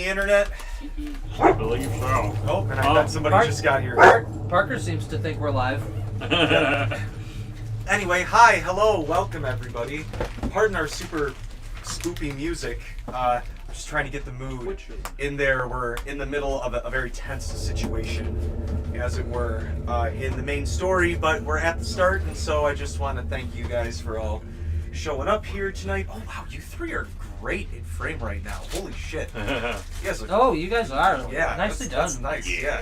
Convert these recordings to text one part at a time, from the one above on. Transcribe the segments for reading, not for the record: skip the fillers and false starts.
internet? I believe so. Oh, and I bet somebody just got here. Parker seems to think we're live. Anyway, hi, hello, welcome everybody. Pardon our super spoopy music. I'm just trying to get the mood in there. We're in the middle of a very tense situation, as it were, in the main story, but we're at the start, and so I just want to thank you guys for all showing up here tonight. Oh wow, you three are great in frame right now. Holy shit. You guys look, Oh, you guys are. yeah, Nicely done. that's nice, yeah.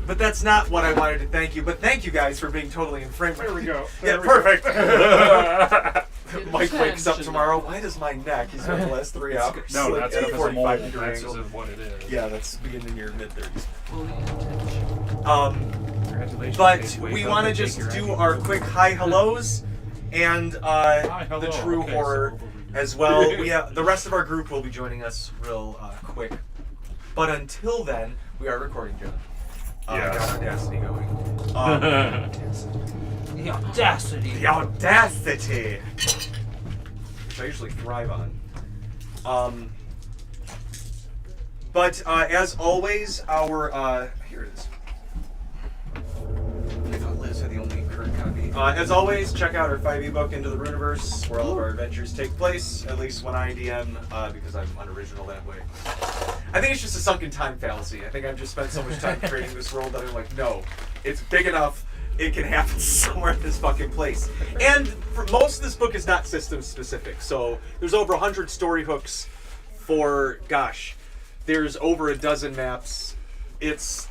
But that's not what I wanted to thank you, but thank you guys for being totally in frame. There we go. Yeah, There we perfect. go. Mike wakes up tomorrow. Why does my neck? He's been the last 3 hours. No, like that's at a because I'm old. 45 degree That's angle. just what it is. Yeah, that's being in your mid-30s. Congratulations. But Dave. Wake we up want to and take just your do action. our quick hi hellos and hello. the true Okay, horror so as well. The rest of our group will be joining us real quick. But until then, we are recording, John. Yes. Got Audacity going. The audacity. The audacity! Which I usually thrive on. But as always, our here it is. I thought Liz had the only current copy. As always, check out our 5e book, Into the Runaverse, where all of our adventures take place, at least when I DM, because I'm unoriginal that way. I think it's just a sunken time fallacy. I think I've just spent so much time creating this world that I'm like, no, it's big enough, it can happen somewhere in this fucking place. And for most of this book is not system specific, so there's over 100 story hooks for, gosh, there's over a dozen maps. There's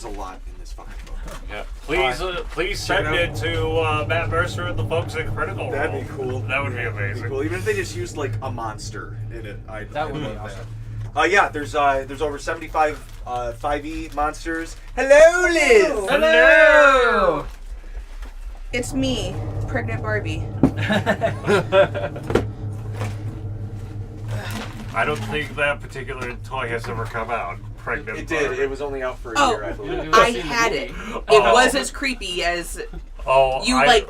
a lot in this fucking book. Yeah. Please send it to Matt Mercer and the folks at Critical Role. That'd be cool. That would be amazing. Cool. Even if they just used like a monster in it, That would be love awesome. that. Yeah, there's over 75 5e monsters. Hello, Liz. Hello! It's me, pregnant Barbie. I don't think that particular toy has ever come out. Pregnant. It did. Barbie. It was only out for a Oh, year, I believe. I had it. It was as creepy as you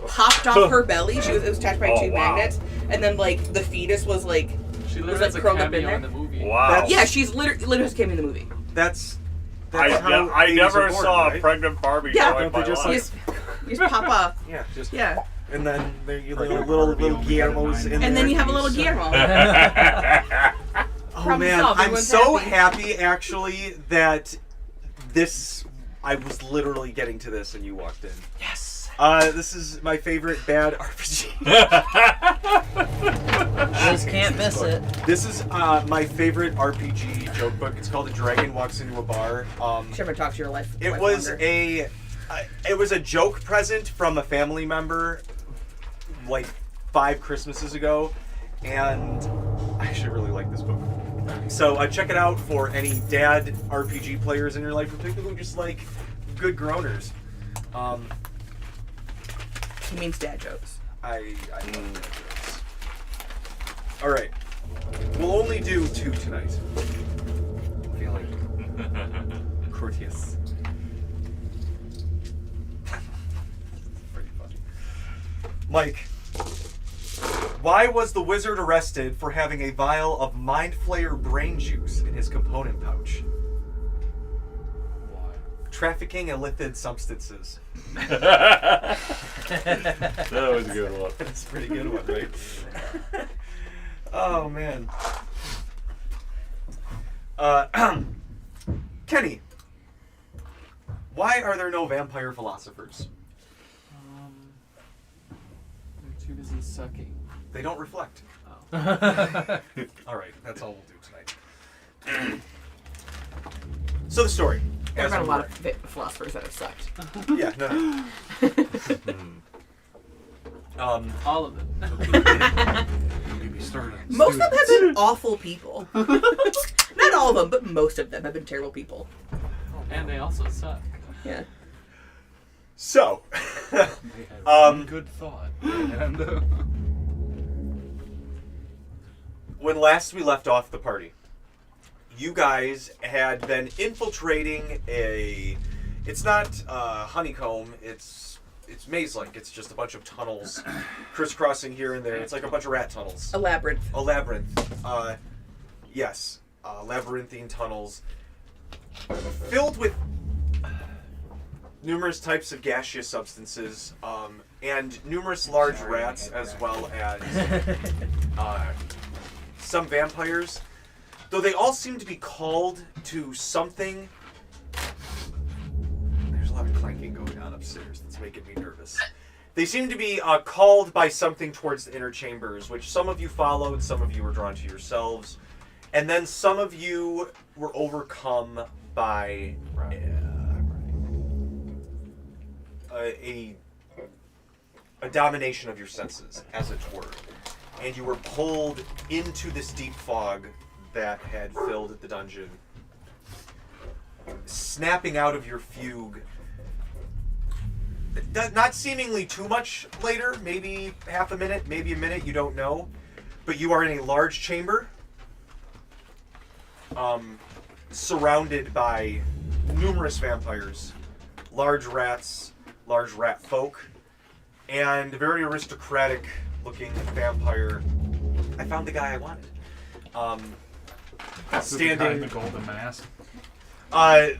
popped off her belly. It was attached by two magnets, and then like the fetus was like She was literally like has a curled up in cameo there. in the movie. Wow. Yeah, she's literally just came in the movie. That's I how I babies never are born, saw right? a pregnant Barbie Yeah. toy in Don't they my just, life. You just pop off. Yeah, just Yeah, and then there you Pregnant little Barbie only got a Guillermos 9. in there. and then you have a little Guillermo. Oh Problem man, solved, I'm everyone's so happy. happy actually that I was literally getting to this and you walked in. Yes. This is my favorite bad RPG. Liz can't miss it. This is my favorite RPG joke book. It's called A Dragon Walks Into a Bar. Should have talked to your life. It life was longer. it was a joke present from a family member like 5 Christmases ago, and I actually really like this book. So check it out for any dad RPG players in your life, or people who just like good groaners. He means dad jokes. I love dad jokes. All right, we'll only do 2 tonight. I'm feeling courteous. Pretty funny. Mike, why was the wizard arrested for having a vial of Mind Flayer brain juice in his component pouch? Why? Trafficking illicit substances. That was a good one. That's a pretty good one, right? Oh, man. Kenny, why are there no vampire philosophers? They're too busy sucking. They don't reflect. Oh. All right, that's all we'll do tonight. So the story. There have as been a we lot were- of philosophers that have sucked. Yeah, no. All of them. Most of them have been awful people. Not all of them, but most of them have been terrible people. And they also suck. Yeah. So, They had one good thought. And, when last we left off the party, you guys had been infiltrating it's not honeycomb, it's maze-like. It's just a bunch of tunnels crisscrossing here and there. It's like a bunch of rat tunnels. A labyrinth. A labyrinth. Yes, labyrinthine tunnels filled with numerous types of gaseous substances, and numerous large rats, as well as some vampires. Though they all seem to be called to something. There's a lot of clanking going on upstairs that's making me nervous. They seem to be called by something towards the inner chambers, which some of you followed, some of you were drawn to yourselves, and then some of you were overcome by a domination of your senses, as it were. And you were pulled into this deep fog that had filled the dungeon. Snapping out of your fugue, not seemingly too much later, maybe half a minute, maybe a minute, you don't know. But you are in a large chamber, surrounded by numerous vampires, large rats, large rat folk, and a very aristocratic looking vampire. I found the guy I wanted. Standing. The guy in the golden mask.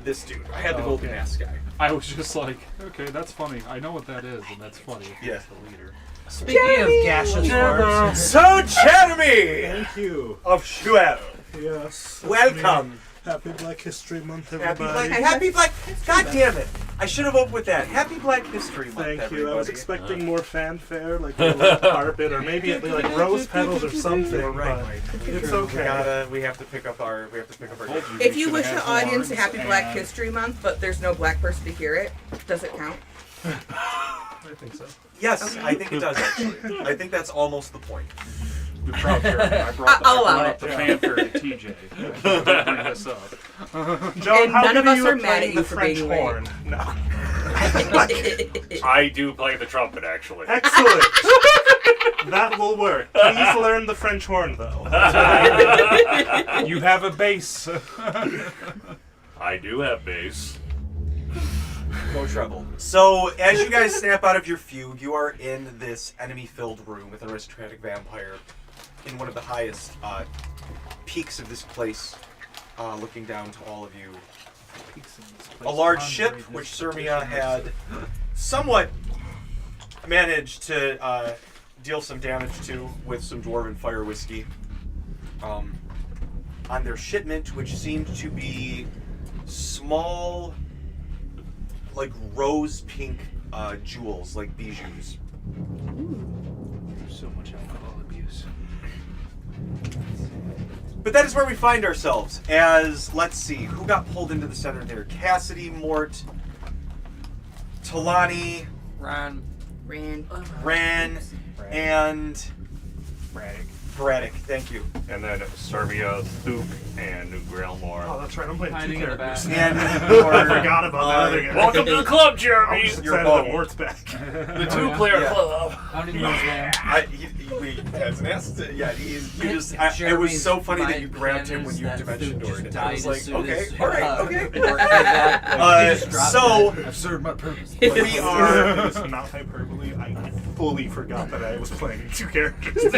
This dude. I had the golden mask guy. I was just like, okay, that's funny. I know what that is, and that's funny. Yeah. He's the leader. Speaking of gaseous corpses. So, Jeremy! Thank you. Of Shuel. Yes. Welcome. Happy Black History Month, Happy everybody. Black. God damn it! I should have opened with that. Happy Black History Month, Thank everybody. you. I was expecting more fanfare, like a little carpet, or maybe like rose petals or something. You're right, But Mike. it's okay. We have to pick up our. If you wish the audience a happy Black History Month, but there's no black person to hear it, does it count? I think so. Yes, I think it does actually. I think that's almost the point. Good job, Jeremy. I brought I'll allow up the fanfare to TJ. Bring this up. John, And how none of many us you are mad at playing you the for French being late. horn? No. I do play the trumpet, actually. Excellent. That will work. Please learn the French horn, though. You have a bass. I do have bass. No trouble. So, as you guys snap out of your fugue, you are in this enemy-filled room with an aristocratic vampire in one of the highest peaks of this place, looking down to all of you. A large ship, which Cermia had somewhat managed to deal some damage to with some dwarven fire whiskey. On their shipment, which seemed to be small, like rose pink jewels, like bijoux. There's so much alcohol abuse. But that is where we find ourselves as, let's see, who got pulled into the center there? Cassidy, Mort, Talani, Ran. Ran, and Braddock. Thank you. And then Cermia, Thuke, and New Oh, Grailmore. that's right. I'm playing Hiding two in the back. characters. And I forgot about that other guy. Welcome to the club, I'm Jeremy! just You're excited that home. Mort's back. The two-player Yeah. club. How did you know that? It was so funny that you grabbed him when you dimension doored. And I was like, okay, alright, okay. So, I've served my purpose. we are... It's not hyperbole. I fully forgot that I was playing two characters.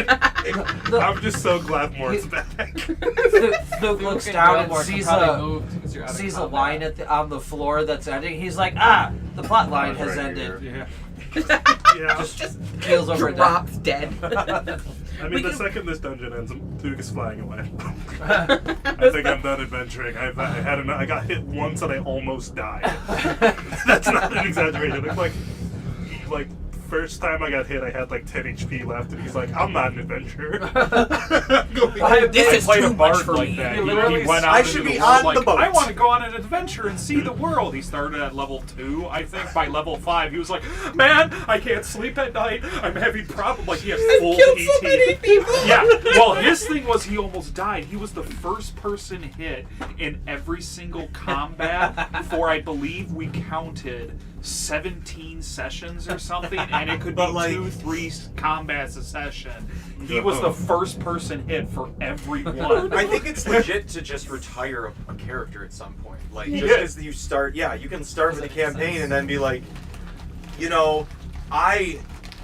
I'm just so glad Mort's back. Luke looks down and sees a line on the floor that's ending. He's like, the plot line has Right ended. here. Yeah. Yeah. Just keels over dead. Drops dead. I mean, the second this dungeon ends, Duke is flying away. I think I'm done adventuring. I got hit once and I almost died. That's not an exaggeration. It's like first time I got hit, I had like 10 HP left, and he's like, "I'm not an adventurer." This is played too a bard much for like me. that. You He literally went I out should into be the world on like, the boat. I want to go on an adventure and see the world. He started at level 2, I think. By level 5, he was like, "Man, I can't sleep at night. I'm having problems." Like he has full Killed ET. so many people. Yeah. Well, his thing was he almost died. He was the first person hit in every single combat for, I believe, we counted 17 sessions or something, and it could be But, like- 2-3 combats a session. He was the first person hit for every one. I think it's legit to just retire a character at some point. Like, just Yeah. as you start, you can start with a campaign and then be like,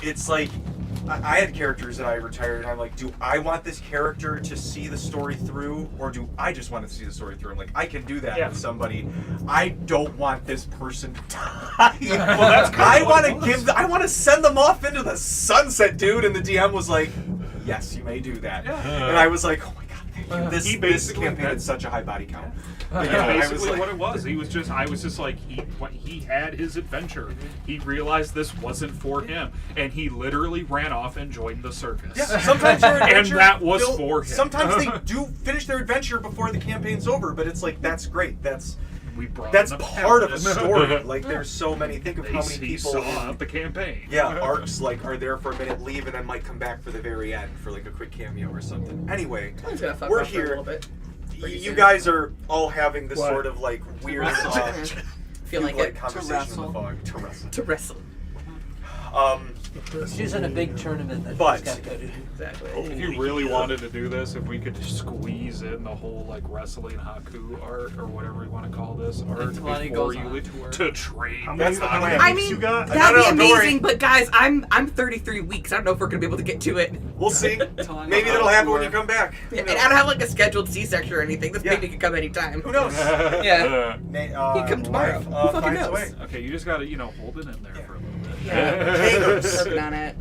it's like, I had characters that I retired, and I'm like, do I want this character to see the story through, or do I just want to see the story through? I'm like, I can do that with somebody. I don't want this person to die. Well, that's I want to send them off into the sunset, dude. And the DM was like, yes, you may do that. Yeah. And I was like, oh my god, thank you. This campaign had such a high body count. That's basically what it was. I was just like, he had his adventure. He realized this wasn't for him, and he literally ran off and joined the circus. Yeah, sometimes their adventure, and that was for him. Sometimes they do finish their adventure before the campaign's over, but it's like, that's great. That's part of a story. Like, there's so many. Think of how many people saw out the campaign. Yeah, arcs like are there for a minute, leave, and then might come back for the very end for like a quick cameo or something. Anyway, we're here. A little bit. You guys are all having this sort of like weird feel like conversation in the fog. To wrestle. She's in a big tournament that she's got to go to. Exactly. If you really wanted to do this, if we could squeeze in the whole like wrestling haku art or whatever we want to call this art before you to train. That's the plan. I mean, that'd be amazing. But guys, I'm 33 weeks. I don't know if we're gonna be able to get to it. We'll see. Maybe that'll happen when you come back. Yeah, and I don't have like a scheduled C-section or anything. This baby could come anytime. Who knows? Yeah. He can come tomorrow. Who fucking knows? Away. Okay, you just gotta hold it in there for a little bit. Yeah. Working on it.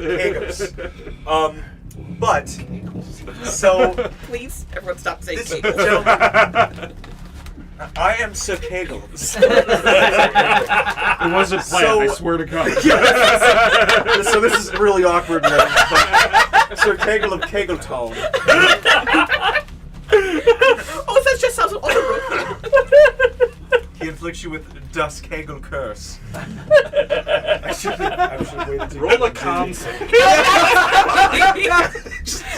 But so please, everyone, stop saying this Kegels. gentleman. I am Sir Kegels. It wasn't planned, I swear to God. So this is really awkward, man. Sir Kegel of Kegeltone. Oh, that just sounds awful. He inflicts you with Das Kegel Curse. I should wait to roll a con.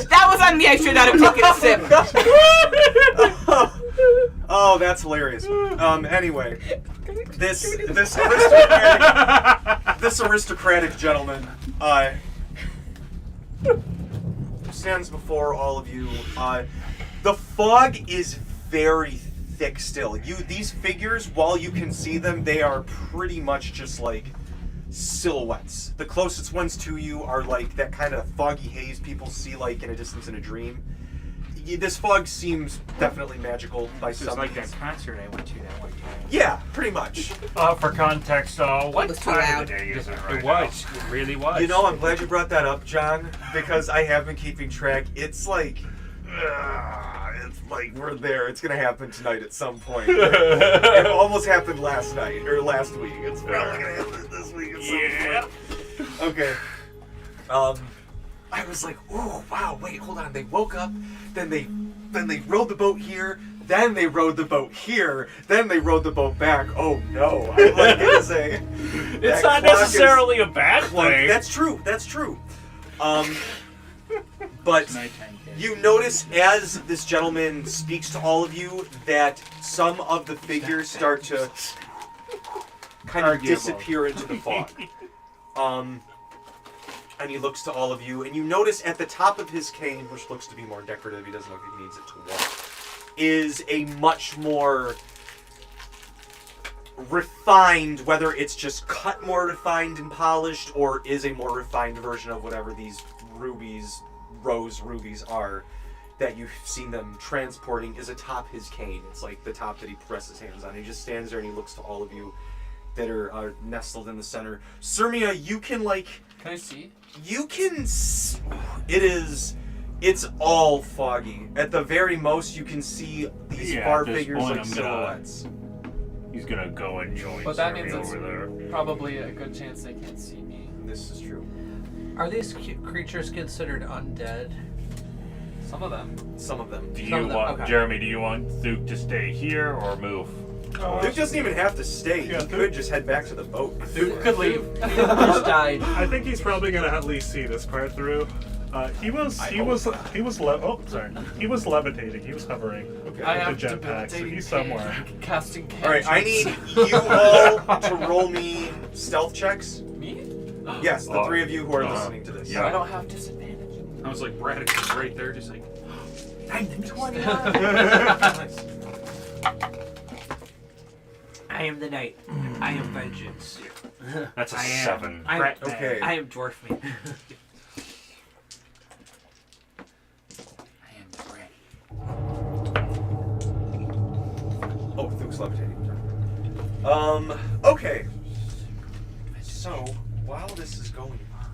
That was on me. I should not have taken a sip. Oh, that's hilarious. Anyway, this aristocratic gentleman stands before all of you. The fog is very thick still. These figures, while you can see them, they are pretty much just like silhouettes. The closest ones to you are like that kind of foggy haze people see like in a distance in a dream. This fog seems definitely magical by some It's like that concert I went to that one time. Yeah, pretty much. For context, what was time of the day is it right It was. It really was. You know, I'm glad you brought that up, John, because I have been keeping track. It's like we're there. It's gonna happen tonight at some point. It almost happened last night or last week. It's probably gonna happen this week at some point. Okay. I was like, oh wow, wait, hold on. They woke up, then they rowed the boat here, then they rowed the boat here, then they rowed the boat back. Oh no! I'm like, it's not necessarily a bad thing. That's true. That's true. But you notice as this gentleman speaks to all of you that some of the figures start to kind of disappear into the fog. And he looks to all of you, and you notice at the top of his cane, which looks to be more decorative, he doesn't know if he needs it to walk, is a much more refined, whether it's just cut more refined and polished, or is a more refined version of whatever these rose rubies are that you've seen them transporting, is atop his cane. It's like the top that he presses hands on. He just stands there and he looks to all of you that are nestled in the center. Cermia, you can like... Can I see? You can... It's all foggy. At the very most, you can see these far figures like silhouettes. He's gonna go and join. But that means over there. Probably a good chance they can't see me. This is true. Are these creatures considered undead? Some of them. Some of them. Do you want, okay. Jeremy, do you want Duke to stay here or move? Duke doesn't even have to stay. He could just head back to the boat. Duke could leave. Just died. I think he's probably gonna at least see this part through. He was levitating. He was hovering. Okay. I with have the jetpack, so debilitating he's somewhere. pain. Casting All right, I cantrips. need you all to roll me stealth checks. Me? Yes, the three of you who are listening to this. So I don't have disadvantage. I was like, Brad is right there, just like. 20. I am the knight. I am vengeance. That's a 7. Okay. I am dwarf me. Luke's levitating. Okay. So, while this is going on,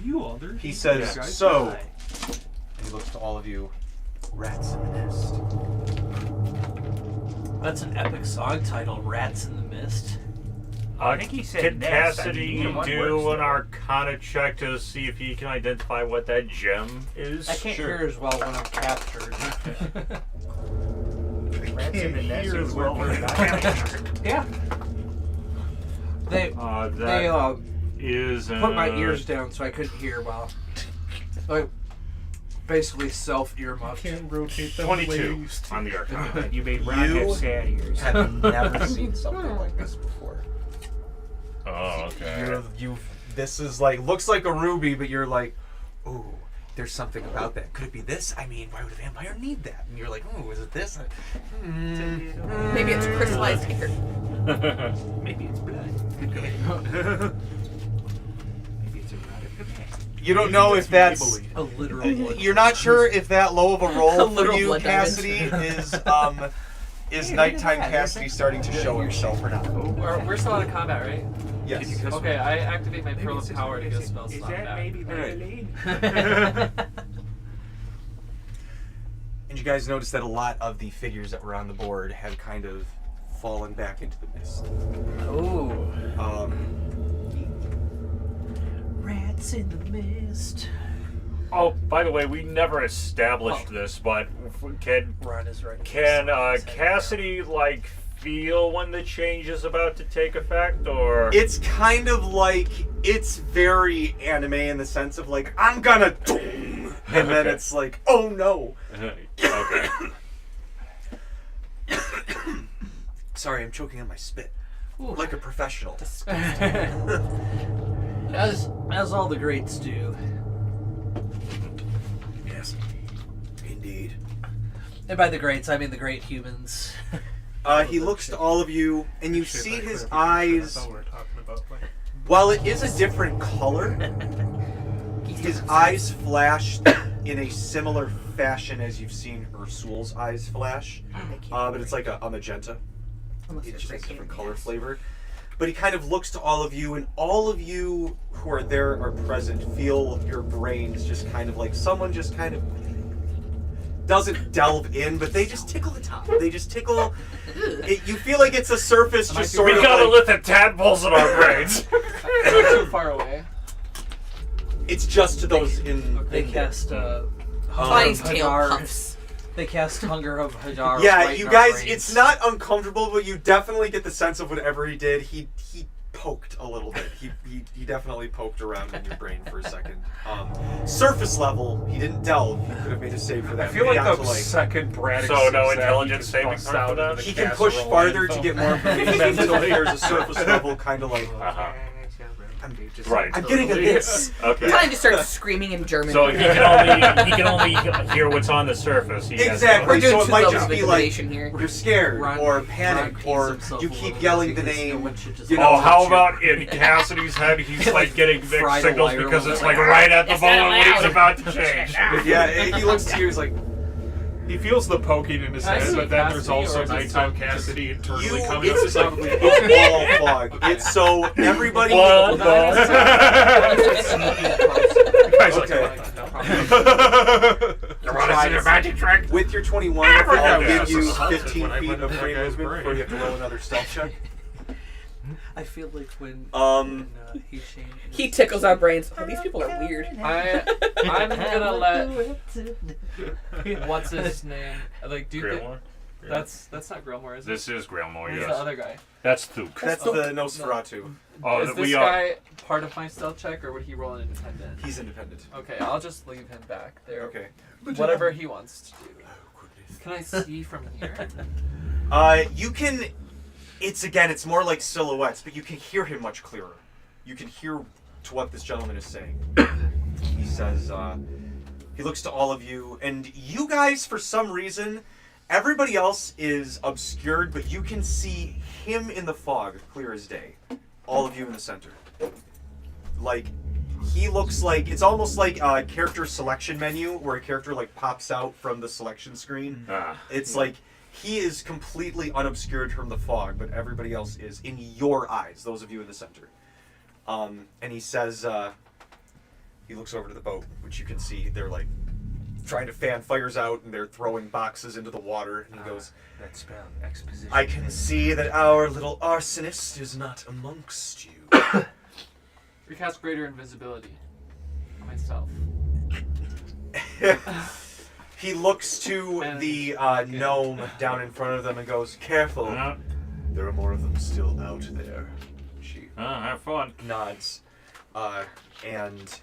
You other. he says, guys so, die. and he looks to all of you, rats in the nest. That's an epic song title, Rats in the Mist. I think he said can nest. I Cassidy mean, one do word, an Arcana check to see if he can identify what that gem is? I can't hear as well when I'm captured. Rats in the nest hear is as where well we're when not. Yeah. They That is put my ears down so I couldn't hear well. Like, basically self-earmuffed. Can't rotate them 22 on the Arcana. You made Ron You have sad ears. have never seen something like this before. Oh, okay. This is like, looks like a ruby, but you're like, ooh, there's something about that. Could it be this? I mean, why would a vampire need that? And you're like, ooh, is it this? Maybe it's crystallized hair. Maybe it's blood. Maybe it's a rod of compassion. You don't know if that's. A literal blood. You're not sure if that low of a A roll for literal you, blood Cassidy, is nighttime Cassidy starting to show himself or not. We're still out of combat, right? Yes. Okay, I activate my Pearl of Power to get a spell Is slot that back. maybe the Alright. lane? And you guys notice that a lot of the figures that were on the board have kind of fallen back into the mist. Ooh. Rats in the mist. Oh, by the way, we never established this, but can Ron is right. Cassidy like feel when the change is about to take effect, or It's kind of like, it's very anime in the sense of like, I'm gonna doom, and then Okay. it's like, oh no. okay? Sorry, I'm choking on my spit. Like a professional. As all the greats do. Yes. Indeed. And by the greats, I mean the great humans. He looks to all of you, and you Shit, see like his clarification, eyes. That's all we're talking about. Like, While it is a different color, his eyes flash in a similar fashion as you've seen Ursul's eyes flash. But it's like a magenta. It's just a different color flavor. But he kind of looks to all of you, and all of you who are there are present feel your brains just kind of like someone just kind of doesn't delve in, but they just tickle the top. They just tickle. You feel like it's a surface, just sort We of gotta like, let the tadpoles in our brains. We're too far away. it's just to those in. They in cast Body's tail Hadar. puffs. They cast Hunger of Hadar. Yeah, right you in our guys, brains. it's not uncomfortable, but you definitely get the sense of whatever he did, he poked a little bit. He definitely poked around in your brain for a second. Surface level, he didn't delve. He could have made a save for that. I feel but he like got the to, second Braddock So no sees that, intelligence he saving busts throw out for into that? the he can push casserole farther and to get more information until there's a surface level kind of like, Uh-huh. I'm, Right. I'm getting a this. Okay. Time to start screaming in German. So he can only hear what's on the surface. He has Exactly. We're doing So it two might levels just of be like, intimidation here. you're scared, Ron- or Ron panic, pees or himself you a keep little yelling the because no name. one should just You Oh, know, how about in Cassidy's head? He's like getting mixed Fried a signals wire because with it's it. like right at the It's not moment when he's allowed. about to change. Yeah, he looks to you, he's like, He feels the poking in his Can I head, see but then there's Cassidy, also or is it nighttime some- Cassidy internally you, coming up. it's probably a ball fog. It's so everybody. What? Guys, Okay. You want to see the magic trick? With your 21, Never that'll done give this. you Assaulted 15 when I feet went of into free that guy's movement brain. before you have to roll another stealth check. I feel like when he changed. He tickles our brains. Oh, these people are weird. I'm gonna let what's his name? Like, dude, Grillmore? that's not Grillmore, is it? This is Grillmore, Who's yes. the other guy? That's Thuke. That's the Nosferatu. Oh, Is this guy part of my stealth check, or would he roll an independent? He's independent. Okay, I'll just leave him back there. Okay. Whatever he wants to do. Can I see from here? You can. It's more like silhouettes, but you can hear him much clearer. You can hear to what this gentleman is saying. He says, he looks to all of you, and you guys, for some reason, everybody else is obscured, but you can see him in the fog, clear as day. All of you in the center. Like, He looks like it's almost like a character selection menu where a character like pops out from the selection screen. It's like he is completely unobscured from the fog, but everybody else is in your eyes. Those of you in the center. And he says, he looks over to the boat, which you can see they're like trying to fan fires out, and they're throwing boxes into the water. And he goes, That spell, exposition. I can see that our little arsonist is not amongst you. Recast greater invisibility on myself. He looks to the gnome down in front of them and goes, careful. There are more of them still out there. She have fun. nods. And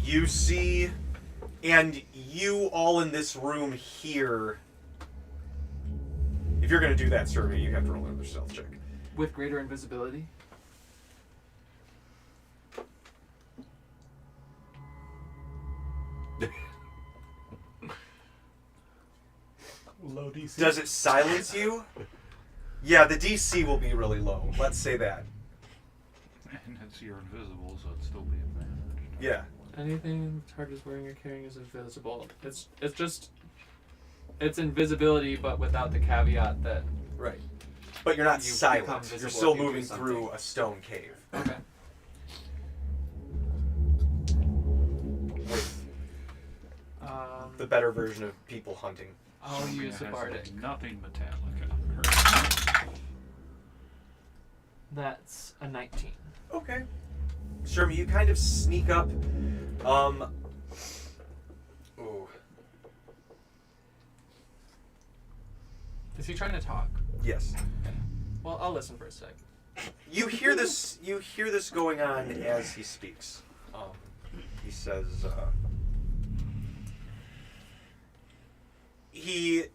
you see, and you all in this room here, if you're going to do that, Cermia, you have to roll another stealth check. With greater invisibility? Low DC. Does it silence you? Yeah, the DC will be really low. Let's say that. And you're invisible, so it'd still be advantage. Yeah. Anything charges wearing or carrying is invisible. It's invisibility, but without the caveat that Right. But you're not You silent. become visible You're still if you do moving something. through a stone cave. okay. With the better version of people hunting. I'll use the Has bardic. nothing metallic on her. That's a 19. Okay. Cermia, you kind of sneak up. Ooh. Is he trying to talk? Yes. Well, I'll listen for a sec. You hear this. You hear this going on as he speaks. He says. He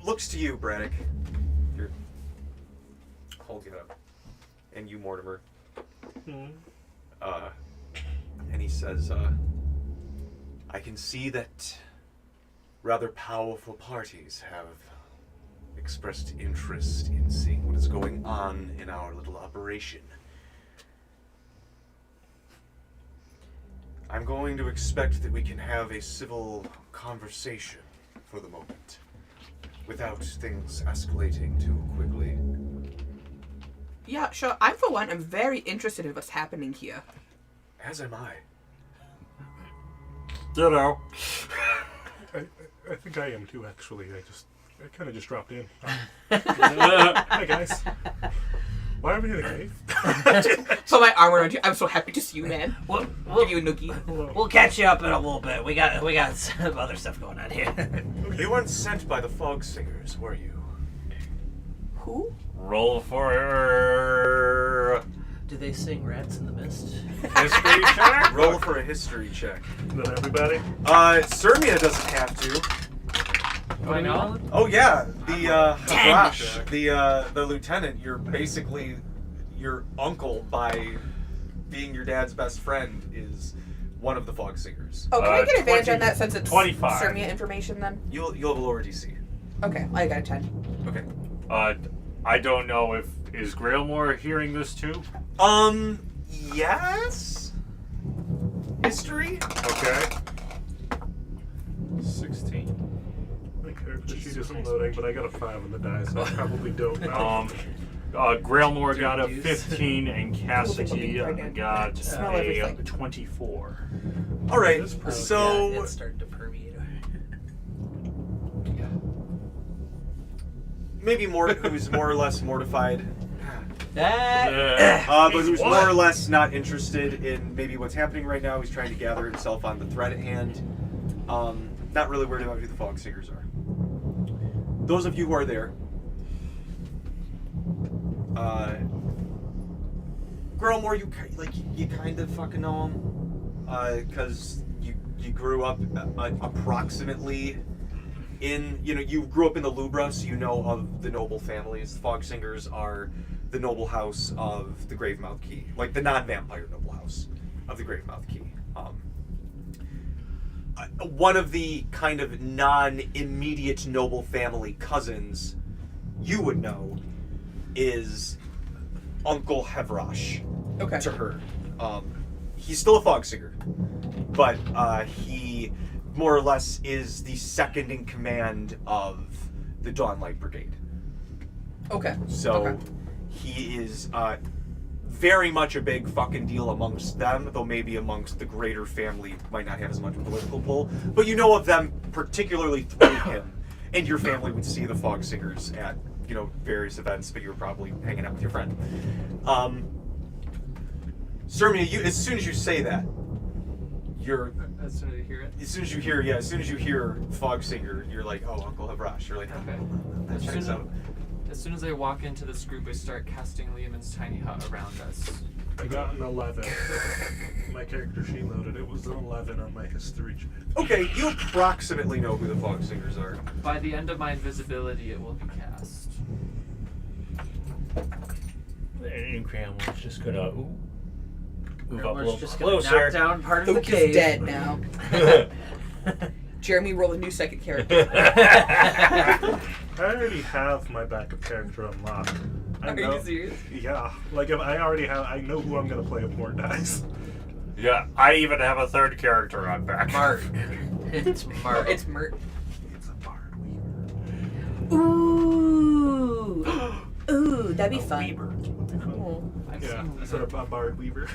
looks to you, Braddock. You're holding it up, and you, Mortimer. And he says, I can see that rather powerful parties have expressed interest in seeing what is going on in our little operation. I'm going to expect that we can have a civil conversation for the moment, without things escalating too quickly. Yeah, sure. I, for one, am very interested in what's happening here. As am I. Ditto. I think I am too, actually. I kind of just dropped in. Hi, guys. Why are we in a cave? So my arm around you. I'm so happy to see you, man. We'll Give you a noogie. we'll catch you up in a little bit. We got some other stuff going on here. You weren't sent by the Fog Singers, were you? Who? Roll for Do they sing Rats in the Mist? history check. Roll for a history check. Then everybody? Cermia doesn't have to. Do I know? Oh yeah, the Hadrash, the lieutenant. You're basically your uncle by being your dad's best friend is one of the Fog Singers. Oh, can I get advantage on that since it's 25. Cermia information then? You'll have a lower DC. Okay, I got a 10. Okay. I don't know if is Grailmore hearing this too. Yes. History. Okay. 16. My character sheet isn't loading, but I got a 5 on the die, so I probably don't know. Grailmore got a Reduce. 15 and Cassidy got Smell a everything. 24. All right. That's pretty- So yeah, it's starting to permeate. maybe who's more or less mortified, That but who's more or less not interested in maybe what's happening right now. He's trying to gather himself on the threat at hand. Not really worried about who the Fog Singers are. Those of you who are there, Grillmore, you kind of fucking know him, because you grew up approximately in, you grew up in the Lubra, so you know of the noble families. The Fog Singers are the noble house of the Gravemouth Key, like the non-vampire noble house of the Gravemouth Key. One of the kind of non-immediate noble family cousins you would know is Uncle Hevrosh Okay. to her. He's still a fog singer, but he more or less is the second in command of the Dawnlight Brigade. Okay. So he is very much a big fucking deal amongst them, though maybe amongst the greater family might not have as much political pull. But you know of them particularly through him, and your family would see the fog singers at various events, but you were probably hanging out with your friend. Cermia, as soon as you say that, As soon as you hear it. as soon as you hear fog singer, you're like, oh, Uncle Havrash. You're like, Okay. that checks out. As soon as I walk into this group, I start casting Lehman's tiny hut around us. I got an 11. My character sheet loaded. It was an 11 on my history check. Okay, you approximately know who the fog singers are. By the end of my invisibility, it will be cast. And Cramwell's just gonna move up a We're little just gonna knock closer. down part of the Luke cave. is dead now. Jeremy, roll a new second character. I already have my backup character unlocked. I Are know. you serious? Yeah, like if I already have, I know who I'm gonna play with more dice. Yeah, I even have a third character on back. Mart. It's Mart. It's Mert. It's a bard weaver. Ooh. Ooh, that'd be fun. Weaver. That's what they call it. I've Yeah, seen instead of a bard weaver.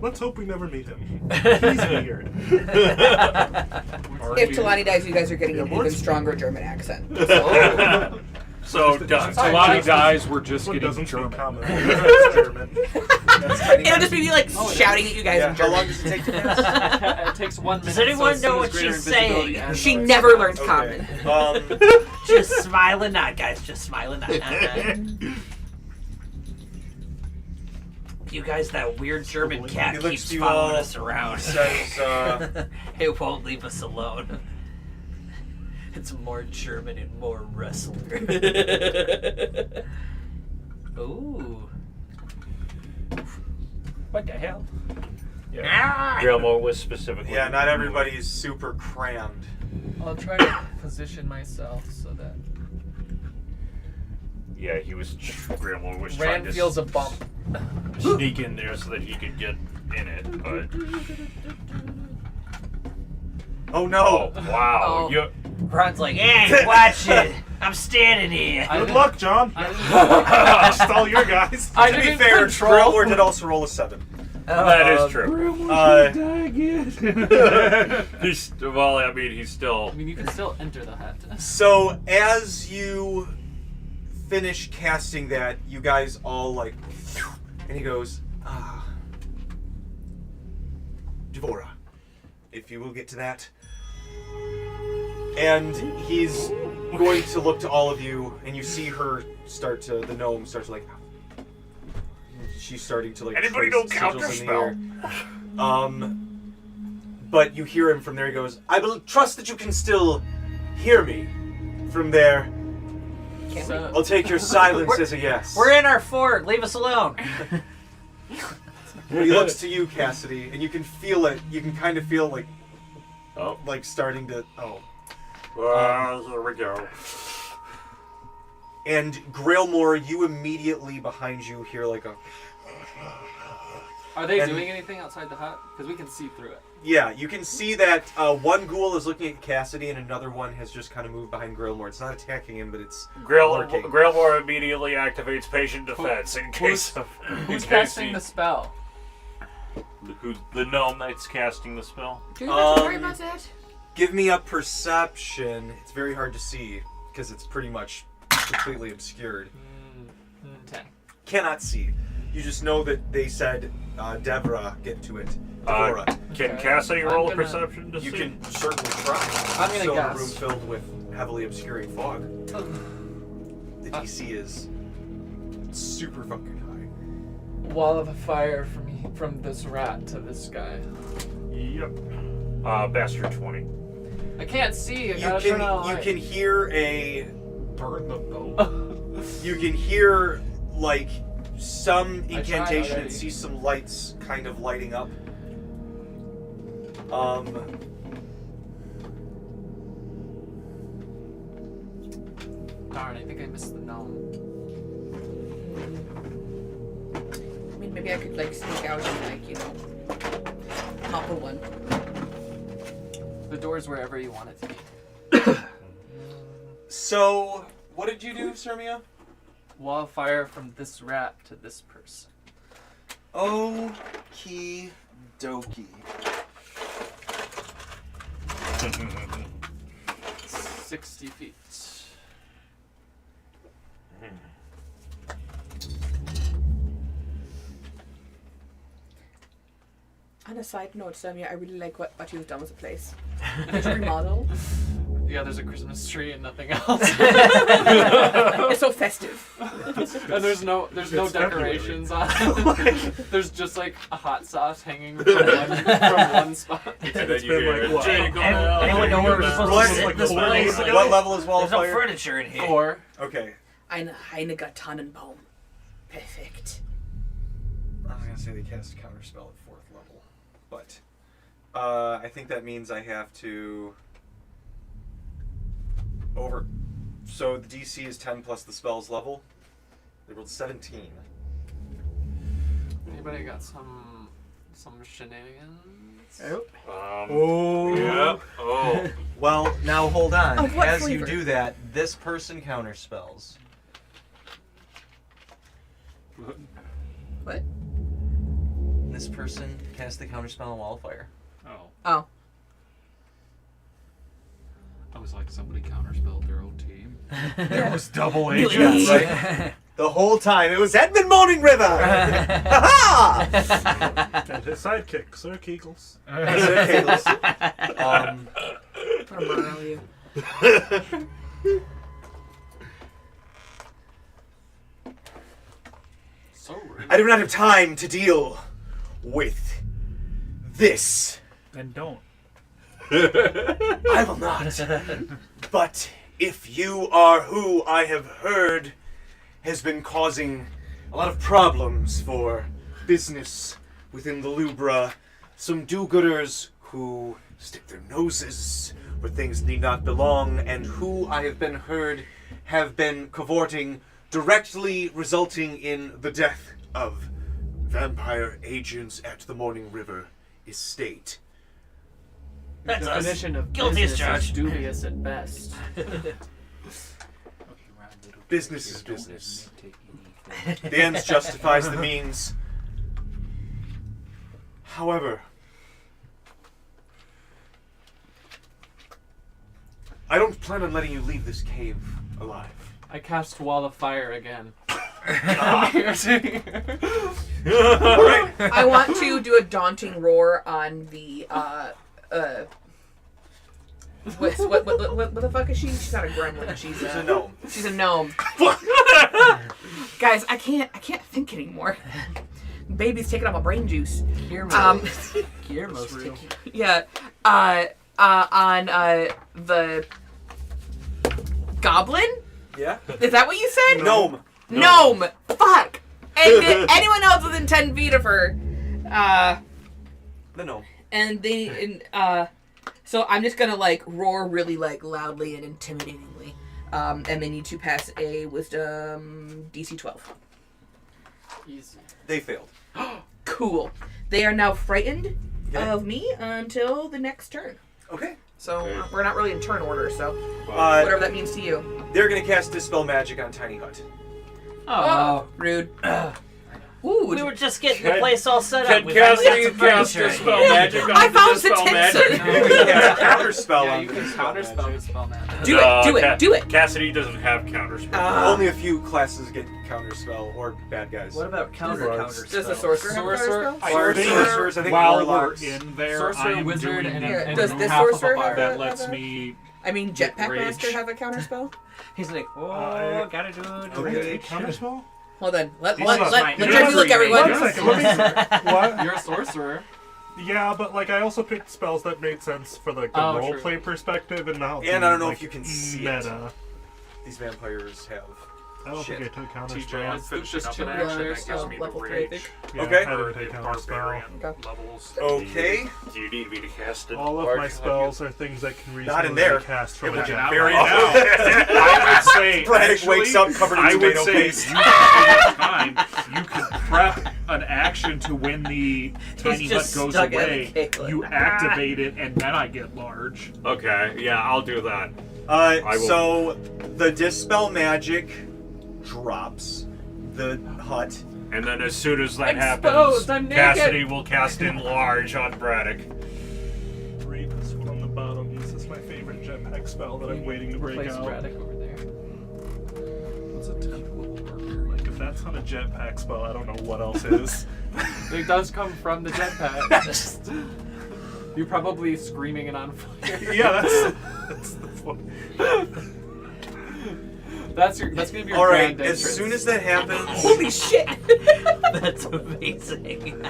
Let's hope we never meet him. He's weird. If Talani dies, you guys are getting Yeah, an even Mort's- stronger German accent. So done. Talani dies, we're just What getting doesn't speak German. common. It's German. It'll just be me like shouting at you guys in How German. long does it take to cast? It takes 1 minute. Does anyone as know soon what as greater she's invisibility saying? ends, She I never start- learns common. Just smiling, not guys. Just smiling, not. You guys, that weird German cat He looks keeps to you following all. us around. He says, It won't leave us alone. It's more German and more wrestler. Ooh. What the hell? Ah! Grelmo was specifically. yeah, not everybody is super crammed. I'll try to position myself so that Yeah, he was. Grelmo was trying Rand to feels a bump. sneak in there so that he could get in it, but. Oh no! Oh wow! Oh. You. Ron's like, hey, watch it. I'm standing here. I Good didn't- luck, John. I didn't- It's all your guys. I To be didn't fair, control. Grillmore did also roll a 7. That is true. He's well. I mean, he's still. I mean, you can still enter the hut. So as you finish casting that, you guys all like, and he goes, Devora, if you will get to that. And he's going to look to all of you, and you see her the gnome starts to like, she's starting to like. Anybody trace know counter sigils in the air. But you hear him from there. He goes, I will trust that you can still hear me from there. So, I'll take your silence as a yes. We're in our fort. Leave us alone. He looks to you, Cassidy, and you can feel it. You can kind of feel like, Oh. like starting to. There we go. And Grailmore, you immediately behind you hear like a. are they and- doing anything outside the hut? Because we can see through it. Yeah, you can see that one ghoul is looking at Cassidy, and another one has just kind of moved behind Grailmore. It's not attacking him, but it's lurking. Grailmore immediately activates patient defense in case of. Who's in case casting he- the spell? Who's the gnome that's casting the spell? Do you have to worry Um, about that? Give me a perception. It's very hard to see because it's pretty much completely obscured. 10. Cannot see. You just know that they said, Devra, get to it. Devora. Can Okay. Cassidy I'm roll a gonna- perception to You see? can certainly try. I'm gonna Still in a guess. room filled with heavily obscuring fog. The DC is super fucking high. Wall of fire from this rat to this guy. Yep. Bastard 20. I can't see. I You gotta turn on the can light. hear a Burn the boat. you can hear like some I tried incantation already. and see some lights kind of lighting up. Darn, I think I missed the gnome. Maybe I could like sneak out and like, you know, topple one. The door's wherever you want it to be. So, what did you do, Cermia? Wall of fire from this rat to this person. Okie dokie. 60 feet. On a side note, Cermia, I really like what you've done with the place. Did you remodel? Yeah, there's a Christmas tree and nothing else. It's so festive. And there's no February. decorations on it. There's just like a hot sauce hanging from one spot. It's been like what? Anyone know where we're supposed to sit like this 4 place? days ago? What level is Wall There's of no Fire? furniture in here. 4. Okay. Eine Tannenbaum. Perfect. I was gonna say they cast counterspell at 4th level, but I think that means I have to So the DC is 10 plus the spell's level. They rolled 17. Anybody got some shenanigans? Oh. Yeah. Oh. Well, now hold on. Of what As you flavor? do that, this person counterspells. What? This person casts the counterspell on Wall of Fire. Oh. I was like, somebody counterspelled their own team. There was double Really? agents. Right. The whole time it was Edmund Moaning River. Ha And his sidekick, Sir Kegels. ha! What a murder you. So rude. I do not have time to deal with this. And don't. I will not. But if you are who I have heard has been causing a lot of problems for business within the Lubra, some do-gooders who stick their noses where things need not belong, and who I have been heard have been cavorting, directly resulting in the death of vampire agents at the Mourning River estate. That's us. Definition of Guilty as business is charged. dubious at best. Business is business. The ends justifies the means. However, I don't plan on letting you leave this cave alive. I cast Wall of Fire again. Alright. I want to do a daunting roar on the what the fuck is she? She's not a gremlin. She's a gnome. She's a gnome. Guys, I can't think anymore. Baby's taking up my brain juice. Guillermo's taking. Yeah. On the goblin? Yeah? Is that what you said? Gnome. Gnome. Fuck. And anyone else within 10 feet of her. The gnome. So I'm just gonna like roar really like loudly and intimidatingly. And they need to pass a wisdom DC 12. Easy. They failed. Cool. They are now frightened Okay. of me until the next turn. Okay. So we're not really in turn order, so whatever that means to you. They're gonna cast Dispel Magic on Tiny Hut. Oh. Rude. Ooh, We were just getting the place all set up. Can We finally got Cassidy some cast furniture. Dispel Magic on I the found Dispel the Magic? You can cast Counterspell Yeah, on you the can Dispel counterspell Magic. the spell magic. Do it. Cassidy doesn't have counterspell. Only a few classes get Counterspell, or bad guys. What about counter Does Does the spells? sorcerer have Sorcerer- a counterspell? Sorcerers, I think While warlocks. we're in there, Sorcerer, I'm wizard, doing and does this half of a sorcerer bar have that a- lets have a- me. I mean, Jetpack Rage. Master have a counterspell? He's like, oh, gotta do it. Okay. Counterspell? Hold on. Let Hold on. Jeremy look, everyone. One second, let me. What? You're a sorcerer. Yeah, but like I also picked spells that made sense for like the Oh, role true. play perspective and not. And the, I don't know like, if you can see it. meta. These vampires have. I don't Shit. think I took TJ, counterspell. it's finishing just up two an action others, that gives me the level 3, I rage. think. Yeah, Okay. I didn't take counterspell. Barbarian Okay. levels. Okay. Do you need me to cast it? All of my spells are things that can reasonably Not in there. be cast from It a would be javelin. Very now. I would say. Bragg actually, wakes up covered in I would tomato say paste. you can take time. You can prep an action to when the tiny hut just goes stuck in away. the cake, like, You activate it, and then I get large. Okay, yeah, I'll do that. So the dispel magic drops the hut. And then as soon as that Exposed, happens, I'm naked. Cassidy will cast enlarge on Braddock. Read this one on the bottom. This is my favorite jetpack spell that I'm waiting to break Place out. Braddock over there. What's a 10th level marker? Like, if that's not a jetpack spell, I don't know what else is. It does come from the jetpack. You're probably screaming it on fire. Yeah, that's the point. That's gonna be your All right, grand as entrance. soon as that happens, Holy shit! That's amazing.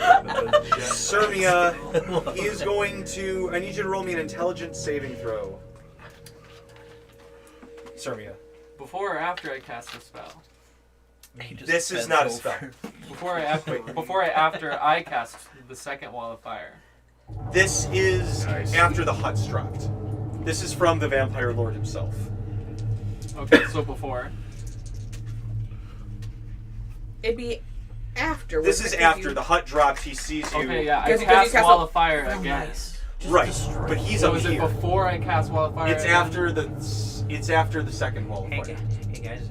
Cermia is going to. I need you to roll me an intelligence saving throw. Cermia. Before or after I cast the spell? This is not a spell. Before or after I cast the second wall of fire. This is Nice. after the hut's dropped. This is from the vampire lord himself. Okay, so before. It'd be after. This is wouldn't it, if after you- the hut dropped. He sees you. Okay, yeah, I Because you cast cast wall a- of fire Oh, again. nice. Right, but he's So up is it here. before I cast wall of fire? It's again? after the. It's after the second wall of Hey, fire. guys.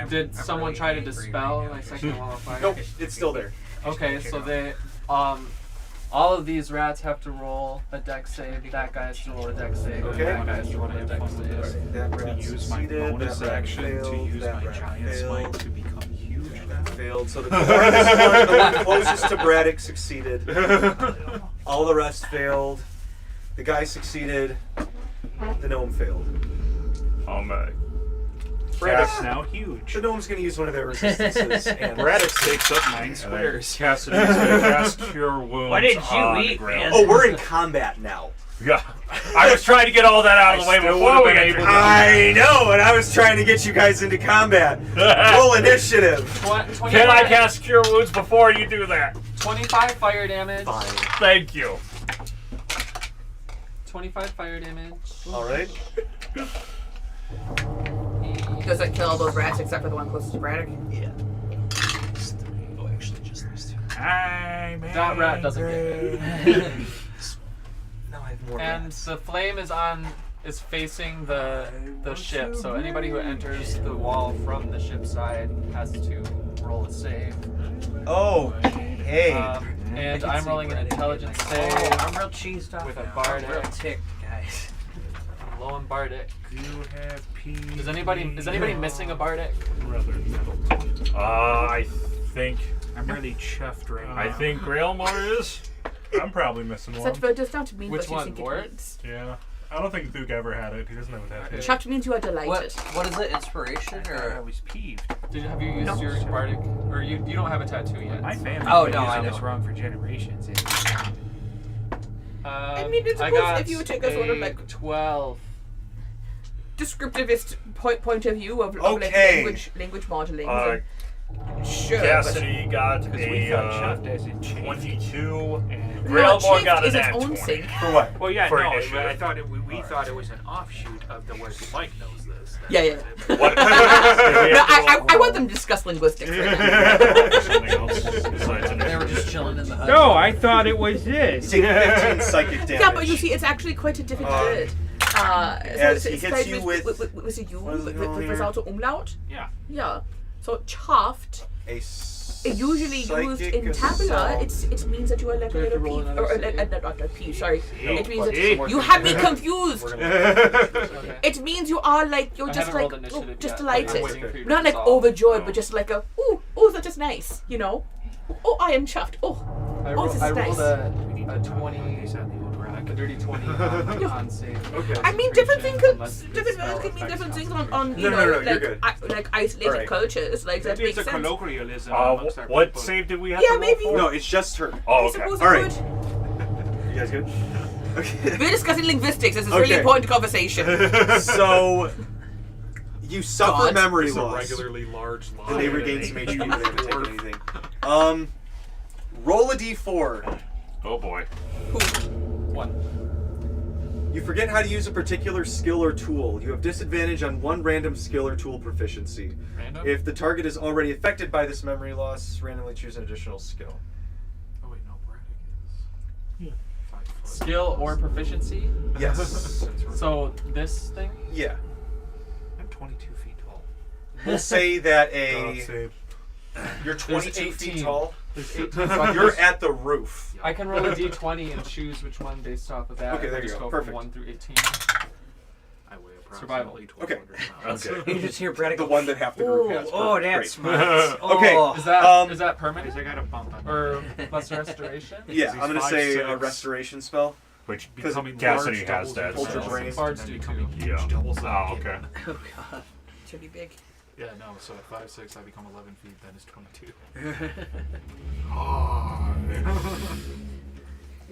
Did someone try to dispel my second wall of fire? Nope, it's still there. Okay, so they all of these rats have to roll a dex save. That guy has to roll a dex save. Okay. And that guy has to roll a dex save. That I'm rat going to use my succeeded, bonus that rat action to failed, use that my rat giant failed, smite to become huge. that failed. So the dwarf one, the one closest to Braddock, succeeded. All the rest failed. The guy succeeded. The gnome failed. Oh my. Braddock's now huge. The gnome's going to use one of their resistances. And Braddock takes up 9 squares. Cassidy's gonna cast Cure Wounds What did you on eat, Grail. man? Oh, we're in combat now. Yeah. I was trying to get all that out of the way before we entered. I know, and I was trying to get you guys into combat. Roll initiative. Can I cast Cure Wounds before you do that? 25 fire damage. Fine. Thank you. 25 fire damage. All right. Does it kill all those rats except for the one closest to Braddock? Yeah. Oh, actually, just those two. That rat doesn't get it. Now I have more And rats. the flame is facing the ship, so anybody who enters the wall from the ship side has to roll a save. Oh, hey. And I'm rolling an intelligence save. Oh, I'm real cheesed off With a now. bardic. I'm real ticked, guys. I'm low on bardic. You have Is anybody missing a bardic? Rather metal. I think I'm really chuffed right now. I think Grailmore is. I'm probably missing one. Such word does not mean Which what you one, think Bort? it means. Yeah. I don't think Duke ever had it. He doesn't have a tattoo. Chuffed means you are delighted. What is it? Inspiration I or? was peeved. Have you used your bardic? Or you don't have a tattoo yet? My family Oh, been no, I using this know. wrong for generations. I mean, it's I supposed- got if you would take a sort of like 12. descriptivist point of view of Okay. like language modeling. Sure. Cassidy got Because we a thought chuffed as in 22. And No, Grailmore got is an its at own 20. thing. For what? Well, yeah, For no, initiative. I thought we thought it was an offshoot of the word Mike knows this. Yeah. What? No, I want them to discuss linguistics. Right now. Something else besides an They were just chilling in the hut. No, I thought it was this. You take 15 psychic damage. Yeah, but you see, it's actually quite a difficult word. as he hits spelled you with- a U, what is it called with here? also umlaut. Yeah. Yeah. So chuffed, A usually used in tabular, it means that you are like a Do we have to little roll peeve, another or not a peeve. Sorry, it means that Hey. you have me confused. Okay. It means you are like you're I just haven't like rolled initiative just yet, delighted, I'm waiting for you to not like resolve. overjoyed, but just like a ooh, that is nice, you know. Oh, I am chuffed. Oh, I this is rolled nice. a 20, a dirty 20 on save. Okay. I mean, different things could Unless the different spell words can mean affects different things something. on you No, know no, you're like good. like isolated Alright. cultures. Like that Maybe it's makes a sense. colloquialism amongst our What people. save did we have Yeah, to roll maybe. for? No, it's just her. Oh, I okay. suppose All it right. would. You guys good? Okay. We're discussing linguistics. This is really Okay. important conversation. So, you suffer God. memory It's a loss. regularly large lie. And they regain some HP, but they haven't taken anything. Roll a d4. Oh boy. One. You forget how to use a particular skill or tool. You have disadvantage on one random skill or tool proficiency. Random? If the target is already affected by this memory loss, randomly choose an additional skill. Oh wait, no, Braddock is 5 foot. Skill or proficiency? Yes. That's right. So this thing? Yeah. I'm 22 feet tall. We'll say that God save. you're 22 There's feet 18. tall. There's 18 buckets. You're at the roof. I can roll a d20 and choose which one based off of that. Okay, there I you just go. From Perfect. 1 through 18. I weigh Survival. approximately 1,200 pounds. Okay. You just hear Braddock The go, one that half the group "Ooh, has. oh, Perfect. that's Great. smart. Okay. Oh. Is that Um, is that permanent? I got a bump on Or plus restoration? Yeah, He's I'm going to say a 5'6". restoration spell. Which becoming Cassidy large has doubles that. in Hold your size, brain. Bards and then do becoming too. huge Yeah. doubles Oh, that okay. Oh, God. Should be big. Yeah, no, so at 5'6", I become 11 feet, then it's 22.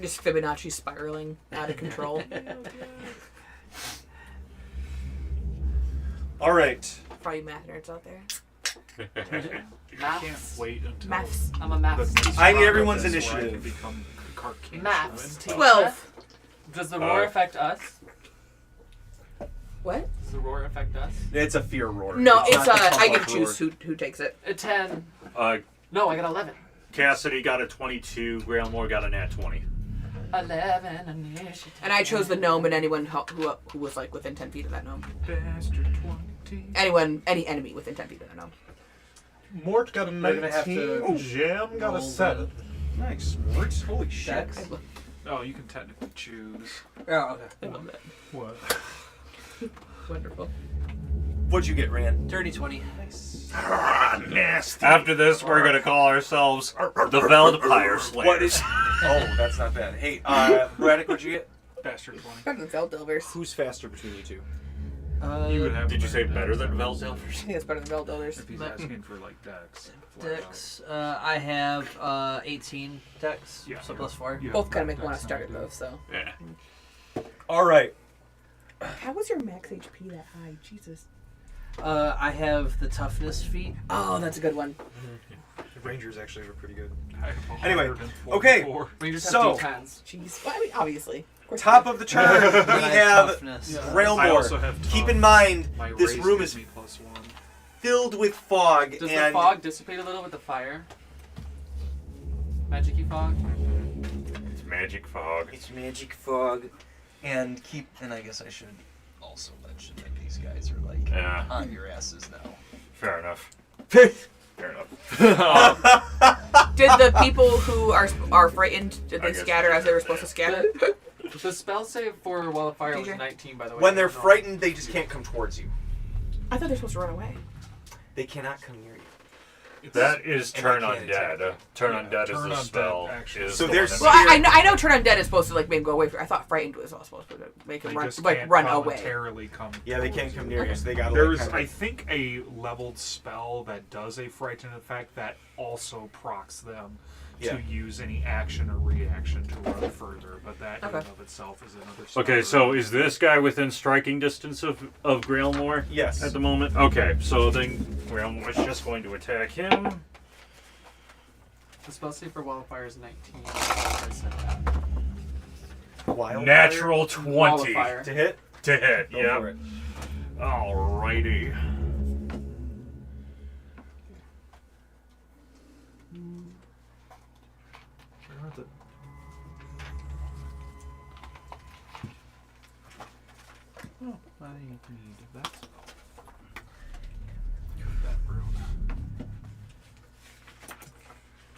Just Fibonacci spiraling out of control. All right. For all you math nerds out there. Maths. Wait until Maths. I'm a maths the teacher. I need start of everyone's this where I can initiative. become gargantuan. Maths teacher. 12. Does the roar affect us? What? Does the roar affect us? It's a fear roar. No, it's not the I pump get up to choose who takes it. A 10. Uh, No, I got 11. Cassidy got a 22. Grailmore got a nat 20. 11 initiative. And I chose the gnome and anyone who was like within 10 feet of that gnome. Bastard 20. Any enemy within 10 feet of that gnome. Mort got a We're gonna have 19. to Jam got a roll 7. Nice. Works. Holy shit. Dex. Oh, you can technically choose. Oh, okay. I love that. What? Wonderful. What'd you get, Rand? Dirty 20. Nice. Nasty. After this, we're gonna call ourselves the Veldpire Slayers. What is... Oh, that's not bad. Hey, Braddock, what'd you get? Bastard 20. Better than Veldelvers. Who's faster between you two? You would have Did you say better than I Veldpire? think it's better than Veldelvers. if he's asking for like Dex. Dex. I have 18 Dex, Yeah. so plus 4. You have Both kind of Dex make me want to start now, it dude. though, so. Yeah. All right. How was your max HP that high? Jesus. I have the toughness feat. Oh, that's a good one. The Rangers actually were pretty good. I have Anyway, 144. okay. We just So- have D10s. Jeez. Well, I mean, obviously. Of course Top of the turn, we I have toughness. Grailmore. I also have Keep tough. in mind, My this raise room gives is me +1. filled with fog, Does and the fog dissipate a little with the fire? Magic-y fog? It's magic fog. it's magic fog. And I guess I should also mention that these guys are like Yeah. on your asses now. Fair enough. Fair enough. Did the people who are frightened, did I they guess scatter we as they were should supposed to say scatter? The spell save for Wall of Fire was DJ? 19, by the way. When they're I don't know. frightened, they just can't come towards you. I thought they were supposed to run away. They cannot come near you. That is And turn I can't attack undead. Turn Yeah, undead turn is the undead, spell. actually. Is So the there's- one that Well, makes- I know Turn Undead is supposed to like make them go away. I thought Frightened was also supposed to make them They run, just like can't run away. voluntarily come. Yeah, they can't come near you, so they gotta There's, like, I think, a leveled spell that does a frighten effect that also procs them Yeah. to use any action or reaction to run further, but that in Okay. and of itself is another spell. Okay, so is this guy within striking distance of Grailmore Yes. at the moment? Okay, so then Grailmore's just going to attack him. The spell save for Wall of Fire is 19. I said that. Wildfire Natural Wall of 20 Fire. to hit. to hit. Go Yep. for it. Alrighty. Oh, I need that spell. That rune.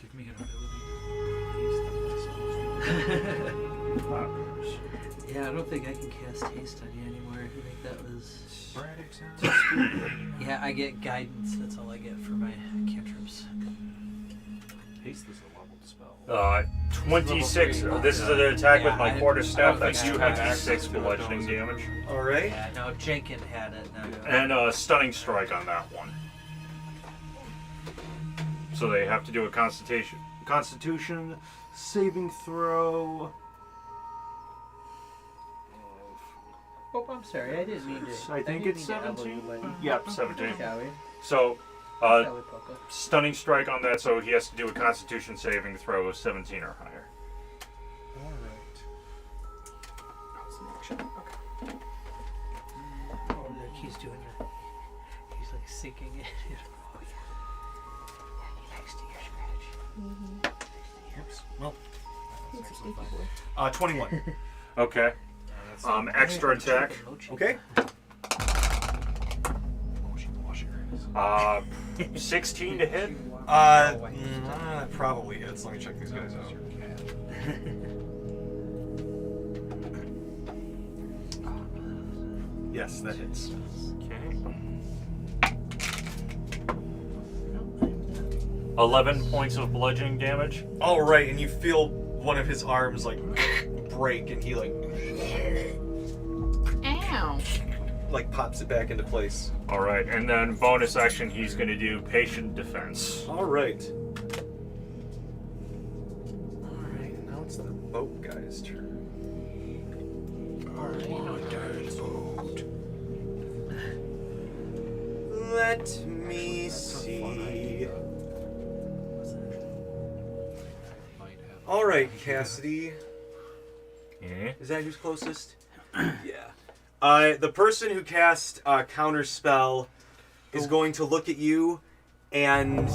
Give me an ability. Yeah, I don't think I can cast haste on you anymore. I think that was. Braddock sounds Yeah, I get guidance. That's all I get for my cantrips. Haste is a leveled spell. 26. This is an attack Yeah, with my I- quarterstaff. I That's don't think I have 2d6 access to bludgeoning those. damage. All right. Yeah, no, Jenkin had it. No. And a stunning strike on that one. So they have to do a Constitution saving throw. Oh, I'm sorry. I didn't mean to. I think didn't it's mean to elbow 17. you, buddy. Yep, 17. Shall we? So, Shall we, Poco? stunning strike on that, so he has to do a Constitution saving throw of 17 or higher. All right. action. Okay. Oh, look, he's doing it. He's like sinking it. Oh, yeah. Yeah, he likes to hear scratch. Oops. Well, 21. Okay. Extra attack. Okay. 16 to hit. Probably hits. Let me check these guys out. Yes, that hits. Okay. 11 points of bludgeoning damage. All right, and you feel one of his arms like break, and he Ow. like pops it back into place. All right, and then bonus action, he's going to do patient defense. All right. All right, now it's the boat guy's turn. Let me see. All right, Cassidy. Okay. Is that who's closest? Yeah. The person who cast counter spell is going to look at you, and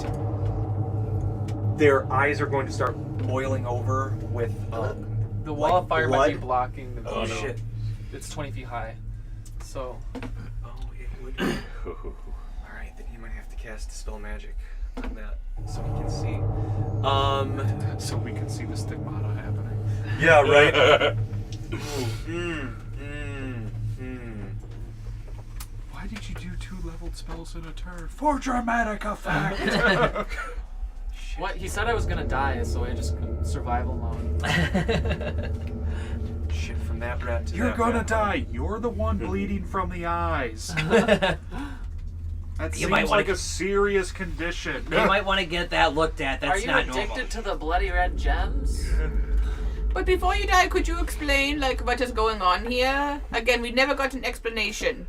their eyes are going to start boiling over with The wall of fire might be blood. blocking the Oh view. shit! It's 20 feet high. So, Oh, it would. All right, then you might have to cast dispel magic on that so he can see. So we can see the stigmata happening. Yeah, right. Why did you do 2-leveled spells in a turn? For dramatic effect! what? He said I was gonna die, so I just survival mode. Shit, from that rat to You're that gonna rat. die. You're the one bleeding from the eyes. That You seems might wanna- like a serious condition. You might want to get that looked at. That's Are you not addicted normal. to the bloody red gems? But before you die, could you explain like what is going on here? Again, we never got an explanation.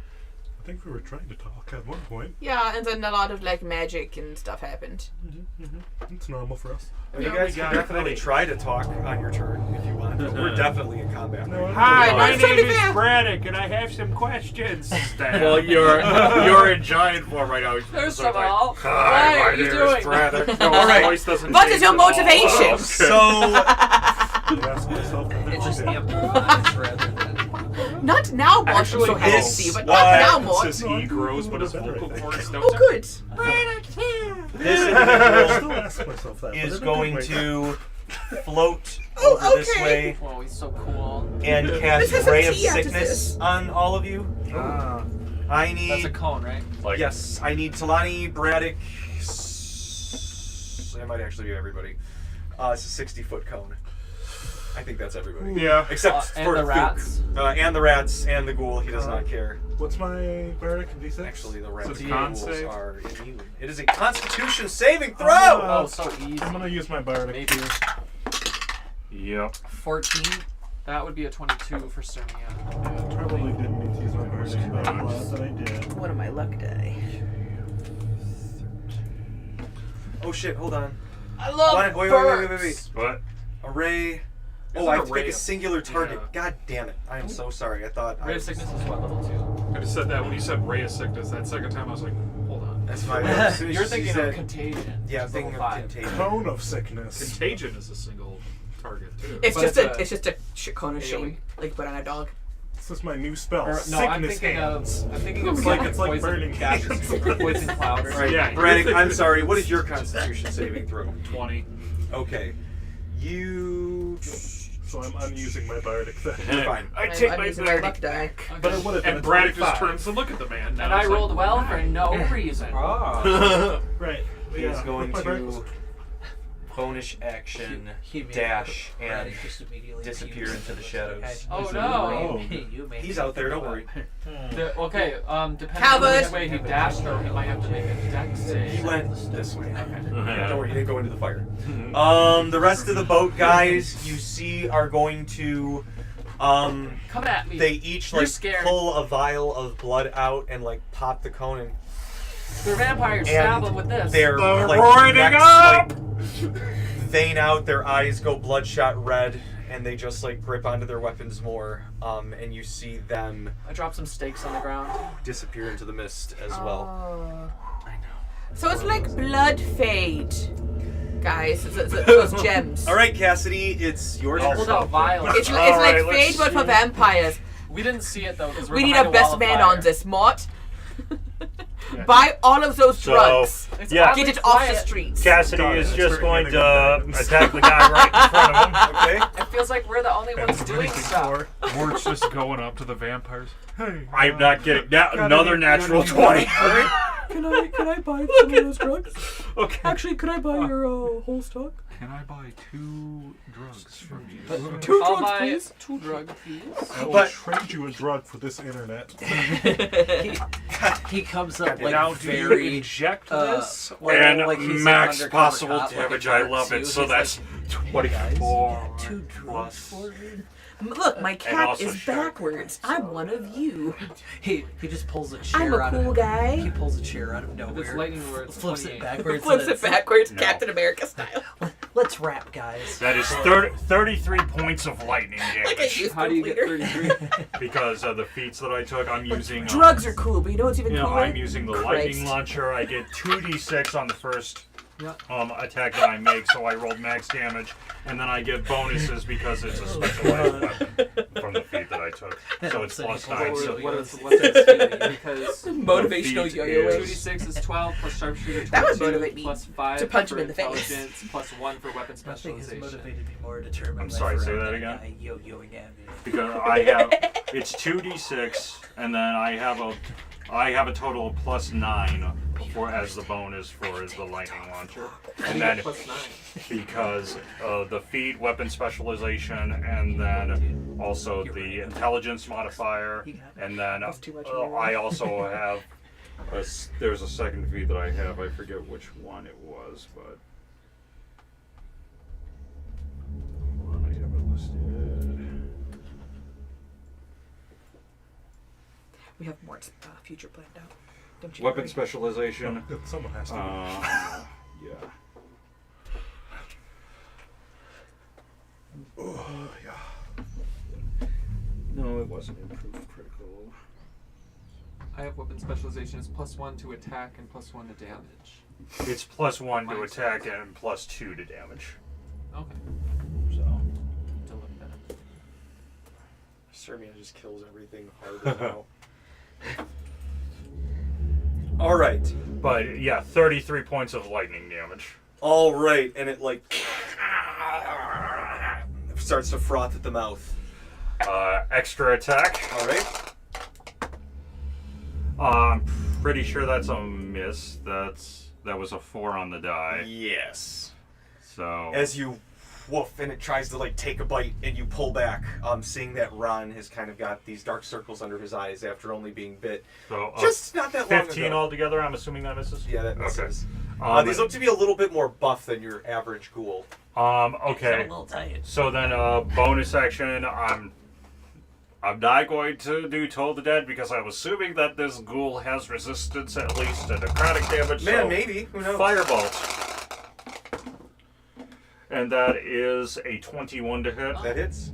I think we were trying to talk at one point. Yeah, and then a lot of like magic and stuff happened. It's normal for us. You guys can definitely try to talk on your turn if you want, but we're definitely in combat. No, right Hi, now. my That's totally name is fair. Braddock, and I have some questions. Well, you're in giant form right now. First of all, Hi, what my are you name is doing? Braddock. No, All right. his voice doesn't What change is your at all. motivation? So, I ask myself that It just every day. amplifies rather than. Not now, Mort. I'm Actually, so happy to this see you, but one- not now, It Mort. says he grows, but his vocal cords don't. Oh, good. this I individual still ask myself that. but is in a good going way. to float Oh, over this okay. way Whoa, he's so cool. and cast This is a Ray of tea after Sickness this. on all of you. Ah, I That's need... a cone, right? Like, Yes, I need Talani, Braddock... That might actually be everybody. It's a 60-foot cone. I think that's everybody. yeah. Except And for the Fook. rats? And the rats and the ghoul. He does not care. What's my bardic D6? Actually, the rats Is it and a con ghouls save? are immune. It is a Constitution saving throw! Oh, so easy. I'm gonna use my bardic Maybe. here. Yep. 14. That would be a 22 for Cermia. I probably didn't need to use my bardic spell. I'm glad that I did. What am my luck die? Oh shit, hold on. I love Wait. What? Array. Oh, Isn't I a have to pick ray a of- singular target. yeah. God damn it. I am so sorry. I thought Ray I of was... Sickness is what, level 2? I just said that when you said Ray of Sickness. That second time I was like, hold on. That's my bad. As soon as You're she thinking said- of Contagion. Yeah, I'm which is thinking level of 5. Contagion. Cone of sickness. Contagion is a single target, too. It's But just it's it's just a cone of AoE. shame, like put on a dog. This is my new spell. Or, no, sickness I'm thinking hands. of It's like poison burning gas hands. or poison cloud or All right, something. Yeah, Braddock, you're I'm thinking- sorry. What is your Constitution saving throw? 20. Okay. You... So I'm unusing my bardic then. You're fine. I take I'm my using my luck bardic die. back. But I would have done And a Braddock just 25. turns to look at the man. Now And I it's like, rolled well for no reason. Oh. Right. He is Yeah, going my bardic was- to bonus action, He made dash, and Braddock just immediately disappear teams into the with shadows. Oh, no. You made He's me out there, think don't worry. Okay, depending Calvert! on which way he dashed, though, he might have to make a dex save. He went this way. Okay. Yeah, don't worry, he didn't go into the fire. The rest of the boat guys you see are going to, Come at me. they each You're like scared. pull a vial of blood out and like pop the cone and They're vampires. Stab them with this. they're The like roiding necks, up! like, vein out, their eyes go bloodshot red, and they just like grip onto their weapons more, and you see them I drop some stakes on the ground. disappear into the mist as well. I know. So it's like blood fade, guys. It's those gems. All right, Cassidy, it's your turn. Pulled out vials. It's like fade, but for vampires. We didn't see it though because We need a best man on this, Mort. Yeah. Buy all of those drugs. Yeah. Get it off the streets. Cassidy is just going to attack the guy right in front of him. Okay. It feels like we're the only ones doing stuff. Mort's just going up to the vampires. Hey, I'm not getting another natural 20. Can I buy some of those drugs? Okay. Actually, could I buy your whole stock? can I buy 2 drugs from you? I'll buy 2 drugs, please. I will But- trade you a drug for this internet. He comes up like Now, do very you inject this? And like he's an max undercover possible cop, like damage. in I Part love 2. it. So He's that's like, "Hey, guys, 24 2 drugs plus. for me?" Look, my And cat also is shark. backwards. I'm one of you. He just pulls a chair I'm a out cool of guy. He pulls a chair out of If nowhere. it's lightning where it's flips it 28. backwards. Flips and it backwards, No. Captain America style. Let's rap, guys. That is 33 points of lightning Like a damage. youth How do you group get leader. 33? Because of the feats that I took, I'm using. Drugs are cool, but you know what's even You know, cooler? I'm using the lightning launcher. I get 2d6 on the first Yeah. attack that I make, so I rolled max damage, and then I get bonuses because it's a specialized weapon from the feat that I took. So it's plus 9. So What's its feeling? Because Motivational feat yo-yo. is- 2d6 is 12 plus sharpshooter 22 That would motivate me plus 5 to punch him for in the face. intelligence plus 1 for weapon Nothing has specialization. motivated me more to turn my I'm life sorry, say around that than again? a guy yo-yoing at me. because I have it's 2d6, and then I have a total of plus 9 for as the bonus for the lightning launcher, and then Plus 9. because the feat, weapon specialization, and then also the intelligence modifier, and then That's too much of your I also have there's a second feat that I have. I forget which one it was, but hold on, I have it listed. We have more future planned out. Don't you Weapon worry. specialization. Someone has to. Yeah. Oh, yeah. No, it wasn't improved critical. I have weapon specialization is plus 1 to attack and plus 1 to damage. It's plus 1 to Mine's attack and plus 2 to damage. Okay. So. To look better. Cermia just kills everything harder now. All right. But yeah, 33 points of lightning damage. All right, and it like starts to froth at the mouth. Extra attack. All right. I'm pretty sure that's a miss. That was a 4 on the die. Yes. So. As you woof and it tries to like take a bite and you pull back, seeing that Ron has kind of got these dark circles under his eyes after only being bit So, just not that long 15 ago. altogether. I'm assuming that misses. Yeah, that misses. Okay. These look to be a little bit more buff than your average ghoul. Okay. A little tight. So then, bonus action. I'm not going to do Toll the Dead because I'm assuming that this ghoul has resistance at least to necrotic damage. Man, so maybe. Who knows? Firebolt. And that is a 21 to hit. That hits.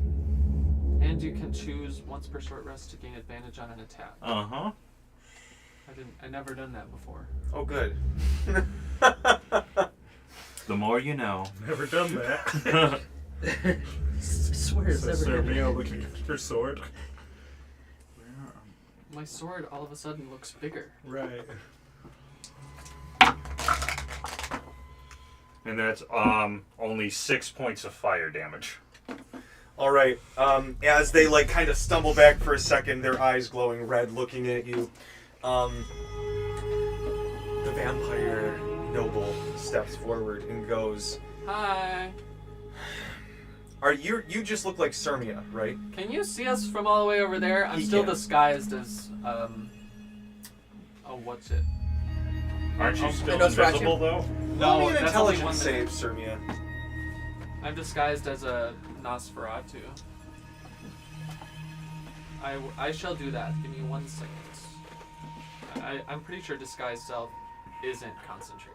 And you can choose once per short rest to gain advantage on an attack. Uh-huh. I never done that before. Oh, good. The more you know. Never done that. I swear it's So never happened. Cermia looking at your sword. My sword all of a sudden looks bigger. Right. And that's only 6 points of fire damage. All right. As they like kind of stumble back for a second, their eyes glowing red, looking at you. The vampire noble steps forward and goes, Hi. "Are you just look like Cermia, right?" Can you see us from all the way over there? I'm still Yeah. disguised as oh, what's it? Aren't you still Nosferatu. invisible, though? Roll me an that's only intelligence 1 minute. save, Cermia. I'm disguised as a Nosferatu. I shall do that. Give me 1 second. I'm pretty sure disguised self isn't concentration.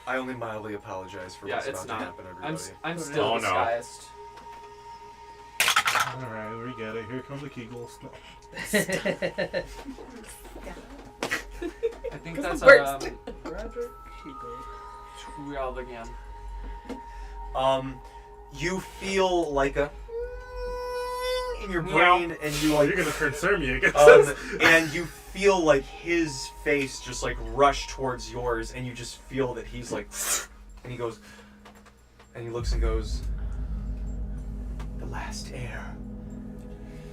I only mildly apologize for what's it's about not. to happen, everybody. I'm still Oh, no. disguised. Alright, we get it. Here come the Kegels. No. I think that's worst. 12 again. You feel like a in your Meow. brain, and you Oh, like you're gonna turn Cermia against us. and you feel like his face just like rush towards yours, and you just feel that he's like, and he goes, and he looks and goes, the last heir.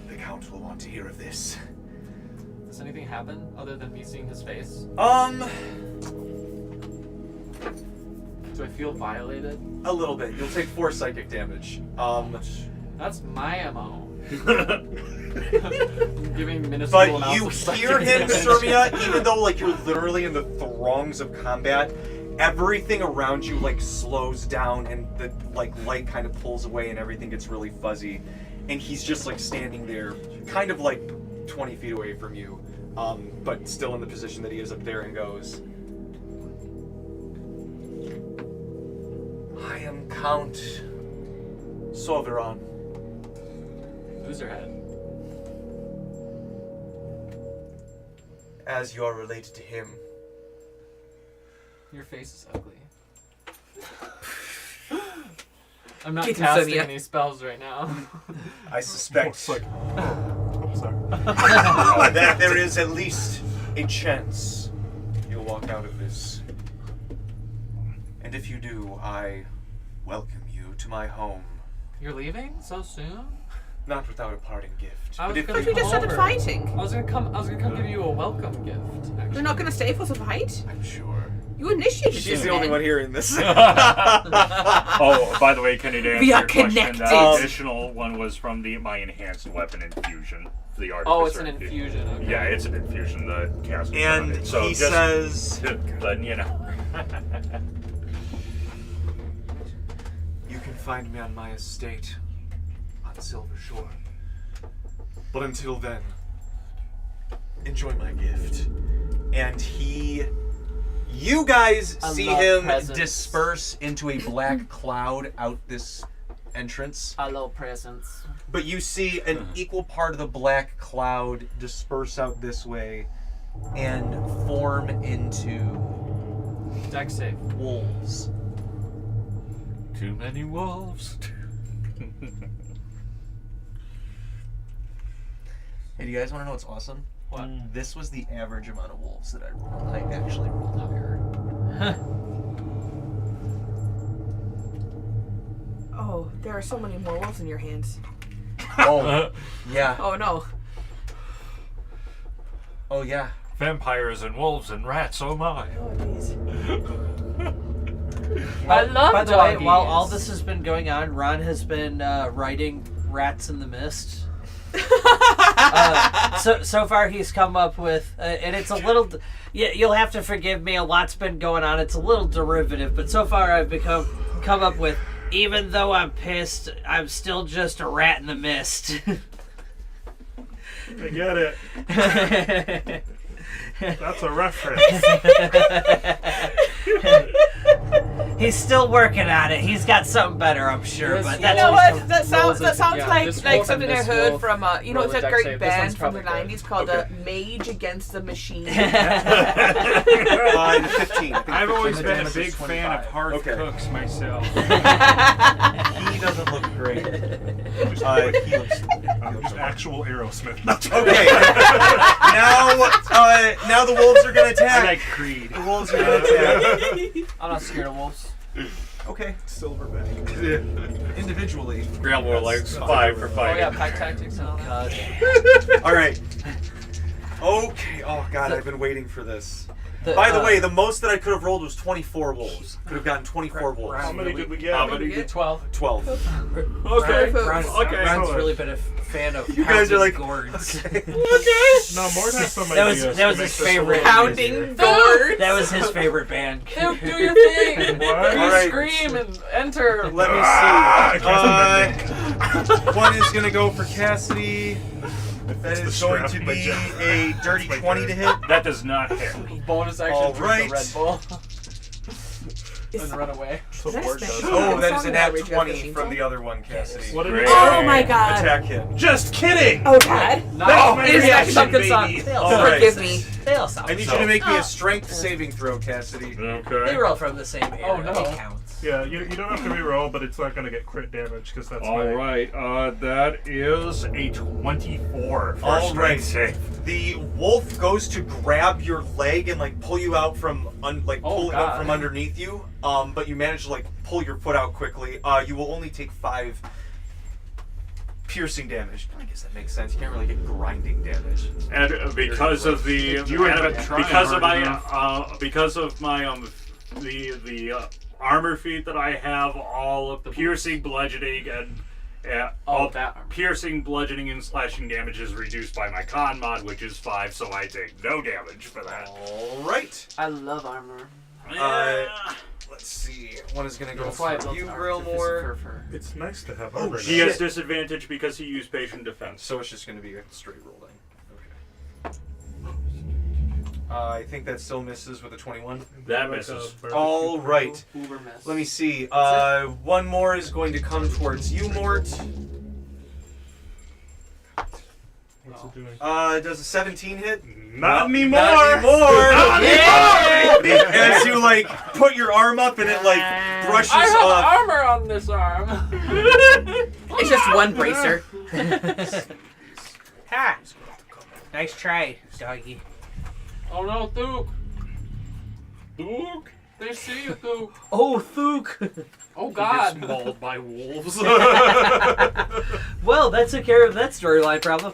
The Count will want to hear of this. Does anything happen other than me seeing his face? Do I feel violated? A little bit. You'll take 4 psychic damage. That's my MO. Giving minuscule But amounts you of psychic hear him, damage. Cermia, even though like you're literally in the throngs of combat, everything around you like slows down and the like light kind of pulls away and everything gets really fuzzy. And he's just like standing there, kind of like 20 feet away from you, but still in the position that he is up there, and goes, I am Count Sovereign. Loserhead. As you are related to him, Your face is ugly. I'm not Get him, casting Cermia. any spells right now. I suspect It's like, oh, I'm sorry. that there is at least a chance you'll walk out of this. And if you do, I welcome you to my home. You're leaving so soon? Not without a parting gift. I was But if gonna But we just started over. fighting. I was gonna come give you a welcome gift. Actually. You're not gonna stay for the fight? I'm sure. You initiated She's this the only man. one hearing this. Oh, by the way, Kenny, to We answer are your question, connected. the additional one was from my enhanced weapon infusion. The artificer. Oh, it's an infusion. Okay. Yeah, it's an infusion. The cast. And so he just says, letting you know. you can find me on my estate on Silver Shore. But until then, enjoy my gift. And you guys I see love him presents. disperse into a black cloud out this entrance. I love presents. But you see an equal part of the black cloud disperse out this way and form into Deck safe. wolves. Too many wolves. Hey, do you guys want to know what's awesome? What? This was the average amount of wolves that I rolled. I actually rolled higher. Oh, there are so many more wolves in your hands. Oh, yeah. Oh no. Oh, yeah. Vampires and wolves and rats. Oh my. Oh jeez. I love By the way, doggies. while all this has been going on, Ron has been writing Rats in the Mist. So far he's come up with, and it's a little, you'll have to forgive me, a lot's been going on, it's a little derivative, but so far I've come up with, even though I'm pissed, I'm still just a rat in the mist. I get it. That's a reference. He's still working on it. He's got something better, I'm sure. Yes, But you that's You know what what? That sounds Rolls a- yeah, like this wolf something and I this heard wolf from you know, roll it's a that dex great save. This one's band from the probably good. '90s called Okay. Mage Against the Machine. 15. I've always The been a damage big is fan of 25. hard Okay. cooks myself. He doesn't look great. He looks. Just actual Aerosmith. Okay. Now the wolves are gonna I attack. like Creed. The wolves are gonna attack. I'm not scared of wolves. Okay. Silverback. Individually. Grandma likes 5 for Oh fighting. yeah, pack tactics and all that. All right. Okay. Oh God, I've been waiting for this. The, By the way, the most that I could have rolled was 24 wolves. Could have gotten 24 wolves. How many did we get? How many did 12. 12. Okay. Ron's- Ron's really been a fan of You guys are like. gourds. Okay. No, Mort has some That was- ideas that was to his make this a favorite. little Pounding easier. gourds. That was his favorite band. Do your thing. What? You All right. scream and enter. Let me Ah, see. One is gonna go for Cassidy. That It's the is going to strap, my be job. a dirty That's my 20 to turn. hit. That does not hit. Bonus action All drink right. the Red Bull. and run away. The Did I word smash does. you? Oh, that Song is an that nat Rachel 20 Christine from song? the other one, Cassidy. What did Great. it Oh my god. Attack hit. Just kidding! Oh god. That's my It is reaction, actually good baby. song. All right. Forgive me. They all sound I need so. you to make me a strength saving throw, Cassidy. They Okay. roll from the same area. Oh, no. It counts. Yeah, you don't have to re-roll, but it's not going to get crit damage because that's All right. That is a 24 for All strength right. save. The wolf goes to grab your leg and like pull you out from pull it out God. from underneath you. But you manage to like pull your foot out quickly. You will only take 5 piercing damage. I guess that makes sense. You can't really get grinding damage. And because of the You ain't been trying because of hard my enough. because of my the armor feat that I have, all of the piercing, bludgeoning, and all that armor. piercing, bludgeoning, and slashing damage is reduced by my con mod, which is 5, so I take no damage for that. All right. I love armor. Let's see. One is gonna go That's why I for built you, an Grillmore. It's nice to have Oh, armor. shit. He has disadvantage because he used patient defense. So it's just gonna be a straight roll then. Okay. I think that still misses with a 21. That misses. All right. Uber miss. Let me see. One more is going to come towards you, Mort. What's it doing? Does a 17 hit? Not anymore! Not anymore! Not anymore! As you like put your arm up and it like brushes I have off. armor on this arm. It's just one bracer. Ha! Nice try, doggy. Oh no, Thuke. Luke? They see you, Thuke. Oh, Thuke! Oh He gets god. mauled by wolves. Well, that took care of that storyline problem.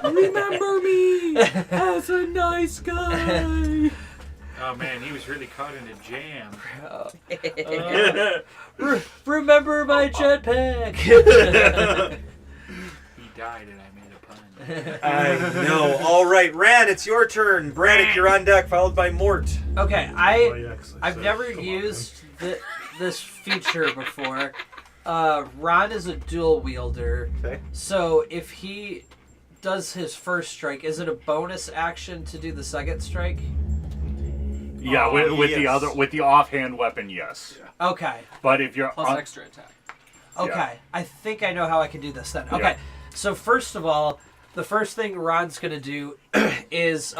Remember me as a nice guy. Oh man, he was really caught in a jam. Remember my jetpack! He died and I made a pun. I know. All right, Ran, it's your turn. Braddock, you're on deck, followed by Mort. Okay, Oh, I've never used this feature before. Ron is a dual wielder, Okay. so if he does his first strike, is it a bonus action to do the second strike? Yeah, with the offhand weapon, yes. Okay, But if you're Plus extra attack. okay. Yeah. I think I know how I can do this then. Okay, Yeah. so first of all, the first thing Ron's gonna do is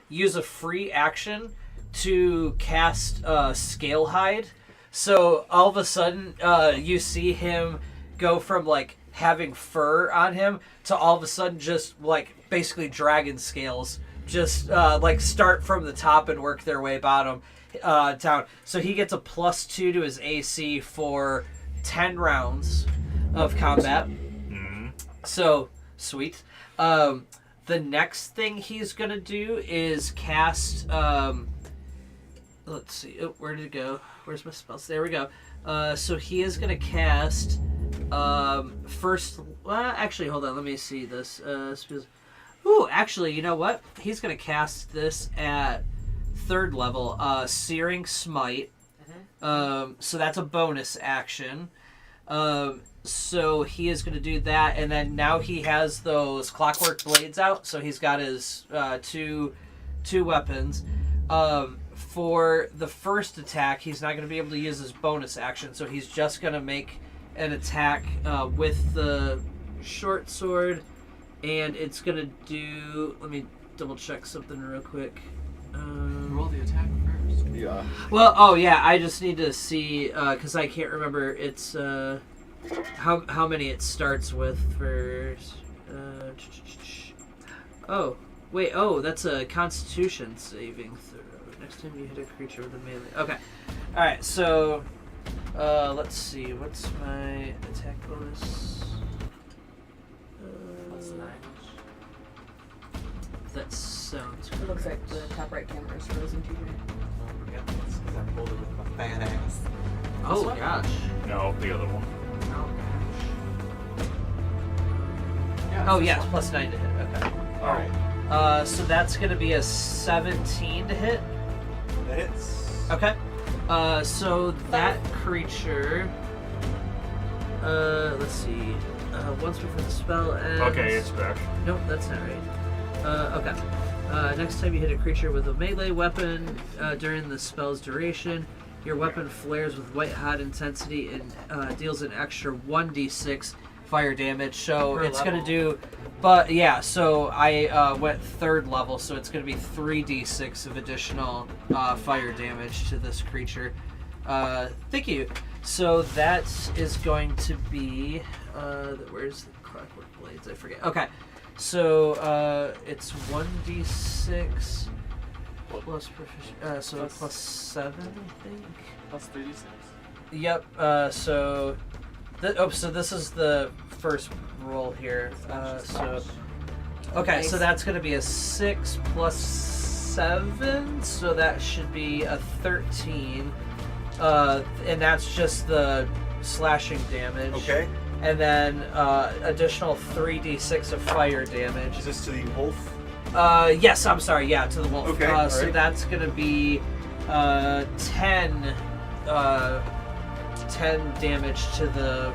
use a free action to cast Scale Hide. So all of a sudden, you see him go from like having fur on him to all of a sudden just like basically dragon scales. Just like start from the top and work their way bottom down. So he gets a +2 to his AC for 10 rounds of combat. So sweet. The next thing he's gonna do is cast. Let's see. Oh, where did it go? Where's my spells? There we go. So he is gonna cast. First. Well, actually, hold on. Let me see this. Ooh, actually, you know what? He's gonna cast this at 3rd level. Searing Smite. So that's a bonus action. So he is going to do that, and then now he has those clockwork blades out, so he's got his two weapons. For the first attack, he's not going to be able to use his bonus action, so he's just going to make an attack with the short sword, and it's going to do... Let me double check something real quick. Roll the attack first. Yeah. Well, oh yeah, I just need to see, because I can't remember it's... how many it starts with for oh wait, oh, that's a Constitution saving throw. Next time you hit a creature with a melee. Okay, all right, so let's see, what's my attack bonus? That sounds It looks like the top right camera is frozen, TJ. I pulled it with my fat ass. oh gosh. No, the other one. Oh yes, +9 to hit. Okay. Alright. So that's gonna be a 17 to hit. That hits. Okay. So that creature. Let's see. Once before the spell ends. Okay, it's back. Nope, that's not right. Okay. Next time you hit a creature with a melee weapon during the spell's duration, Your weapon flares with white-hot intensity and deals an extra 1d6 fire damage. So Per it's going to level? do... But, yeah, so I went 3rd level, so it's going to be 3d6 of additional fire damage to this creature. Thank you. So that is going to be... where's the clockwork blades? I forget. Okay. So it's 1d6 plus proficiency. So plus 7, I think. Plus 3d6. Yep. So this is the first roll here. Okay. So that's going to be a 6 plus 7. So that should be a 13. And that's just the slashing damage. Okay. And then additional 3d6 of fire damage. Is this to the wolf? Yes, I'm sorry. Yeah, to the wolf. Okay, So alright. that's gonna be 10 damage to the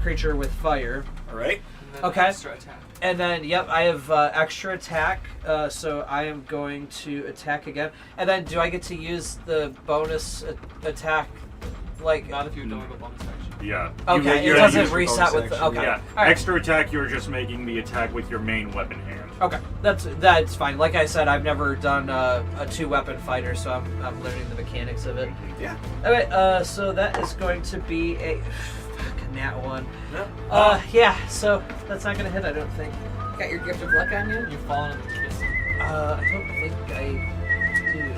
creature with fire. All right. And then Okay. Extra attack. And then, yep, I have extra attack, so I am going to attack again. And then, do I get to use the bonus attack? Like, Not if you're doing a bonus action. Yeah. okay, You it doesn't use your reset bonus with the, action, okay. Yeah. All right. Extra attack, you're just making the attack with your main weapon hand. Okay, that's fine. Like I said, I've never done a 2-weapon fighter, so I'm learning the mechanics of it. Yeah. Okay, so that is going to be a nat 1. No. Yeah. So that's not gonna hit, I don't think. Got your gift of luck on you? You've fallen into the kiss. I don't think I do.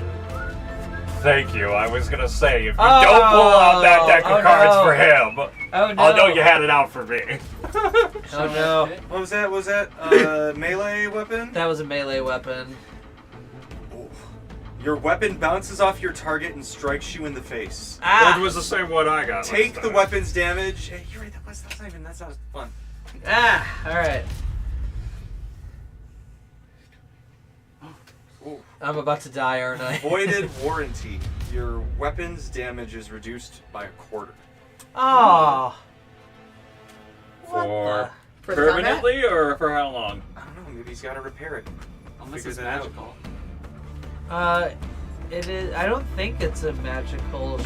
Thank you. I was gonna say, if you Oh, don't pull out that deck of oh cards no. for him, Oh no! I'll know you had it out for me. Oh no! What was that? Was that melee weapon? That was a melee weapon. Your weapon bounces off your target and strikes you in the face. That Ah! was the same one I got. Take last the time. weapon's damage. Hey, you're right. That's not fun. Ah! All right. Ooh. I'm about to die, aren't I? Voided warranty. Your weapon's damage is reduced by a quarter. Oh. For For the combat? permanently or for how long? I don't know. Maybe he's got to repair it. Unless Figure it's that out. magical. It is. I don't think it's a magical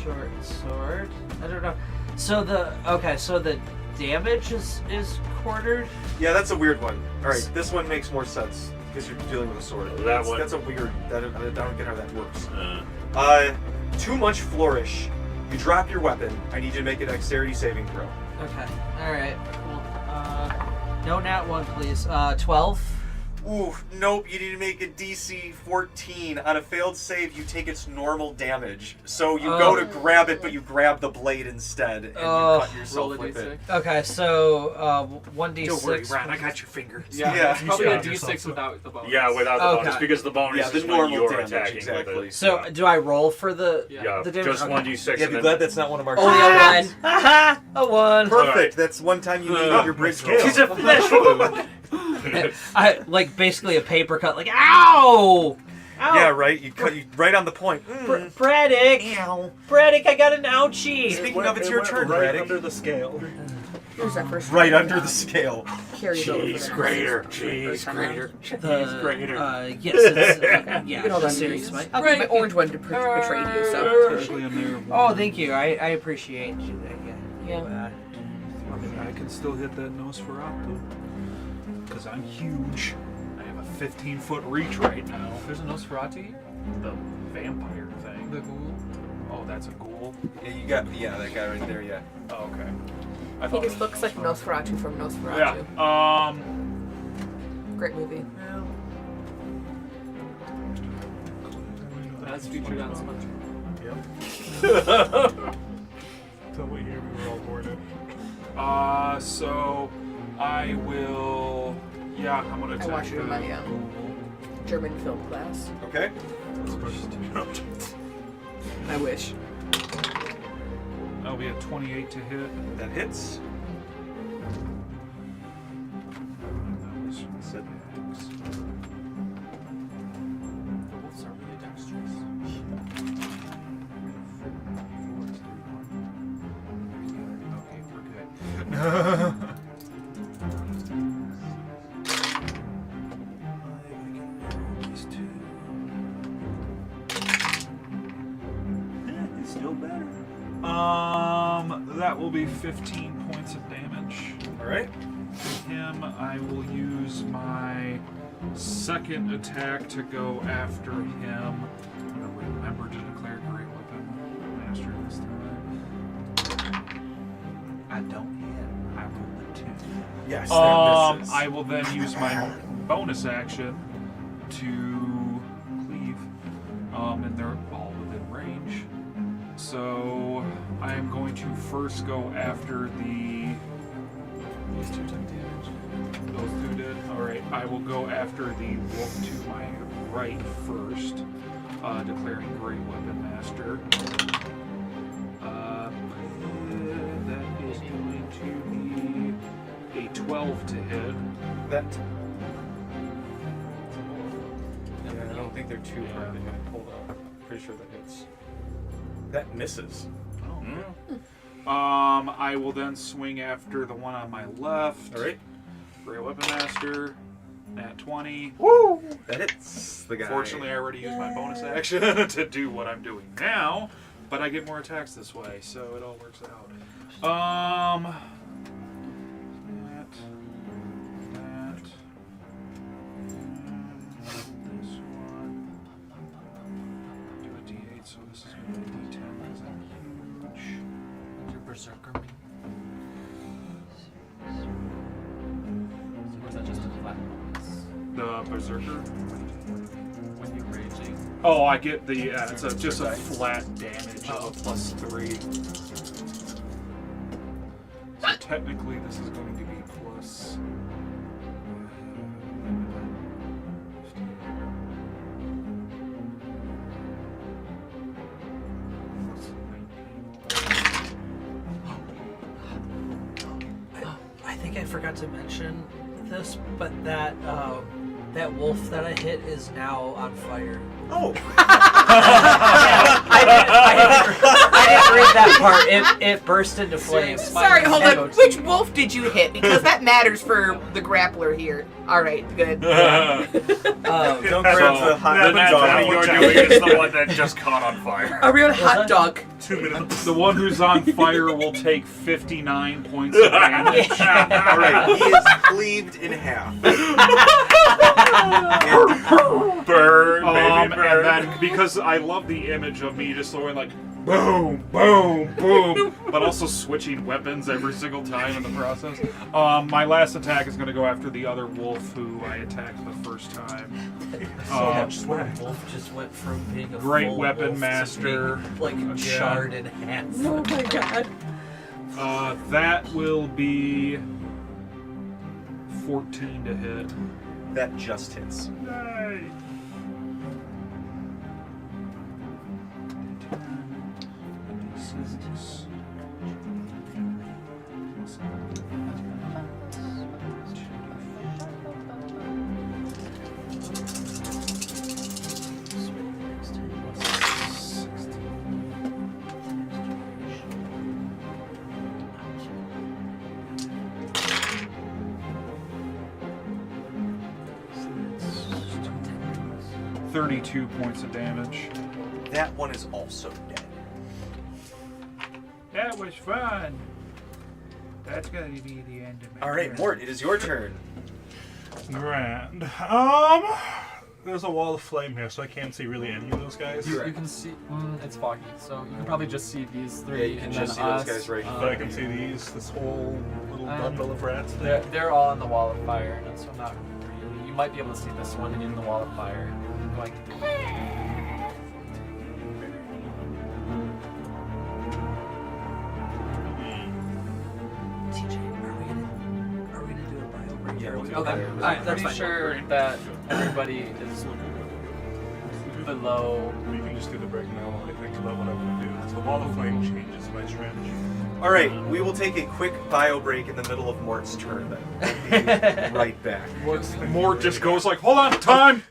short sword. I don't know. So the damage is quartered. Yeah, that's a weird one. All right, this one makes more sense because you're dealing with a sword. That one- That's a weird. I don't get how that works. Uh, Too much flourish. You drop your weapon. I need you to make a dexterity saving throw. Okay. All right. Cool. No nat 1, please. 12. Ooh, nope. You need to make a DC 14. On a failed save, you take its normal damage. So you go to grab it, but you grab the blade instead, and you cut Roll yourself a with it. d6. Okay, so 1d6. Don't worry, Ron. I got your finger. Yeah, Yeah. it's probably You a shot yourself, d6 so- without the bonus. yeah, without the Okay. bonus, because the bonus Yeah, the is when normal you're damage, attacking exactly. with it. So do I roll for the Yeah. the damage? just Okay. 1d6. Yeah, and be then glad that's not one of our. Only a one. Haha! A 1. Perfect. That's one time you need your bridge scale. She's a flesh wound. I like basically a paper cut. Like ow! Ow! Yeah, right. You cut you right on the point. Braddock! Braddock, I got an ouchie! Speaking of, it's your turn, right Braddock. under the scale. Here's our first Right round. under the scale. Carry it over. Cheese grater. Cheese grater. Cheese grater. Yes, it's, You yeah, can hold the on to series these. might. My orange one betrayed you, so. Especially in there. Oh, thank you. I appreciate you. Yeah. I can still hit that Nosferatu. Because I'm huge. I have a 15-foot reach right now. There's a Nosferatu here? The vampire thing. The ghoul? Oh, that's a ghoul? Yeah, you got that guy right there. Yeah. Oh, okay. I He thought just it was looks like Nosferatu from Nosferatu. Yeah. Great movie. That's featured on SpongeBob. So we hear we were all born in. So I will. Yeah, I'm gonna I attack watched it in the my German film class. Okay. I wish. That'll be a 28 to hit. That hits. That was said max. The wolves are really dexterous. Okay, we're good. that will be 15 points of damage. All right. To him, I will use my second attack to go after him. I'm going to remember to declare Great Weapon Master this time. I don't hit. I rolled a 2. Yes. That misses. I will then use my bonus action to cleave, and they're all within range. So I am going to first go after the. These 2 took damage. Those 2 did. All right. I will go after the wolf to my right first, declaring Great Weapon Master. That is going to be a 12 to hit. That. Yeah, I don't think they're too hard. They're gonna pull up. Pretty sure that hits. That misses. Oh. I will then swing after the one on my left. All right. Great Weapon Master. Nat 20. Woo! That hits the guy. Fortunately, I already used my bonus action to do what I'm doing now, but I get more attacks this way, so it all works out. That. This one. Do a D8, so this is going to be a D10 because I'm huge. Your berserker mean? Or is that just a flat bonus? The Berserker. When you're raging? Oh, I get the, it's just a flat damage of a +3. So technically this is going to be plus... I think I forgot to mention this, but that that wolf that I hit is now on fire. Oh. I didn't read that part. It burst into flames. Sorry, hold on. Which wolf did you hit? Because that matters for the grappler here. All right, good. Don't grab the hot The dog. that you're doing is the one that just caught on fire. A real hot dog. 2 minutes. The one who's on fire will take 59 points of damage. All right, he is cleaved in half. Burn, baby, burn. And then, because I love the image of me just going like, boom, boom, boom, but also switching weapons every single time in the process. My last attack is going to go after the other wolf who I attacked the first time. Wolf just went from being a Great full Weapon wolf Master. to being, like charred in half. Oh my god. That will be 14 to hit. That just hits. Yay! 32 points of damage. That one is also dead. That was fun. That's gonna be the end of my All right, turn. Mort, it is your turn. Grand. There's a wall of flame here, so I can't see really any of those guys. You can see. It's foggy, so you can probably just see these 3. Yeah, you can and just then see those us, guys right But I can see this whole little bundle of rats there. They're all in the wall of fire, and so not really. You might be able to see this one in the wall of fire. Like, TJ, are we gonna do a bio break? Yeah, we'll do okay, it. I'm pretty sure that everybody is below. We can just do the break now. I think about what I'm going to do. So the wall of flame changes my strategy. All right, we will take a quick bio break in the middle of Mort's turn then. We'll be right back. Mort just goes like, hold on, time!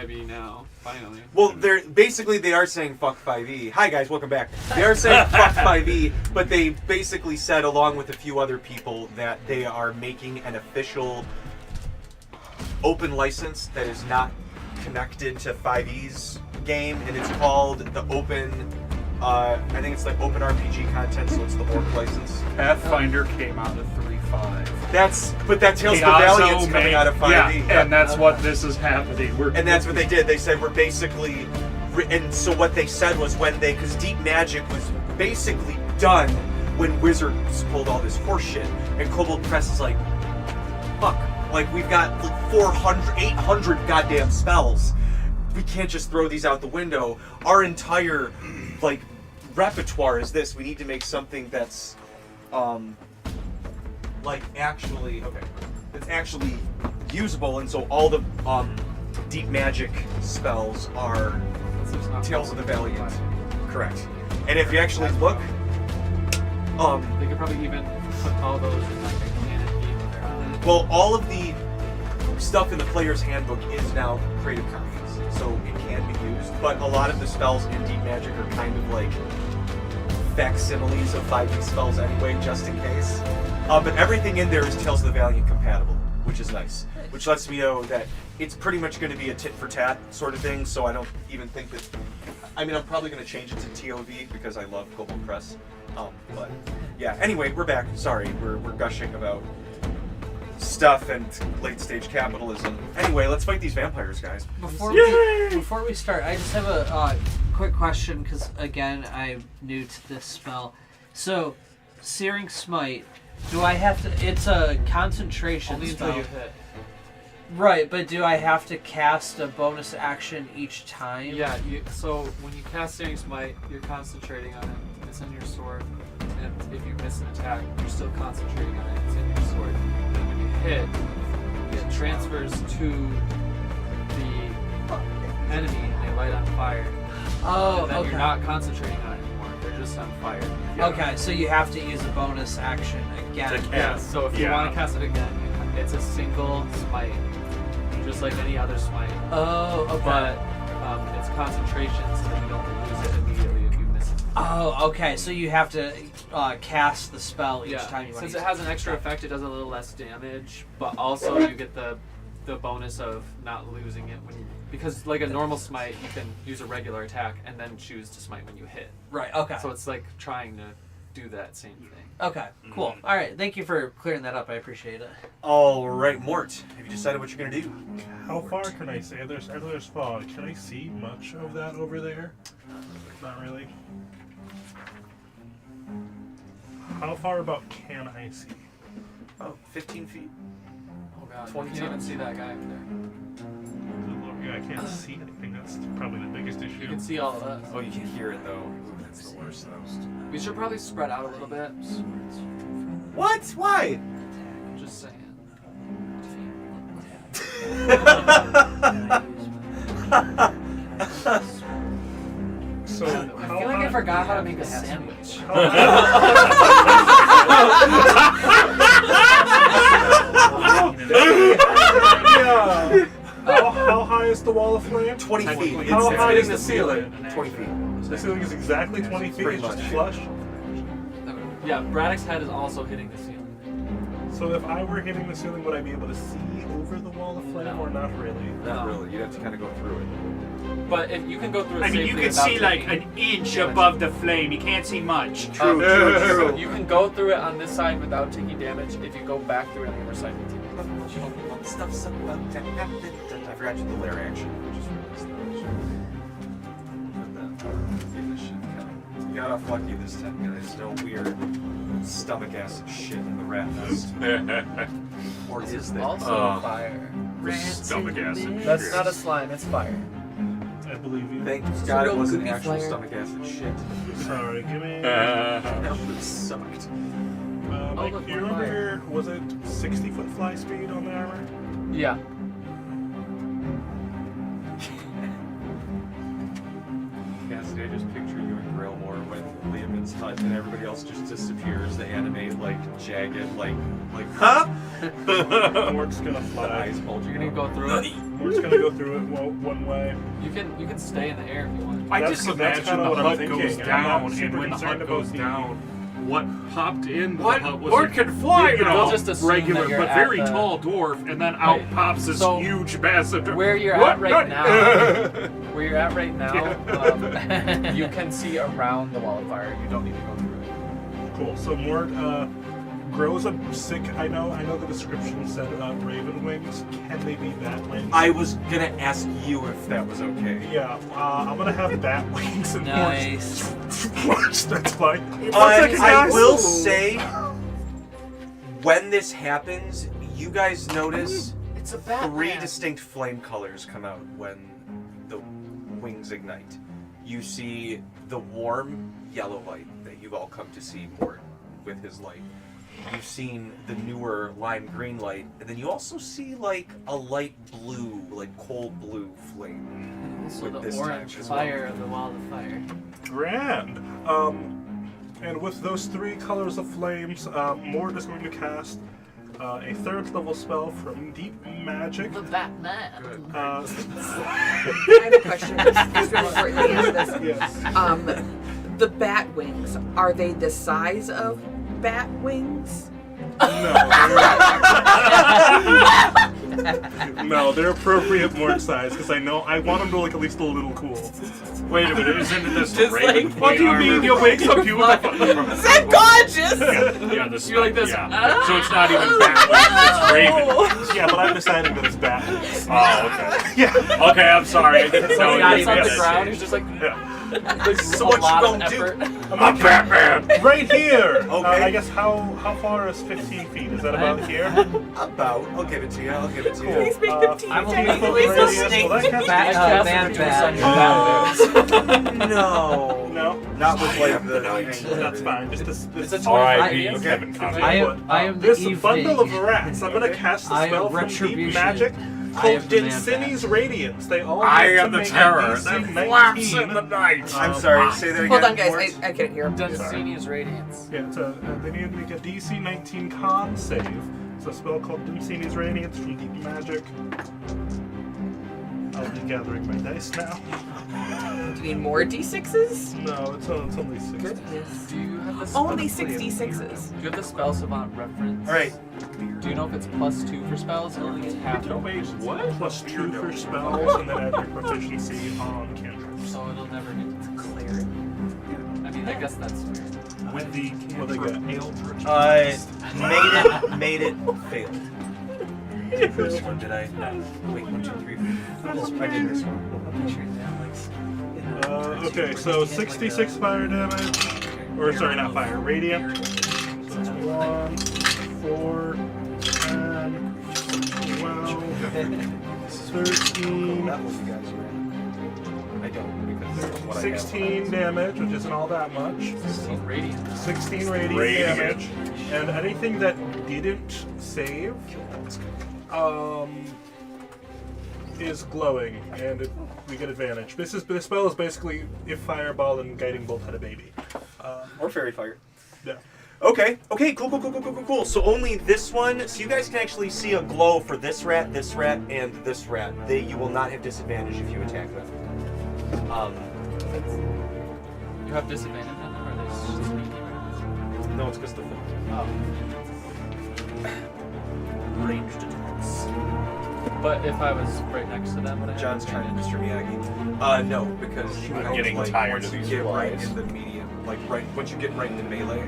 5e now. Finally. Well, they are saying fuck 5e. Hi guys, welcome back. They are saying fuck 5e, but they basically said, along with a few other people, that they are making an official open license that is not connected to 5e's game, and it's called the Open. I think it's like Open RPG content, so it's the Orc license. Pathfinder came out of 3.5. But that Tales of the Valiant's coming out of 5e. Yeah, and that's what this is happening. And that's what they did. They said we're basically, and so what they said was because Deep Magic was basically done when Wizards pulled all this horse shit, and Kobold Press is like, fuck, like we've got like 400, 800 goddamn spells. We can't just throw these out the window. Our entire like repertoire is this. We need to make something that's like actually it's actually usable, and so all the Deep Magic spells are Tales of the Valiant. Correct. And if you actually look, they could probably even put all those in like a canon game of their own. well, all of the stuff in the player's handbook is now Creative Commons, so it can be used. But a lot of the spells in Deep Magic are kind of like facsimiles of 5e spells anyway, just in case. But everything in there is Tales of the Valiant compatible, which is nice. Which lets me know that it's pretty much going to be a tit for tat sort of thing. So I don't even think that. I mean, I'm probably going to change it to TOV because I love Kobold Press. But yeah. Anyway, we're back. Sorry, we're gushing about stuff and late stage capitalism. Anyway, let's fight these vampires, guys. Before we start, I just have a quick question because again, I'm new to this spell. So, Searing Smite. Do I have to? It's a concentration Only spell. until you hit. Right, but do I have to cast a bonus action each time? Yeah, so when you cast Searing Smite, you're concentrating on it. It's in your sword. And if you miss an attack, you're still concentrating on it. It's in your sword. And when you hit, it transfers to the enemy and they light on fire. Oh, and then okay. you're not concentrating on it anymore. They're just on fire. Okay, so you have to use a bonus action again. Yeah, so if you want to cast it again, it's a single smite. Just like any other smite. Oh, okay. But it's concentration, so that you don't lose it immediately if you miss it. Oh, okay. So you have to cast the spell each time you want to Since use it has an extra effect, it does a little less damage, but also you get the bonus of not losing it when you, because like a normal smite, you can use a regular attack and then choose to smite when you hit. Right. Okay. So it's like trying to do that same thing. Okay. Cool. All right. Thank you for clearing that up. I appreciate it. All right, Mort. Have you decided what you're gonna do? How far can I see? There's fog. Can I see much of that over there? Not really. How far about can I see? About 15 feet. Oh god, 20 you can't even see that guy up there. Yeah, I can't see anything. That's probably the biggest issue. You can see all of us. Oh, you can hear it though. Ooh, that's the worst though. We should probably spread out a little bit. What? Why? Just saying. So I feel like I forgot how to make a sandwich. How high is the wall of flame? 20 feet. How It's high hitting is the the ceiling. 20 feet. The ceiling is exactly 20 feet. Pretty It's just much. flush. Yeah, Braddock's head is also hitting the ceiling. So if I were hitting the ceiling, would I be able to see over the wall of flame, or not really? Not really. You'd have to kind of go through it. But if you can go through it I mean, you safely can without see like taking an inch damage. above the flame. You can't see much. True. You can go through it on this side without taking damage. If you go back through it on the other side, you take damage. Stuff's about to happen. I forgot you the lair action. I just realized that. You got off lucky this time, guys. No weird stomach acid shit in the rat nest. Or is there? Also fire. Stomach acid. That's not a slime, it's fire. I believe you. Thank God it no wasn't goopy actual flare. stomach acid shit. Sorry, give me. That would have sucked. Mike, look, do you more remember, was it 60-foot fly speed on the armor? Yeah. Yes. honestly, I just picture you and Grailmore with Liam's hut and everybody else just disappears. They animate like jagged, like huh? Mort's gonna The fly. eyes bulging. You're gonna go through it. Mort's gonna go through it one way. You can stay in the air if you want. I That's- just that's imagine kinda the what I'm hut thinking, goes and I'm not down, super and when the concerned hut goes about the- down, what popped in What? the hut was Mort can fly, you know, They'll just assume regular that you're but at very the- tall dwarf, and then out Right. pops this So, huge massive. Where you're What? at right now, where you're at right now, Yeah. you can see around the wall of fire. You don't need to go through it. Cool. So Mort grows a sick. I know the description said raven wings. Can they be bat wings? I was gonna ask you if that was okay. Yeah. I'm gonna have bat wings and Nice. Mort's. That's fine. I guys. will say, when this happens, you guys notice It's a bat. 3 distinct flame colors come out when the wings ignite. You see the warm yellow light that you've all come to see Mort with his light. You've seen the newer lime green light, and then you also see like a light blue, like cold blue flame. Also with the this orange type as well. fire of the wall of fire. Grand. And with those 3 colors of flames, Mort is going to cast a 3rd level spell from Deep Magic. The Batman. Uh, I have a question. Just really importantly answer this. yes. The bat wings, are they the size of bat wings? No, they're appropriate Mort size because I want them to look at least a little cool. Wait a minute, isn't this Just raven? like- What do you mean? You wakes up you with a I'm gorgeous! Yeah, this. You're like this. Yeah. Ah! So it's not even bat wings, it's raven. Yeah, but I'm deciding that it's bat wings. Oh, okay. Yeah. Okay, I'm sorry. I didn't know Not you even on made the that ground. change. He's just like. Yeah. So a what you lot of gonna do? effort. I'm Batman. Right here. Okay. I guess how far is 15 feet? Is that about here? About. I'll give it to you. I'll give it to you. Please make them teeny I will tiny. be Please the don't radius. state Well, that counts. man bad. No. No. Not with like the. That's fine. Just this. It's a R.I.P. Okay. Kevin Conner. I am the This evening. bundle of rats. I'm gonna cast the I am spell from Deep retribution. Magic I called am the man Dinsini's bat. Radiance. They all I get to am the make a terror DC that 19. flaps in the night. I'm sorry. Say that again. Hold on, guys. Mort. I couldn't hear. Dunsini's Radiance. Yeah, they need to make a DC 19 con save. It's a spell called Dinsini's Radiance from Deep Magic. I'll be gathering my dice now. Do you need more D6s? No, it's only 6. Goodness. Do you have the spell? Only 66s. Do you have the spell savant reference? All right. Do you know if it's +2 for spells or it's half? What? Plus 2 for spells, and then add your proficiency on cantrips. So it'll never get to cleric. I mean, I guess that's fair. With the what they get? Made it, failed. First one, did I? No. Wait, 1, 2, 3. I did this one. Okay, so 66 fire damage. Or, sorry, not fire, radiant. So it's 1, 4, 10, 12, 13, That was you guys, right? I don't, because of what I have. 16 damage, which isn't all that much. Radiant. 16 radiant damage. And anything that didn't save is glowing, and we get advantage. This spell is basically if Fireball and Guiding Bolt had a baby. Or fairy fire. Yeah. Okay, cool. So only this one, so you guys can actually see a glow for this rat, and this rat. You will not have disadvantage if you attack them. You have disadvantage on them, or are they sneaky? No, it's because the Oh. ranged attacks. But if I was right next to them, would I have John's trying to advantage? Mr. Miyagi. No, because you I'm know, getting like, tired once of you these get right flies. in the medium, like once you get right into melee,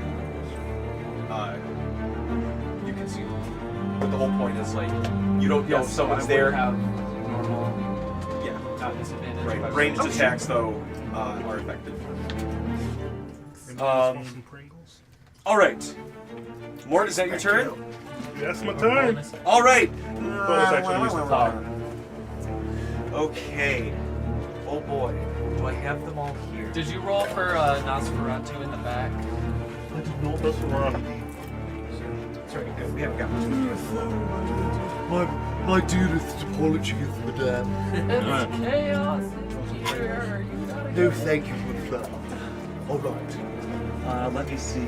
you can see them. But the whole point is like you don't know if Yes, so someone's I would there. have normal, Yeah. not disadvantage. Right. but- Ranged attacks though are effective. Pringles. All right. Mort, is that your turn? Yes, my turn. All right. Bonus action use the fire. Okay. Oh boy. Do I have them all here? Did you roll for Nosferatu in the back? That's wrong. Sorry, we haven't got much. My dearest apologies, madame. It's chaos in here. You gotta No, go. thank you for the Alright. Let me see.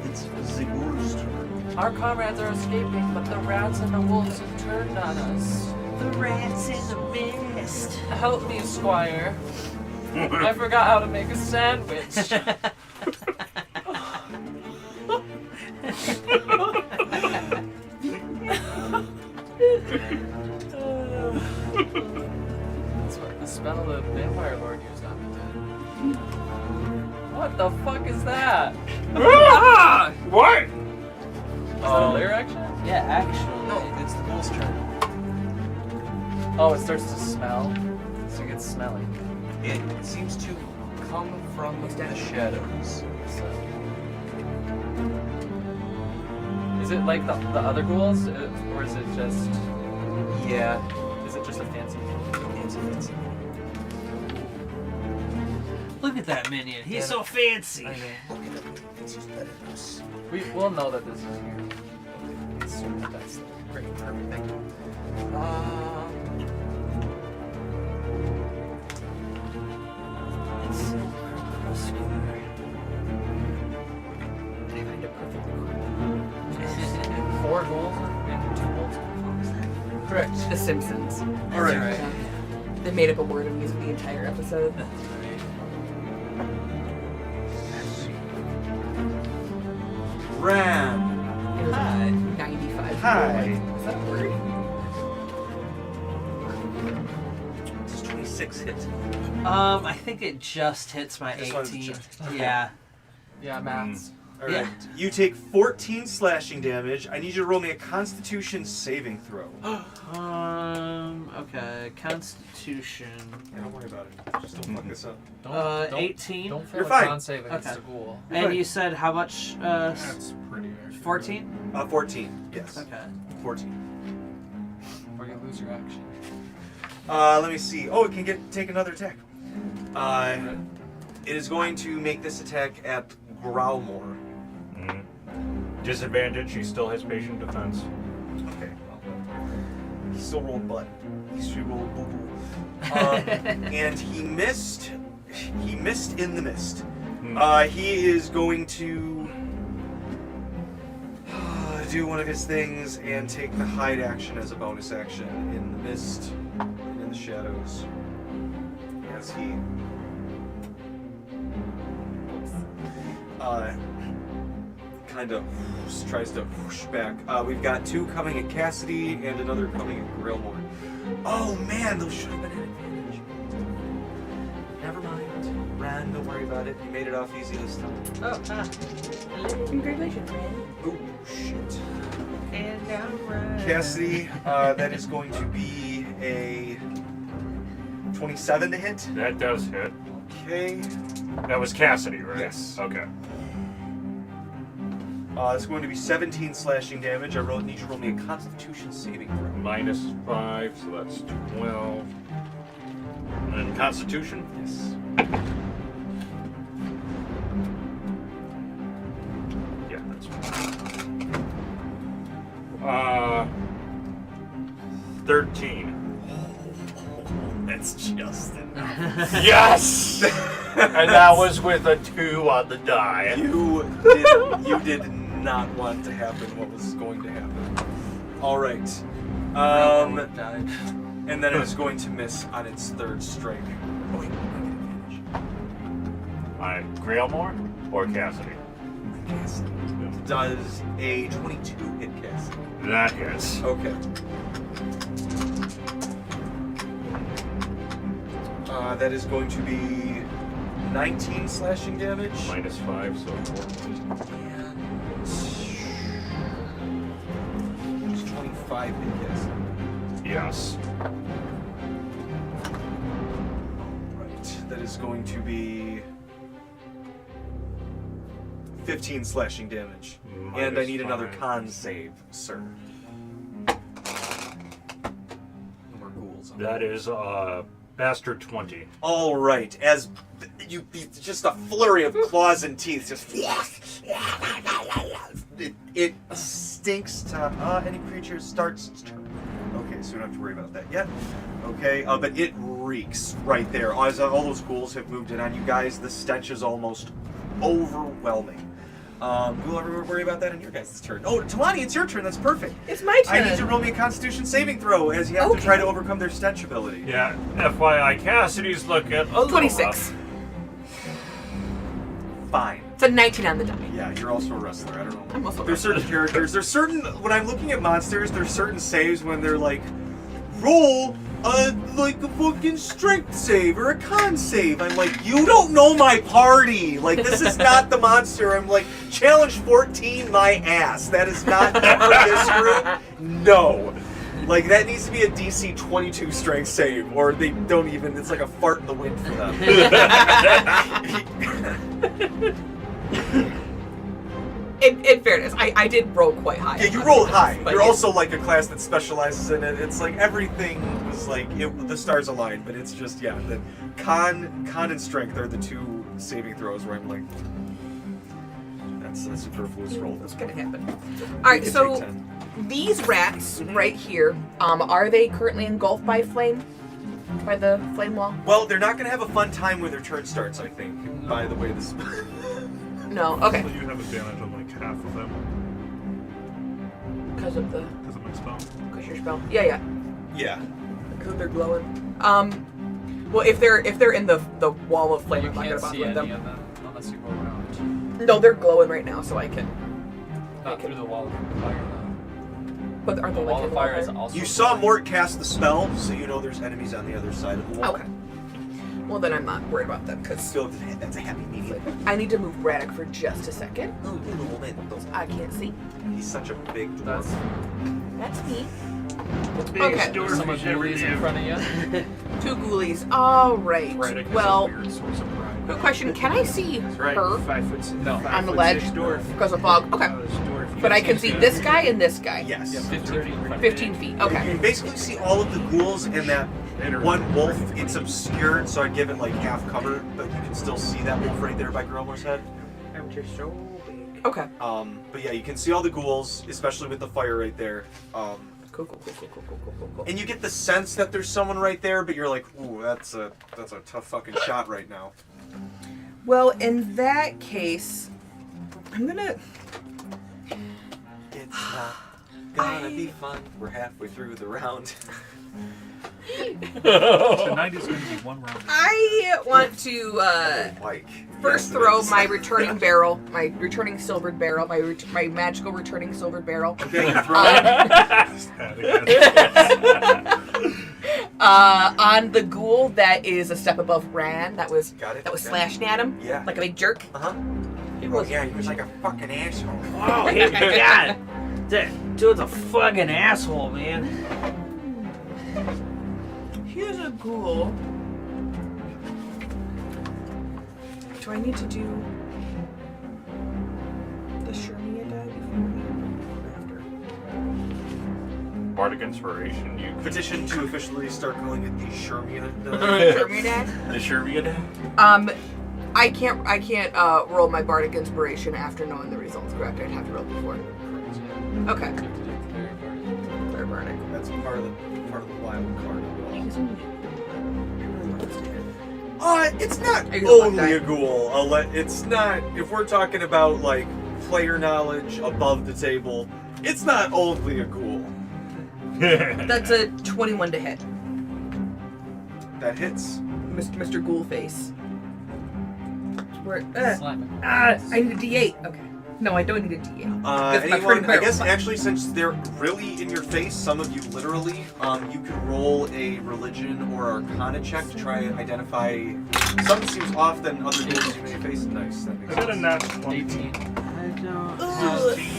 It's the ghoul's turn. Our comrades are escaping, but the rats and the wolves have turned on us. The rats in the mist. Help me, Squire. I forgot how to make a sandwich. That's what the spell the vampire lord used on me did. What the fuck is that? What? Is that a lair action? Yeah, actually. No, it's the ghoul's turn. Oh, it starts to smell. So it gets smelly. It seems to come from the shadows. So. Is it like the other ghouls? Or is it just. Yeah. Is it just a fancy name? Fancy. Look at that minion. He's so fancy. I know. We'll know that this is here. Assume that that's great. Perfect. Thank you. It's so obscure. I find it perfectly cool. 4 ghouls and 2 wolves. Correct. The Simpsons. All right. They made up a word and used it the entire episode. Ran. It was Hi. 95. Hi. Is that a word? Does 26 hit? I think it just hits my Just wanted to 18. check. Yeah. Yeah, maths. All right. Yeah. You take 14 slashing damage. I need you to roll me a Constitution saving throw. Okay. Constitution. Yeah, don't worry about it. Just don't fuck this up. Don't, 18. Don't fail You're a fine. con save against Okay. a ghoul. And you said how much? That's pretty accurate. 14? 14. Yes. Okay. 14. Or you lose your action. Let me see. Oh, it can take another attack. It is going to make this attack at Growlmore. Disadvantage, he still has patient defense. Okay. He still rolled butt. He still rolled boo boo. And he missed. He missed in the mist. He is going to do one of his things and take the hide action as a bonus action in the mist and in the shadows. As he kind of tries to whoosh back. We've got 2 coming at Cassidy and another coming at Grillmore. Oh man, those should have been an advantage. Never mind. Ran, don't worry about it. You made it off easy this time. Oh, Congratulations, man. Oh shit. And now run. Cassidy, that is going to be a 27 to hit. That does hit. Okay. That was Cassidy, right? Yes. Okay. It's going to be 17 slashing damage. I need you to roll me a Constitution saving throw. -5, so that's 12. And Constitution? Yes. Yeah, that's fine. 13. That's just enough. Yes! And that was with a 2 on the die. You did not want to happen what was going to happen. All right. Died. And then it is going to miss on its 3rd strike. Oh wait, I get advantage. Grailmore or Cassidy? Cassidy. Does a 22 hit Cassidy? That hits. Okay. That is going to be 19 slashing damage. -5, so 14. And it's 25 hit Cassidy. Yes. Right. That is going to be 15 slashing damage. And I need another -5. con save, sir. No more ghouls. That is Bastard 20. All right. As just a flurry of claws and teeth, just it stinks to any creature starts its turn. Okay, so we don't have to worry about that yet. Okay, but it reeks right there. As all those ghouls have moved in on you guys, the stench is almost overwhelming. We'll ever worry about that in your guys' turn. Oh, Talani, it's your turn. That's perfect. It's my turn. I need you to roll me a Constitution saving throw as you have to try to overcome their stench ability. Yeah, FYI, Cassidy's looking at 26. Fine. It's a 19 on the die. Yeah, you're also a wrestler. I don't know. I'm also a There's certain characters. There's certain when I'm looking at monsters. There's certain saves when they're like, roll like a fucking strength save or a con save. I'm like, you don't know my party. Like, this is not the monster. I'm like, challenge 14 my ass. That is not for this group. No. Like, that needs to be a DC 22 strength save, or they don't even, it's like a fart in the wind for them. In fairness, I did roll quite high. Yeah, you rolled high. But You're yeah. also like a class that specializes in it. It's like everything was like the stars aligned, but it's just the con and strength are the two saving throws where I'm like, that's a superfluous roll. That's gonna happen. All right, so these rats right here, are they currently engulfed by flame? By the flame wall? Well, they're not gonna have a fun time when their turn starts. I think. By the way, this. No. Okay. So you have advantage on like half of them Because of my spell. Because your spell. Yeah. Yeah. Because they're glowing. Well, if they're in the wall of flame, You I'm not can't gonna see bother any them. of them unless you go around. No, they're glowing right now, so I can. Not through the wall of fire, though. But aren't The they like wall in of the fire wall? is also. You saw Mort cast the spell, so you know there's enemies on the other side of the wall. Okay. Well, then I'm not worried about them because Still, that's a happy medium. I need to move Braddock for just a second. I can't see. He's such a big dwarf. That's me. Biggest Okay. dwarf Someone who's ever ghoulies in lived. front of you. 2 ghoulies. All right. Braddock is Well, a weird source of pride. quick question: can I see Right. her 5'6". No. on the ledge Dwarf. because of fog? Okay. But I can see this guy and this guy. Yes. 15 feet in front of 15 feet. You Okay. can basically see all of the ghouls and that one wolf. It's obscured, so I'd give it like half cover, but you can still see that wolf right there by Gromor's head. I'm just so big. Okay. But yeah, you can see all the ghouls, especially with the fire right there. Cool. And you get the sense that there's someone right there, but you're like, ooh, that's a tough fucking shot right now. Well, in that case, I'm gonna. It's not gonna be fun. We're halfway through the round. Tonight is going to be one round. I want to Mike. first throw my returning barrel, my returning silvered barrel, my magical returning silvered barrel. Okay, you throw On the ghoul that is a step above Ran, that was Got it, that was okay. slashing at him, Yeah. like a big jerk. He was like a fucking asshole. Oh, my God. That dude's a fucking asshole, man. Here's a ghoul. Do I need to do the Cermia die before or Bardic Inspiration, you Petition to officially start calling it the Cermia. after? Cermia die? the Cermia die? I can't roll my bardic inspiration after knowing the results. Correct? I'd have to roll before. Okay. Clear bardic. That's part of the wild card. It's not Are you gonna only die? a ghoul. It's not. If we're talking about like player knowledge above the table, it's not only a ghoul. That's a 21 to hit. That hits. Mr. Ghoulface. Where? Slam it. I need a D8. Okay. No, I don't need a D8. That's my Anyone? turn I guess barrel. actually, since they're really in your face, some of you literally, you can roll a religion or arcana check to try and identify. Some seems off than other ghouls in your face. Nice. That makes I got a sense. nat 20. 18.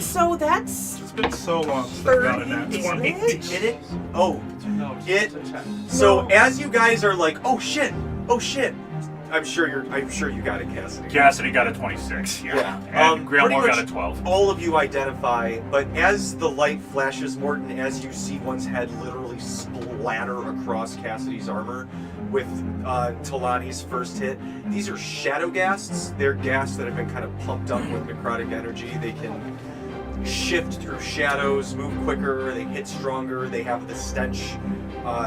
So that's It's been so long since I got a nat 30 20. damage. Did it? Oh, No, It- it's a check. so as you guys are like, oh shit. I'm sure you got it, Cassidy. Cassidy got a 26, yeah. Yeah. And Pretty Grandma got much a 12. All of you identify, but as the light flashes, Morton, as you see one's head literally splatter across Cassidy's armor with Talani's first hit, these are shadow ghasts. They're ghasts that have been kind of pumped up with necrotic energy. They can shift through shadows, move quicker, they hit stronger, they have the stench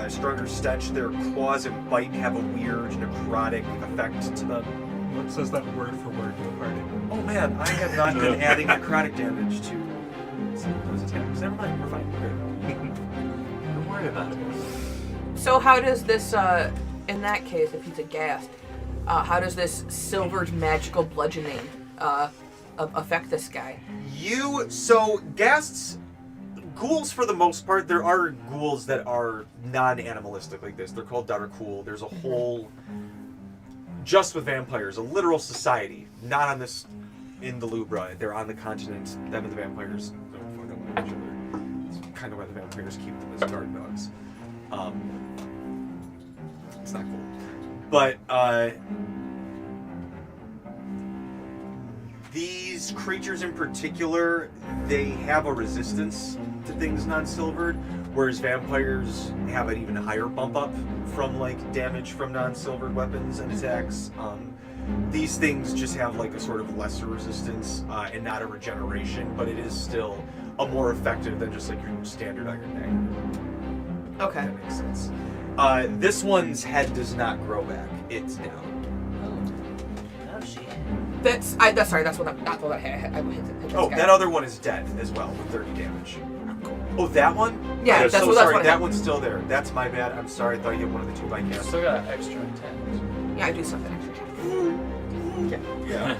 stronger stench. Their claws and bite have a weird necrotic effect to them. What says that word for word in the party? Oh man, I have not been adding necrotic damage to those attacks. Never mind, we're fine. We're good. Don't worry about it. So how does this, in that case, if he's aghast, how does this silvered magical bludgeoning affect this guy? Ghasts, ghouls for the most part, there are ghouls that are non-animalistic like this. They're called Darkul. There's a whole, just with vampires, a literal society. Not on this, in the Lubra. They're on the continent. Them and the vampires don't fuck up with each other. It's kind of why the vampires keep them as guard dogs. It's not cool. But, these creatures in particular, they have a resistance to things non-silvered, whereas vampires have an even higher bump up from like damage from non-silvered weapons and attacks. These things just have like a sort of lesser resistance and not a regeneration, but it is still a more effective than just like your standard Iron Dagger. Okay. That makes sense. This one's head does not grow back. It's down. Oh shit. That's sorry. That's what I hit. I hit this Oh, guy. that other one is dead as well with 30 damage. Oh, that one? Yeah, I'm that's so what- that's sorry. what I That hit. one's still there. That's my bad. I'm sorry. I thought you had one of the 2 by cast. Still got extra attack. Yeah, I do something extra. Yeah.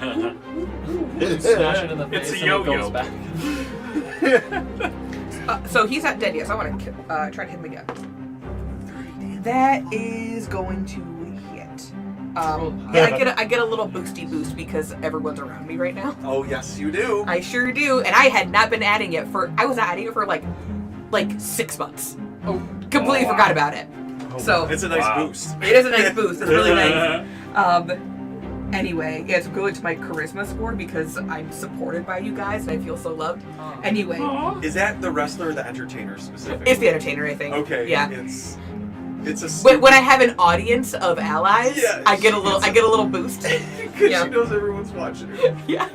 Smash it in the face It's a and it yo-yo. goes back. So he's not dead yet, so I want to try to hit him again. That is going to hit. Yeah, I get a little boosty boost because everyone's around me right now. Oh, yes, you do. I sure do, and I had not been adding it I was not adding it for like 6 months. Oh, completely forgot about it. So It's a nice boost. it is a nice boost. It's really nice. Anyway, yeah, it's going to my charisma score because I'm supported by you guys and I feel so loved. Anyway, Is that the wrestler or the entertainer specifically? it's the entertainer, I think. Okay. Yeah. It's a When I have an audience of allies, Yeah, I get a little boost. because Yeah. she knows everyone's watching her. Yeah.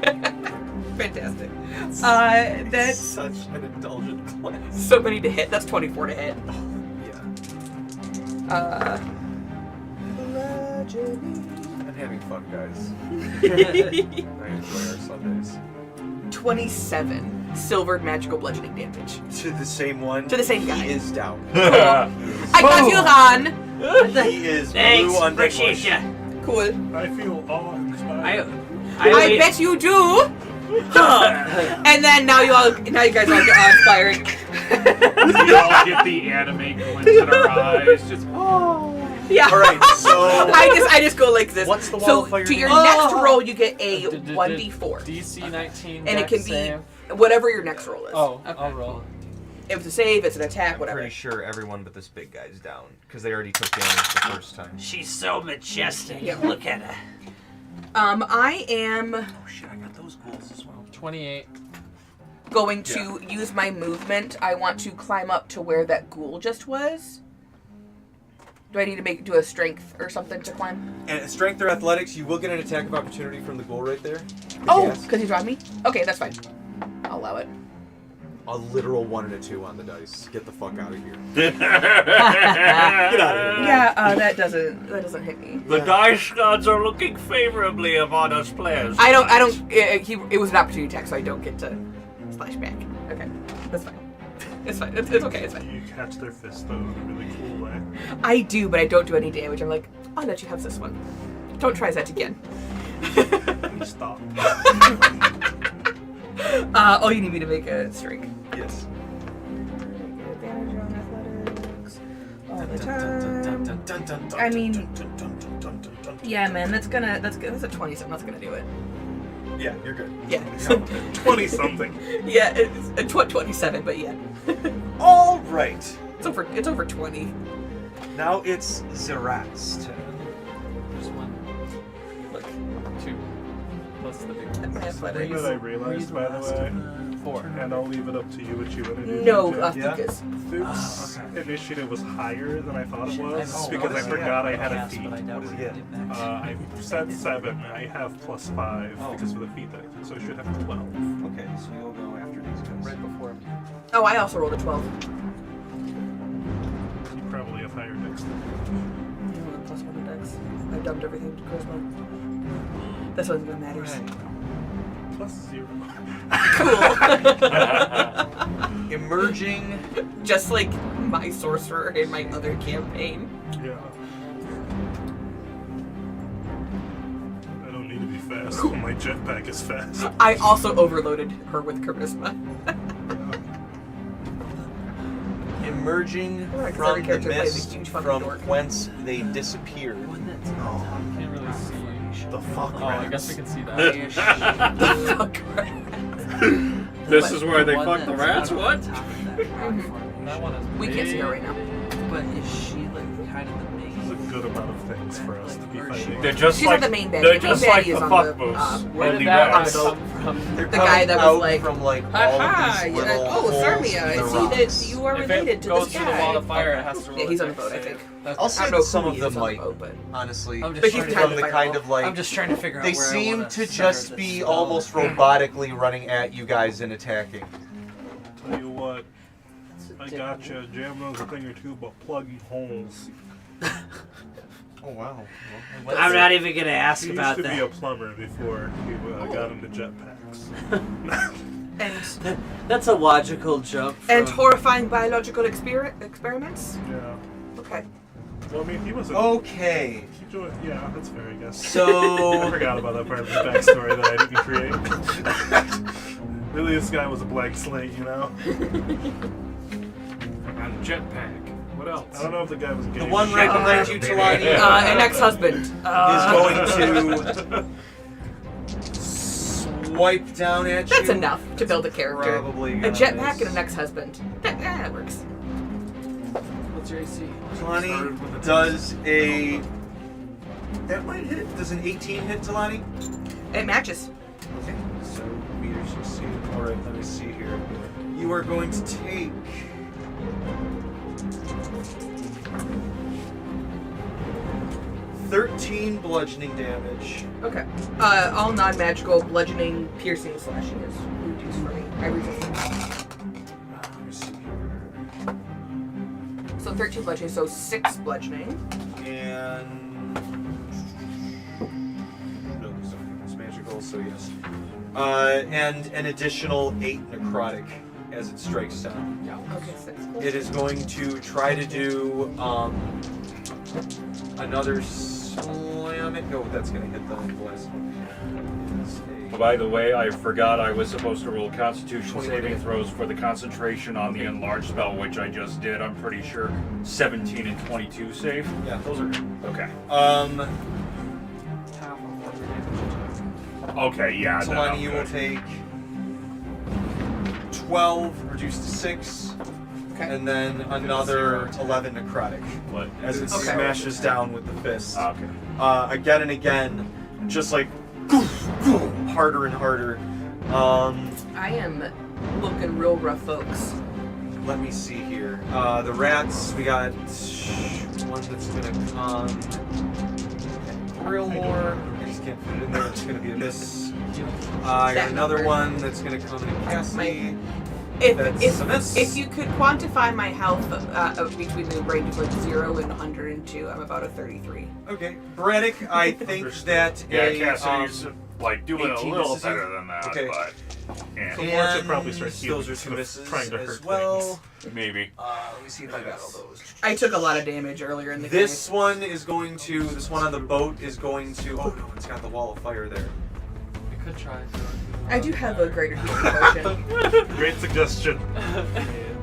Fantastic. That's Such an indulgent class. so many to hit. That's 24 to hit. Yeah. I'm having fun, guys. I enjoy our Sundays. 27 silvered magical bludgeoning damage. To the same one. To the same guy. He is down. I got you, Han. He is Thanks, blue under appreciate bush. ya. Cool. I feel awe-inspired. I bet you do. And then now you guys all get awe-inspiring. We all get the anime glint in our eyes. Just Yeah. All right, so I just go like this. What's the so wildfire to your do? next roll, you get a Did 1d4, DC 19. and it dex can be save. whatever your next roll is. Oh, Okay, I'll roll. If it's a save, it's an attack, I'm whatever. pretty sure everyone but this big guy's down because they already took damage the first time. She's so majestic. Yeah. Look at her. I am Oh shit! I got those ghouls as well. 28. going to use my movement. I want to climb up to where that ghoul just was. Do I need to do a strength or something to climb? And strength or athletics, you will get an attack of opportunity from the ghoul right there. Oh, Yes. because he's on me? Okay, that's fine. I'll allow it. A literal 1 and a 2 on the dice. Get the fuck out of here. Get out of here. Yeah, that doesn't hit me. The dice gods are looking favorably upon us players. It was an opportunity attack, so I don't get to slash back. Okay, that's fine. It's fine. It's okay. It's fine. You catch their fist though in a really cool way. I do, but I don't do any damage. I'm like, I'll let you have this one. Don't try that again. Stop. Oh, you need me to make a streak. Yes. Advantage on athletics all the time. I mean, yeah, man, that's a 20-something. That's gonna do it. Yeah, you're good. Yeah. 20 something. Yeah, it's a 27, but yeah. All right. It's over 20. Now it's Zerat's turn. There's 1. Look, 2. Plus the big at one. my Something athletics. that I realized, by the way, 4. and I'll leave it up to you what you want to do. No, Jim. Thukus. Thu's initiative was higher than I thought it was Oh, because what I is it? forgot I had a Chaos, feat. but I doubt What is we it? did that. I said 7. I have +5 Oh. because of the feat that I took, so I should have 12. Okay, so you'll go after these guys. Right before him. Oh, I also rolled a 12. You probably have higher dex than Plus 1 to dex. I dumped everything to charisma. This one's what matters. plus 0. Emerging. Just like my sorcerer in my other campaign. Yeah. I don't need to be fast when my jetpack is fast. I also overloaded her with charisma. Emerging Right, 'cause from every the character plays a mist huge fucking from dork. whence they disappeared. Can't really see. The fuck, Oh, I guess we can see that. This is where they One fuck the that's rats? on What? top of that rock formation. That one is We can't see her big. right now. But is she like kind of the main? There's a good amount of things for us to be fighting. They're just She's like not the main baddie. they're The just main like baddie is the on fuck the, boosts. Where Only did that one rats. come from? They're The guy coming that was out like, from like Ha all ha! of these little Oh, holes Cermia, in the I see rocks. that you are If related it to goes this through the wall guy. of fire, it has to roll Yeah, he's a on the dex boat, I save. think. That's I'll I say don't know that some who of he them is on the might, boat, but honestly, I'm just But trying he's to behind from the the firewall. kind of like I'm just trying to figure out they where I seem wanna to center just this be spell. almost robotically running at you guys and attacking. Tell you what, I gotcha. Jam knows a thing or two about plugging holes. Oh wow. I'm not even gonna ask He used about to be a that. plumber before he got into jetpacks. and That's a logical jump. and from- horrifying biological experiments. Yeah. Okay. Well, I mean, he was a... Okay. He joined, yeah, that's fair, I guess. I So forgot about that part of his backstory that I didn't create. Really, this guy was a blank slate, you know? I got a jetpack. What else? I don't know if the guy was gay. the one right behind you, Talani, An ex-husband. is going to swipe down at you. That's enough to build a character. Probably A gonna jetpack miss. and an ex-husband. That works. What's your AC? Talani does a. That might hit. Does an 18 hit, Talani? It matches. Okay. So we should see. All right. Let me see here. You are going to take. 13 bludgeoning damage. Okay. All non-magical bludgeoning, piercing, slashing is reduced for me. I resist. Let me see here. So 13 bludgeoning, so 6 bludgeoning. And no, it's magical, so yes. And an additional 8 necrotic as it strikes down. Okay, 6. It is going to try to do another slam. No, that's going to hit the last one. By the way, I forgot I was supposed to roll Constitution 20 saving minutes. throws for the concentration on the enlarged spell, which I just did. I'm pretty sure 17 and 22 save. Yeah, those are good. Okay. Half of what damage. Okay. Yeah. then Talani, I'm you will good. take 12, reduced to 6, Okay. and then another 11 necrotic What? as it Okay. smashes down with the fist. Okay. Again and again, just like harder and harder. I am looking real rough, folks. Let me see here. The rats, we got one that's gonna come. Real more. I just can't fit it in there. It's gonna be a miss. I got That another number. one that's gonna come in a Cassie. That's a miss. If you could quantify my health between the range of like 0 and 102, I'm about a 33. Okay, Braddock, I think that Yeah, a Cassidy's like doing a 18 little misses you? better than that, Okay. but yeah, So Mark should probably start and healing those are instead two of misses trying to as hurt well. maybe. Let me see if I got all those. I took a lot of damage earlier in the This one is going to. This one on the boat is going to. Oh no, it's got the wall of fire there. You could try. I do have a greater healing potion. Great suggestion.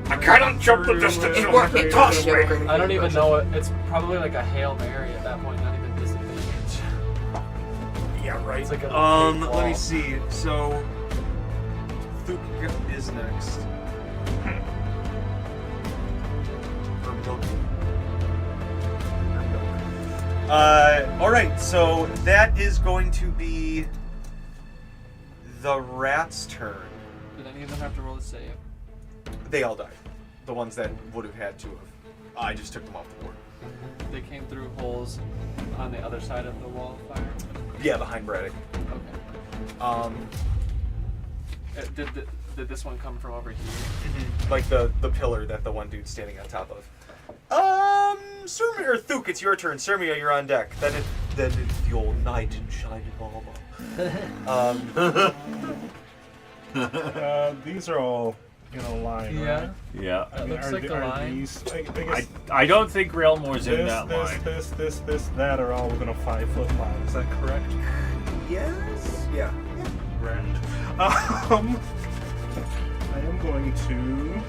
I cannot jump the distance. It's working. Toss me. I don't even know it. It's probably like a Hail Mary at that point, not even disadvantage. Yeah, right. It's like a big Let me wall. see. So, Thuk is next. Or Milky. All right. So that is going to be the rat's turn. Did any of them have to roll a save? They all died. The ones that would have had to have. I just took them off the board. They came through holes on the other side of the wall of fire. Yeah, behind Braddock. Okay. Did this one come from over here? Like the pillar that the one dude's standing on top of. Cermia or Thuk, it's your turn. Cermia, you're on deck. Then it's your knight in shining armor. These are all in a line, right? Yeah. That looks like a line. These, I guess I don't think Realmore's in that line. this, that are all within a 5-foot line. Is that correct? Yes. Yeah. Grand. I am going to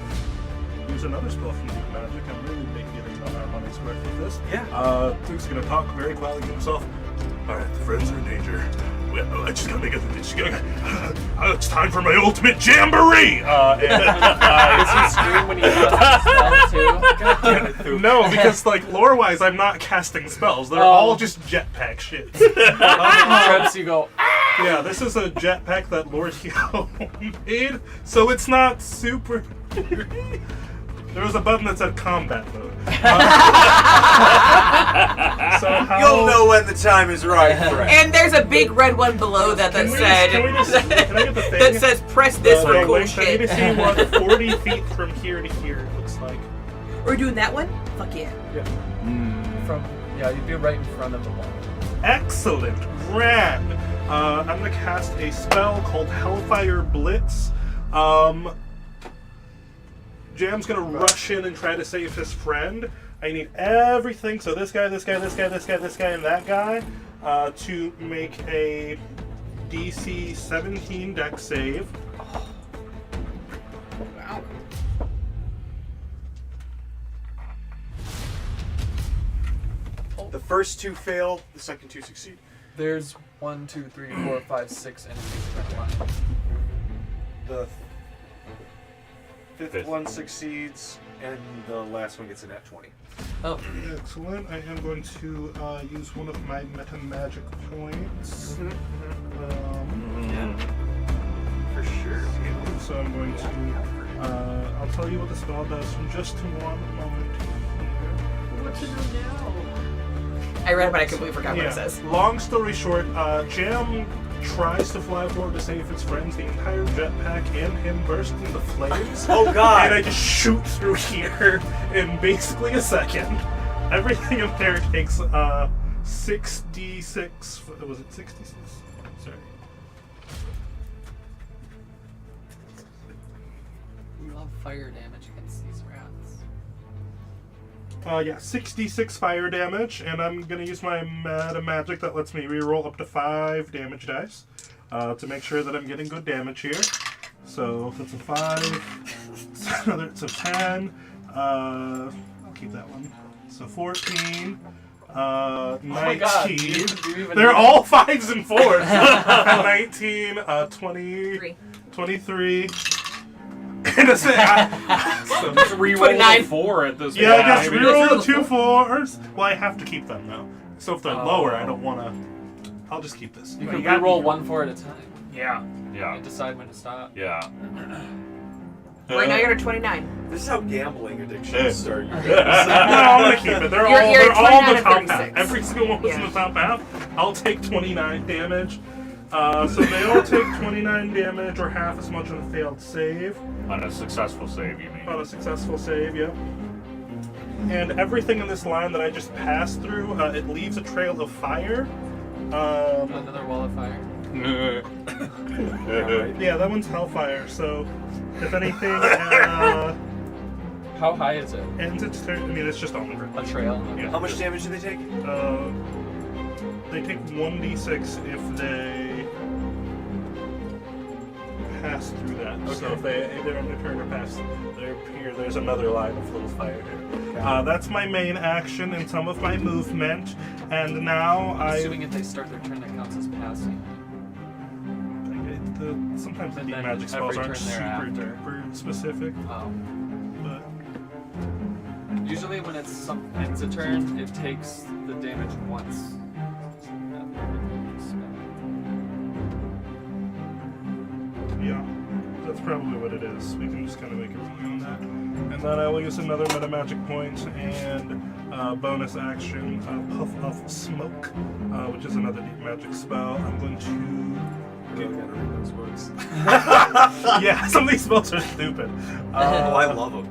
use another spell from Deep Magic. I'm really getting on our money's worth with this. Yeah. Duke's gonna talk very quietly to himself. Alright, the friends are in danger. Well, I just gotta make it. It's time for my ultimate jamboree! Does he scream when you cast a spell too? God damn it, Thuk. No, because like lore-wise, I'm not casting spells. They're all just jetpack shit. Trips, you go. Yeah, this is a jetpack that Lord Hio made, so it's not super. There was a button that said combat mode. So how... You'll know when the time is right, friend. And there's a big red one below that Can I said get the thing? that says press this for cool I need shit. to see what 40 feet from here to here it looks like. We're doing that one? Fuck yeah. You'd be right in front of the wall. Excellent. Grand. I'm going to cast a spell called Hellfire Blitz. Jam's going to rush in and try to save his friend. I need everything, so this guy, and that guy, to make a DC 17 dex save. Wow. The first two fail, the second two succeed. There's 1, 2, 3, 4, 5, 6 enemies in that line. The fifth one succeeds, and the last one gets a nat 20. Oh. Excellent. I am going to use one of my meta magic points. Yeah. For sure. So I'm going to. I'll tell you what the spell does in just one moment. What to do now? I read it, but I completely forgot what it says. Long story short, Jam tries to fly forward to save his friends. The entire jetpack and him burst into flames. Oh god! And I just shoot through here in basically a second. Everything up there takes 6d6. Was it 66? Sorry. We love fire damage against these rats. 6d6 fire damage, and I'm going to use my meta magic that lets me reroll up to 5 damage dice to make sure that I'm getting good damage here. So if it's a 5, it's a 10, I'll keep that one. So 14, 19. God, do you even They're know? all 5s and 4s. 19, 20, 23. And that's it. So Just reroll 29. a 4 at this point. yeah, I guess mean, reroll the 2 4s. Well, I have to keep them though. So if they're lower, I don't want to. I'll just keep this. You can reroll 1 4 at a time. Yeah. Yeah. And decide when to stop. Yeah. Right now you're at 29. This is how gambling addictions start. No, I'm gonna keep it. They're You're all at the 29 top and half. 36. Every single one was in Yeah. the top half. I'll take 29 damage. So they all take 29 damage or half as much on a failed save. On a successful save, you mean? On a successful save, yeah. And everything in this line that I just passed through, it leaves a trail of fire. Another wall of fire. Yeah, that one's hellfire. So if anything How high is it? ends its turn, I mean it's just on the ground. A trail? Yeah. How much damage do they take? They take 1d6 if they pass through that. So if they're on their turn or pass, there's another line of little fire here. That's my main action and some of my movement. And now Assuming if they start their turn, that counts as passing. sometimes the And deep then magic spells every aren't turn super thereafter. duper specific. Oh. But Usually when it's ends a turn, it takes the damage once. yeah, that's probably what it is. We can just kind of make a review on that. And then I will use another meta magic point and bonus action, Puff of Smoke, which is another deep magic spell. I'm going to. Really gotta read those books. Yeah, some of these spells are stupid. Oh, I love them.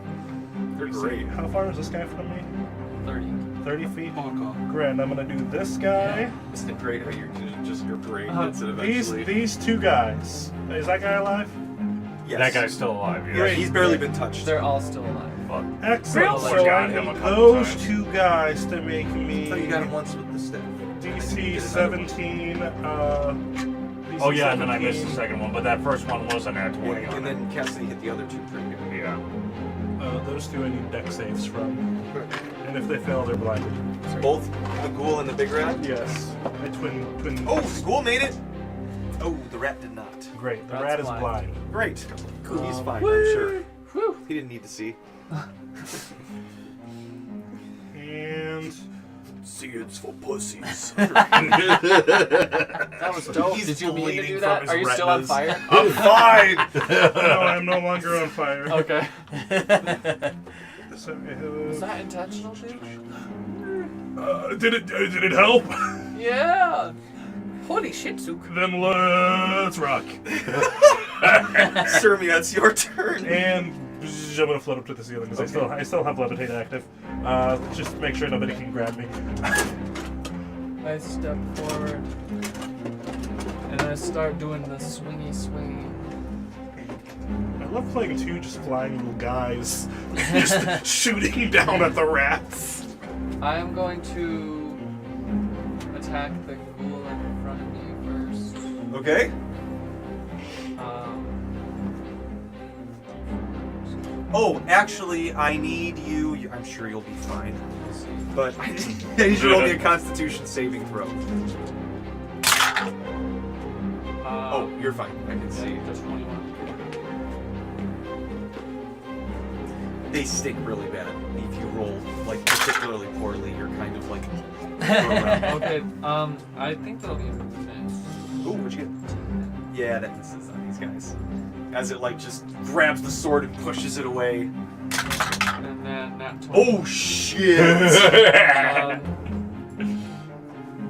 They're Let's see, great. how far is this guy from me? 30. 30 feet. Oh god. Grand. I'm gonna do this guy. Isn't it great how you're just your brain Uh-huh. hits it eventually? These two guys. Is that guy alive? Yes. That guy's still alive. Yeah, Yeah. he's barely been touched. They're all still alive. Fuck. Excellent. Really? So I Got him a need couple those times. two guys to make I thought you got him me once with the staff. DC 17. DC Oh yeah, and then I missed the 17. second one, but that first one wasn't at 20 Yeah, on and it. then Cassidy hit the other two pretty good. Yeah. Those two I need deck saves from. And if they fail, they're blinded. Both the ghoul and the big rat? Yes. I twin. Oh, the ghoul made it! Oh, the rat did not. Great. The Rat's rat is blind. blind. Great. Cool. He's fine, Woo! I'm sure. Whew. He didn't need to see. And Seeds for pussies. That was dope. He's Did you mean to bleeding do that? from Are his you still on retinas. fire? I'm fine! no, I'm no longer on fire. Okay. So, Was that intentional, dude? did it help? Yeah. Holy shit, Zook. Then let's rock. Cermia, it's your turn. And I'm gonna float up to the ceiling because I still have levitate active. Just make sure nobody can grab me. I step forward and I start doing the swingy swing. I love playing two just flying little guys, just shooting down at the rats. I am going to attack the ghoul in front of me first. Okay. Oh, actually, I need you. I'm sure you'll be fine. But I need you to roll me a Constitution saving throw. Oh, you're fine. I can see. Just 21. They stink really bad. If you roll like particularly poorly, you're kind of like. around. Okay, I think that'll be nice. Ooh, what'd you get? Yeah, that misses on these guys. As it like just grabs the sword and pushes it away. And then that 20. Oh shit!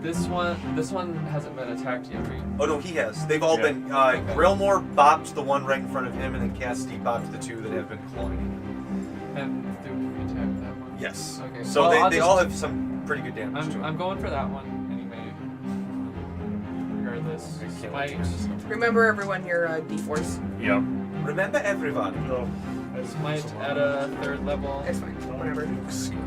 This one hasn't been attacked yet, right? Oh no, he has. They've all Yeah. been. Grillmore bopped the one right in front of him, and then Cassidy bopped the two that have been clawing. And do we attack that one? Yes. Okay. So well, they I'll they just- all have some pretty good damage to I'm them. going for that one anyway. Regardless. I can't wait Smite. to turn this over. Remember, everyone, your D4s. Yep. Remember everyone. No, Smite at a 3rd level. It's fine. Whatever.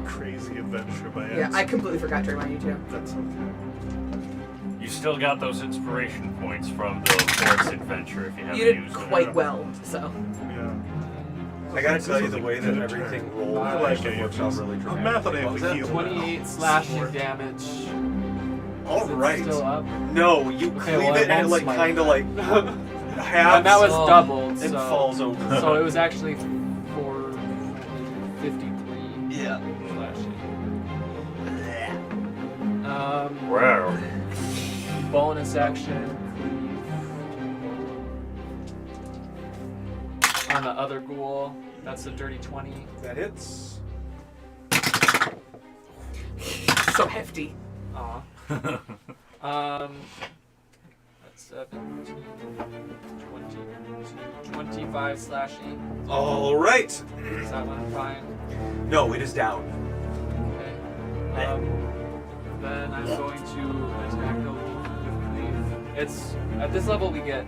Crazy adventure by Yeah, I completely forgot to remind you too. That's okay. You still got those inspiration points from the forest adventure if you haven't You did used them. quite well, so. Yeah. I gotta tell you, the way that everything rolls I like actually it. works out really I'm dramatically. able to heal. 28 slashing damage. All Is it right. Still up? No, you Okay, cleave well, it and it won't like smite kind of then. like halves And that was Oh. doubled, and so falls over. So it was actually 453 Yeah. slashing. Wow. Bonus action. On the other ghoul, that's a dirty 20. That hits. So hefty. Aw. That's 17, 20, 25 slashing. All right. Is that one fine? No, it is down. Okay. Then I'm going to attack the wolf with cleave. It's at this level we get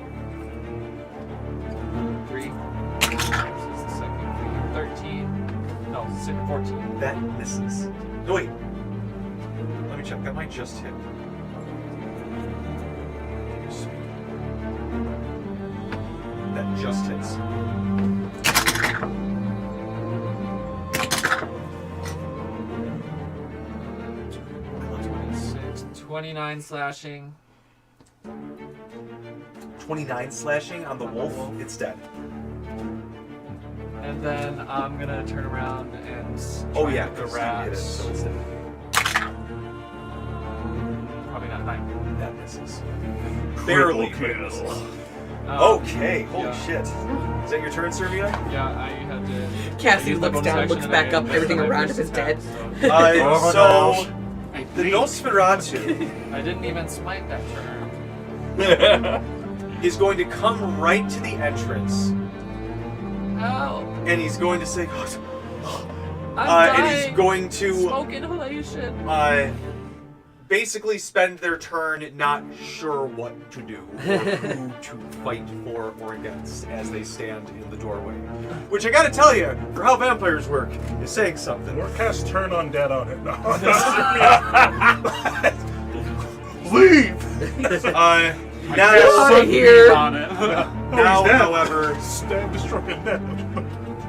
3. This is the second cleave. 13. No, 14. That misses. No wait. Let me check. That might just hit. That just hits. 29 slashing. 29 slashing on the wolf. It's dead. And then I'm gonna turn around and Oh try yeah, the because you hit it, rats. so it's dead. Probably not 9. That misses. Barely, but it kill. misses. Um, Okay, holy yeah. shit. Is that your turn, Cermia? Yeah, I had to. Cassie use the looks bonus down, action looks and back I up, everything missed my around him first is dead. attack, So, the Nosferatu so I didn't even smite that turn. is going to come right to the entrance, Ow. and he's going to say, and he's going to Smoke inhalation. basically spend their turn not sure what to do or who to fight for or against as they stand in the doorway. Which I gotta tell you, for how vampires work, is saying something. Or cast Turn Undead on it. No. Leave! Now, Outta here. On it. now dead. however, Stand destroying dead.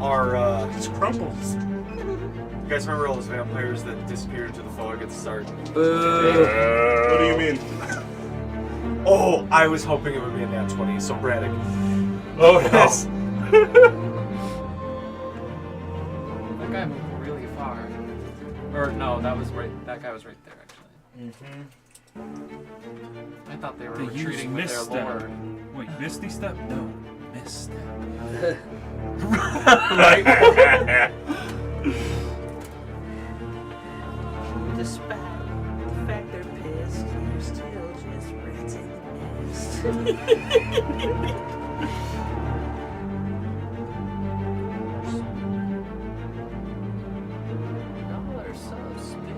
our Just crumbles. you guys remember all those vampires that disappeared into the fog at the start? Boo. What do you mean? Oh, I was hoping it would be a nat 20, so Braddock. Oh, Yes. That guy moved really far. Or no, that guy was right there actually. Mm-hmm. I thought they were They used retreating with their misstep. lord. Wait, Misty Step? No, Misstep. Despite the fact they're pissed, you're still just rats in the nest. Y'all are so stupid.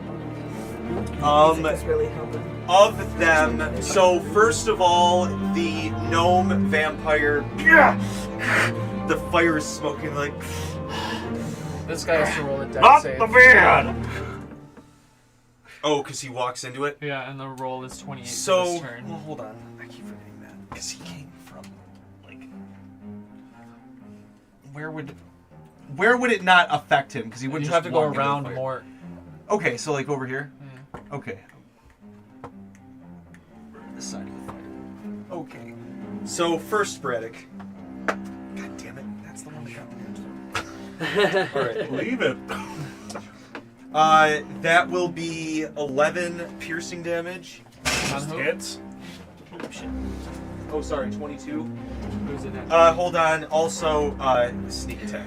It's really helping. Of them, so first of all, the gnome vampire, the fire is smoking like, This guy has to roll a dex Not save. the man! oh, because he walks into it. Yeah, and the roll is 28 for So, this turn. well, hold on, I keep forgetting that because he came from like, where would it not affect him? Because he wouldn't You just have to go walk into the around fire. more. Okay, so like over here. Yeah. Okay. This side of the fire. Okay. So first, Braddock. God damn it, that's the one that got me. All right. Leave it. That will be 11 piercing damage. On who? Hits. Oh shit. Oh, sorry, 22. Who's in it? Hold on. Also, sneak attack.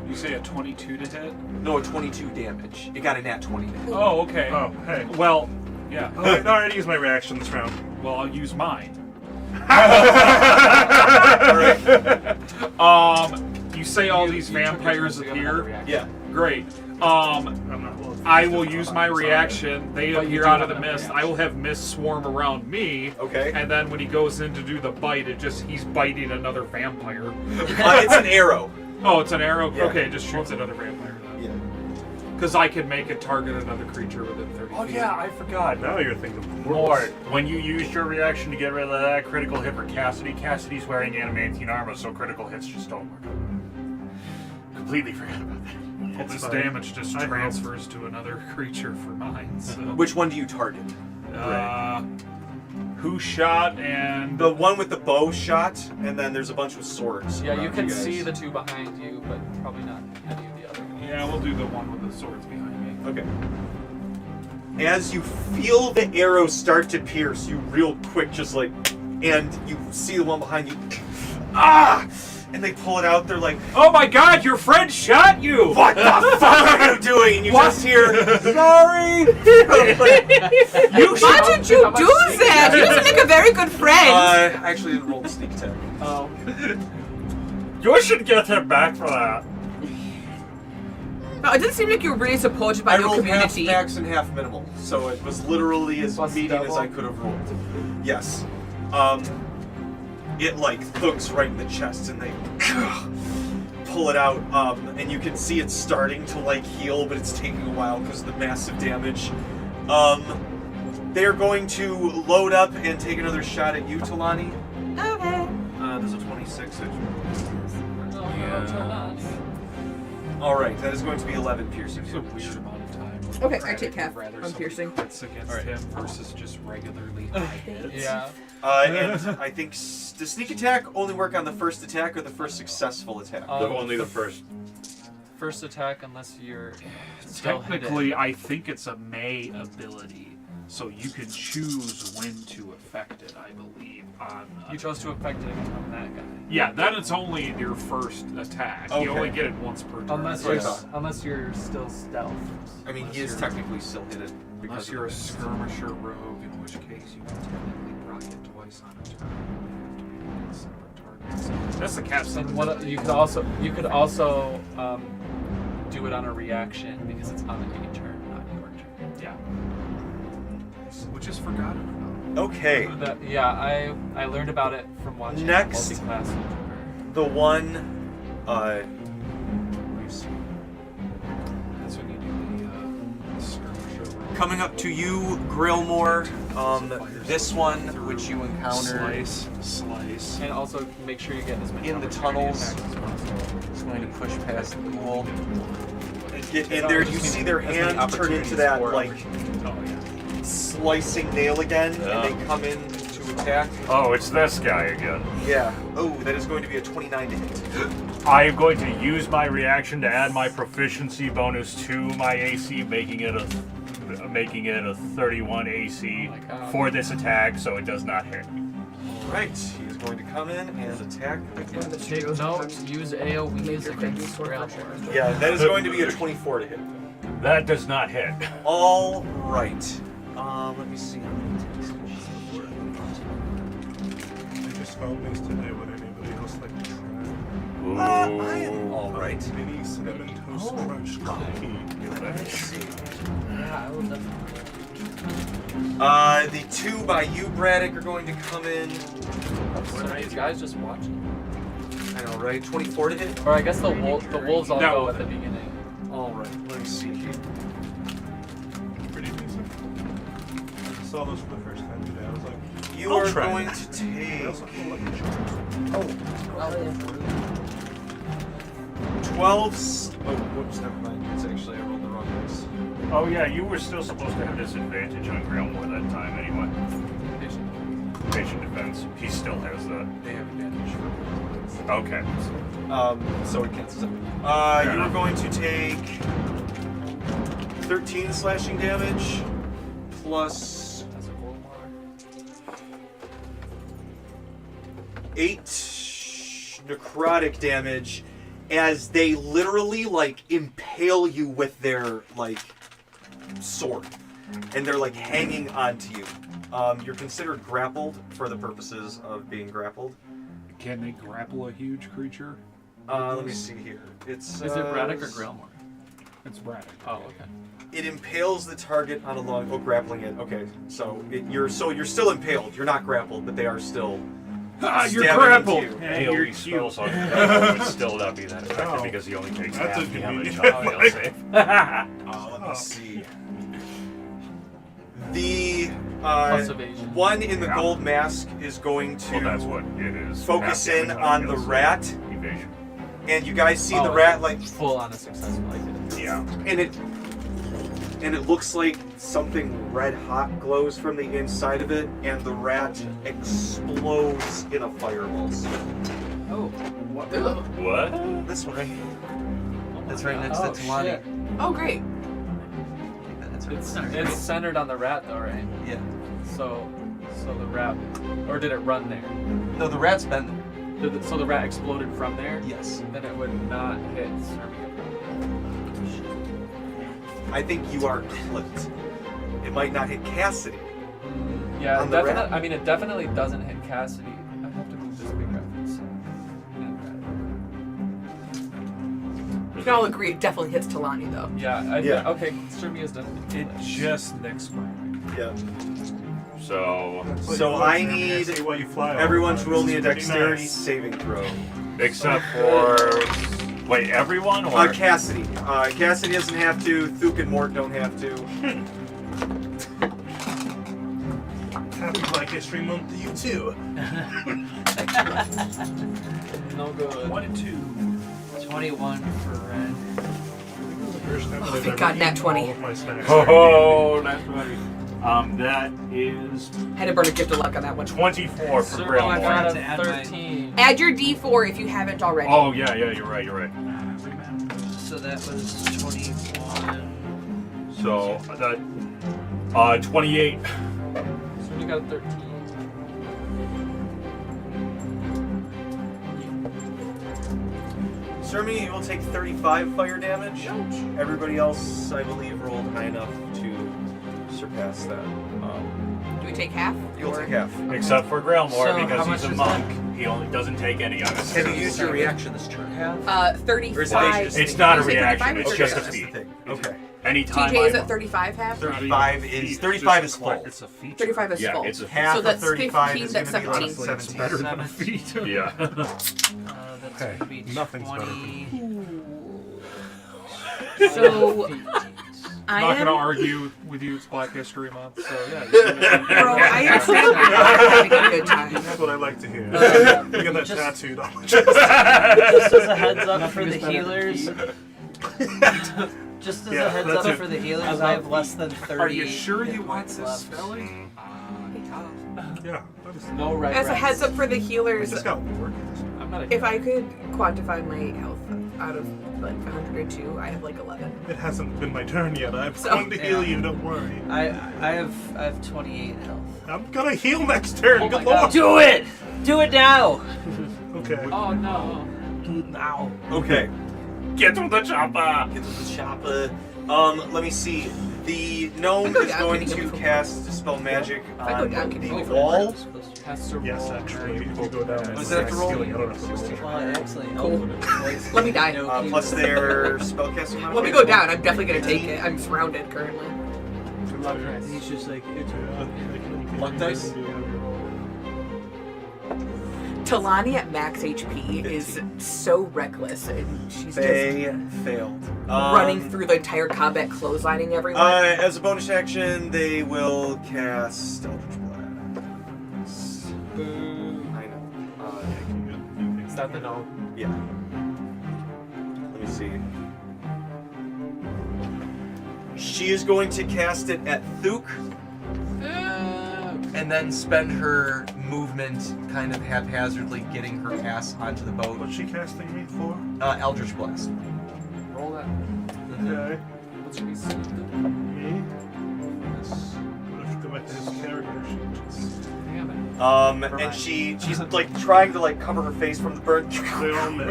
You say a 22 to hit? No, 22 damage. It got a nat 20. Oh, okay. Oh, hey. Well, yeah. Oh, I already used my reaction this round. Well, I'll use mine. Alright. You say all these vampires appear? Yeah. Great. I'm not well. I will use my reaction. They But you appear do out of have the a mist. reaction. I will have mist swarm around me. Okay. And then when he goes in to do the bite, he's biting another vampire. It's an arrow. Oh, it's an arrow? Yeah. Okay, it just shoots another vampire then. Yeah. Because I can make it target another creature within 30 Oh feet. yeah, I forgot. Now you're thinking Mort, when you used your reaction to get rid of that critical hit for Cassidy, Cassidy's wearing adamantine armor, so critical hits just don't work. Completely forgot about that. Well, this fine. damage just I know. transfers to another creature for mine, so... Which one do you target? Who shot and... The one with the bow shot, and then there's a bunch of swords. Yeah, you around can guys. see the two behind you, but probably not any of the other. Yeah, we'll do the one with the swords behind me. Okay. As you feel the arrow start to pierce, you real quick just like, and you see the one behind you. Ah! And they pull it out. They're like, Oh my god, your friend shot you! "What the fuck are you doing?" And you just hear, "Sorry." You Why did you do that? You doesn't make a very good friend. I actually didn't roll the sneak attack. Oh. You should get him back for that. No, it didn't seem like you were really supported by I your rolled community. half max and half minimal, so it was literally as Plus medium as double? I could have rolled. Yes. It like thugs right in the chest, and they pull it out, and you can see it starting to like heal, but it's taking a while because of the massive damage. They're going to load up and take another shot at you, Talani. Okay. There's a 26. Yeah. All right, that is going to be 11 piercing. It's a weird amount of time. Okay, I take half Rather on somebody piercing. crits against Alright. him versus just regularly high hits. Yeah. And I think does sneak attack only work on the first attack or the first successful attack? Only the first. First attack, unless you're still Technically, hidden. I think it's a May ability, so you can choose when to affect it, I believe. You chose to affect it on that guy. Yeah, then it's only your first attack. Okay. You only get it once per turn. Unless Right you're, on. unless you're still stealth. I mean, he is you're- technically still hidden. Unless Because you're a of the- skirmisher rogue, in which case you can technically proc it twice on a turn. You have to be against separate targets. That's the capstone. And what you could also do do it on a reaction because it's on an A turn, not your turn. Yeah. Which is forgotten about. Okay. I learned about it from watching Next. multi-class YouTuber. The one. Let me see. That's when you do the skirmish over. Coming up to you, Grillmore. This one, which you encountered, Slice. And also make sure you get as many in the opportunity tunnels. attacks as possible. is going to push past the ghoul. And there, you see their hand turn into that like slicing nail again, and they come in to attack. Oh, it's this guy again. Yeah. Oh, that is going to be a 29 to hit. I am going to use my reaction to add my proficiency bonus to my AC, making it a 31 AC for this attack, so it does not hit. Alright, he is going to come in and attack again. Take note, use AoEs against Grailmore. Yeah, that is going to be a 24 to hit. That does not hit. All right. Let me see how many attacks. I just found these today. Would anybody else like to try? I am all right. Mini cinnamon toast crunch cookie. Let's see. Yeah, I will definitely. The two by you, Braddock, are going to come in. What are these guys just watching? I know, right? 24 to hit. Or I guess the wolves all go at the beginning. All right. Let me see here. Pretty decent. I saw those for the first time today. I was like, You I'll are try going that. to I take also feel like a charm. 12. Oh, whoops, never mind. It's actually I rolled the wrong dice. Oh yeah, you were still supposed to have disadvantage on Grailmore that time anyway. Patient defense. He still has that. They have advantage. Okay. So it cancels out. You are going to take 13 slashing damage plus As a gold 8 necrotic damage as they literally like impale you with their like sword, and they're like hanging onto you. You're considered grappled for the purposes of being grappled. Can they grapple a huge creature? Let me see here. It's Is it Braddock or Grailmore? It's Braddock. Oh, okay. It impales the target on a long. Oh, grappling it. Okay, so you're still impaled. You're not grappled, but they are still. You're stabbing grappled! into you. And you're AoE cute. spells on Grailmore would still not be that effective Oh. because he only takes That's half a damage convenient on fail save. Let me see. The Plus evasion. one in the Yeah. gold mask is going to Well, that's what it is. focus Half in damage on fail the save. rat, Evasion. and you guys see the Oh, rat like, full on a successful like it. Yeah. and it looks like something red hot glows from the inside of it, and the rat explodes in a fireball. Oh, What? This one right here. That's right next oh, to Talani. shit. Oh, great. That's right. It's centered on the rat though, right? Yeah. So the rat, or did it run there? No, the rat's been there. So the rat exploded from there? Yes. Then it would not hit Cermia. I think you are clipped. It might not hit Cassidy. Yeah, On the definitely. rat? I mean, it definitely doesn't hit Cassidy. I have to move this big reference. We can all agree it definitely hits Talani, though. Yeah. Yeah. Okay, Cermia's done. It just nicks my Yeah. So, So I need everyone to roll me a dexterity saving throw. except for wait, everyone or Cassidy. Cassidy doesn't have to. Thuk and Mort don't have to. Happy Black History Month to you too. No good. 1 and 2. 21 for red. Oh, thank God, nat 20. oh, that's right. That is Had to burn a gift of luck on that one. 24 for Oh, I got Grailmore. a To add my- 13. Add your D4 if you haven't already. Oh yeah, you're right. So that was 21. So that 28. Cermia got a 13. Cermia, you will take 35 fire damage. Everybody else, I believe, rolled high enough to surpass that. Do we take half? You'll Or- take half. Except for Grailmore So, because how he's a much is monk. He only doesn't take any on his Have you turn. used your reaction this turn? 35. Or is it just- It's not a Did you say reaction. 35 or It's just a 35? feat. Thing. Okay. Anytime TJ is I'm- at 35 half? 35 is full. It's a feature. 35 is Yeah, full. it's a Half So of that's 35 15, is that's going to be 17. 17. Better than a feat. Yeah. That's Okay, gonna be nothing's better 20. So I'm I not going to am. argue with you. It's Black History Month, so yeah. Bro, I am still having a good time. That's what I like to hear. Uh, You get that just- tattooed on my chest. Just as a heads up for Nothing the is better than healers. feet. Just as Yeah, a heads that's up it. for the healers, I I have love less than 30. Are you sure hit you want points this left. spelling? Yeah, that is, No right. As a heads up for the I healers, just got work. I'm not a if I could quantify my health out of like 102, I have like 11. It hasn't been my turn yet. I'm So- going to heal Yeah. you. Don't worry. I have 28 health. I'm gonna heal next turn. Oh Good my God. lord. Do it! Do it now! Okay. Oh no. Do it now. Okay. Get to the chopper! Get to the chopper. Let me see. The gnome go is down, going can you to go from- cast Dispel Magic If I go on down, can you the go from wall. Has to Yes, roll. actually, if you go down, Does it have to roll? stealing, I don't have to roll. Well, actually, Cool. Let me die. Plus their spellcasting modifier. Let me go down. I'm definitely gonna take it. I'm surrounded currently. He's just like, Luck dice? Talani at max HP is so reckless, and she's just They failed. running through the entire combat, clotheslining everyone. As a bonus action, they will cast Eldritch Blast. I know. Is that the no? Yeah. Let me see. She is going to cast it at Thuk, and then spend her movement kind of haphazardly getting her ass onto the boat. What's she casting me for? Eldritch Blast. Roll that. Okay. What's your AC? Me? Let's go back to his character sheet. Damn it. And she's like trying to like cover her face from the burn. They all miss.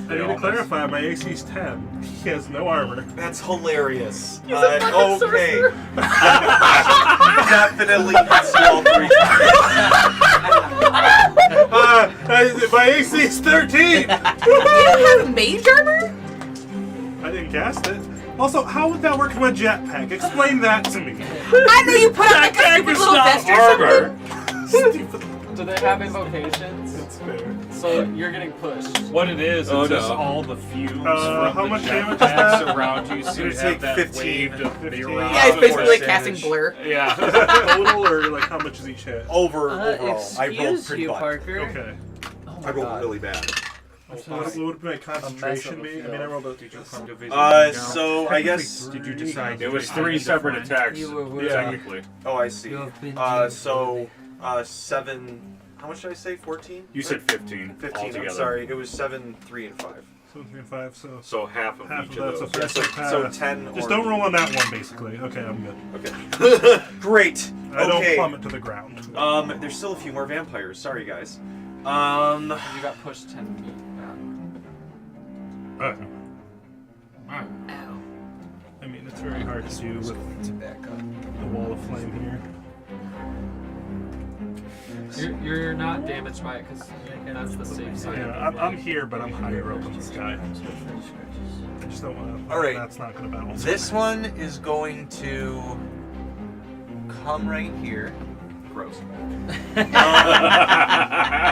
I need to clarify, my AC is 10. He has no armor. That's hilarious. He's a fucking Okay. sorcerer. Definitely hits you all 3 times. My AC is 13! You don't have mage armor? I didn't cast it. Also, how would that work in my jetpack? Explain that to me. I know you put on like a stupid little vest or something. Do they have invocations? That's fair. So you're getting pushed. What it is, Oh, it's just no. all the fumes How from the much damage is jetpacks that? around you, so you It's have like that 15. wave to be 15. around. Yeah, it's basically like Force casting damage. blur. Yeah. Total, or like how much is each hit? Overall, I rolled excuse pretty you, bad. Parker. Okay. Oh I rolled really bad. What would my concentration be? I mean, I rolled a. Did you come to visit? So I guess. Did you decide? It was 3 separate attacks, You were technically. Oh, I see. You have been So 7. How much did I say? 14? You said 15 15. altogether. I'm sorry. It was 7, 3, and 5. 7, 3, and 5, so. So half of Half each of of that's those. a Yeah, so 10. Just or, don't roll on that one, basically. Okay, I'm good. Okay. Great. I don't Okay. plummet to the ground. There's still a few more vampires. Sorry, guys. You got pushed 10 feet back. I mean, it's very hard to do with the wall of flame here. You're not damaged by it because that's the safe side. Yeah, I'm here, but I'm higher up in the sky. I just don't want to. All right. That's not going to balance. This one is going to come right here. Gross.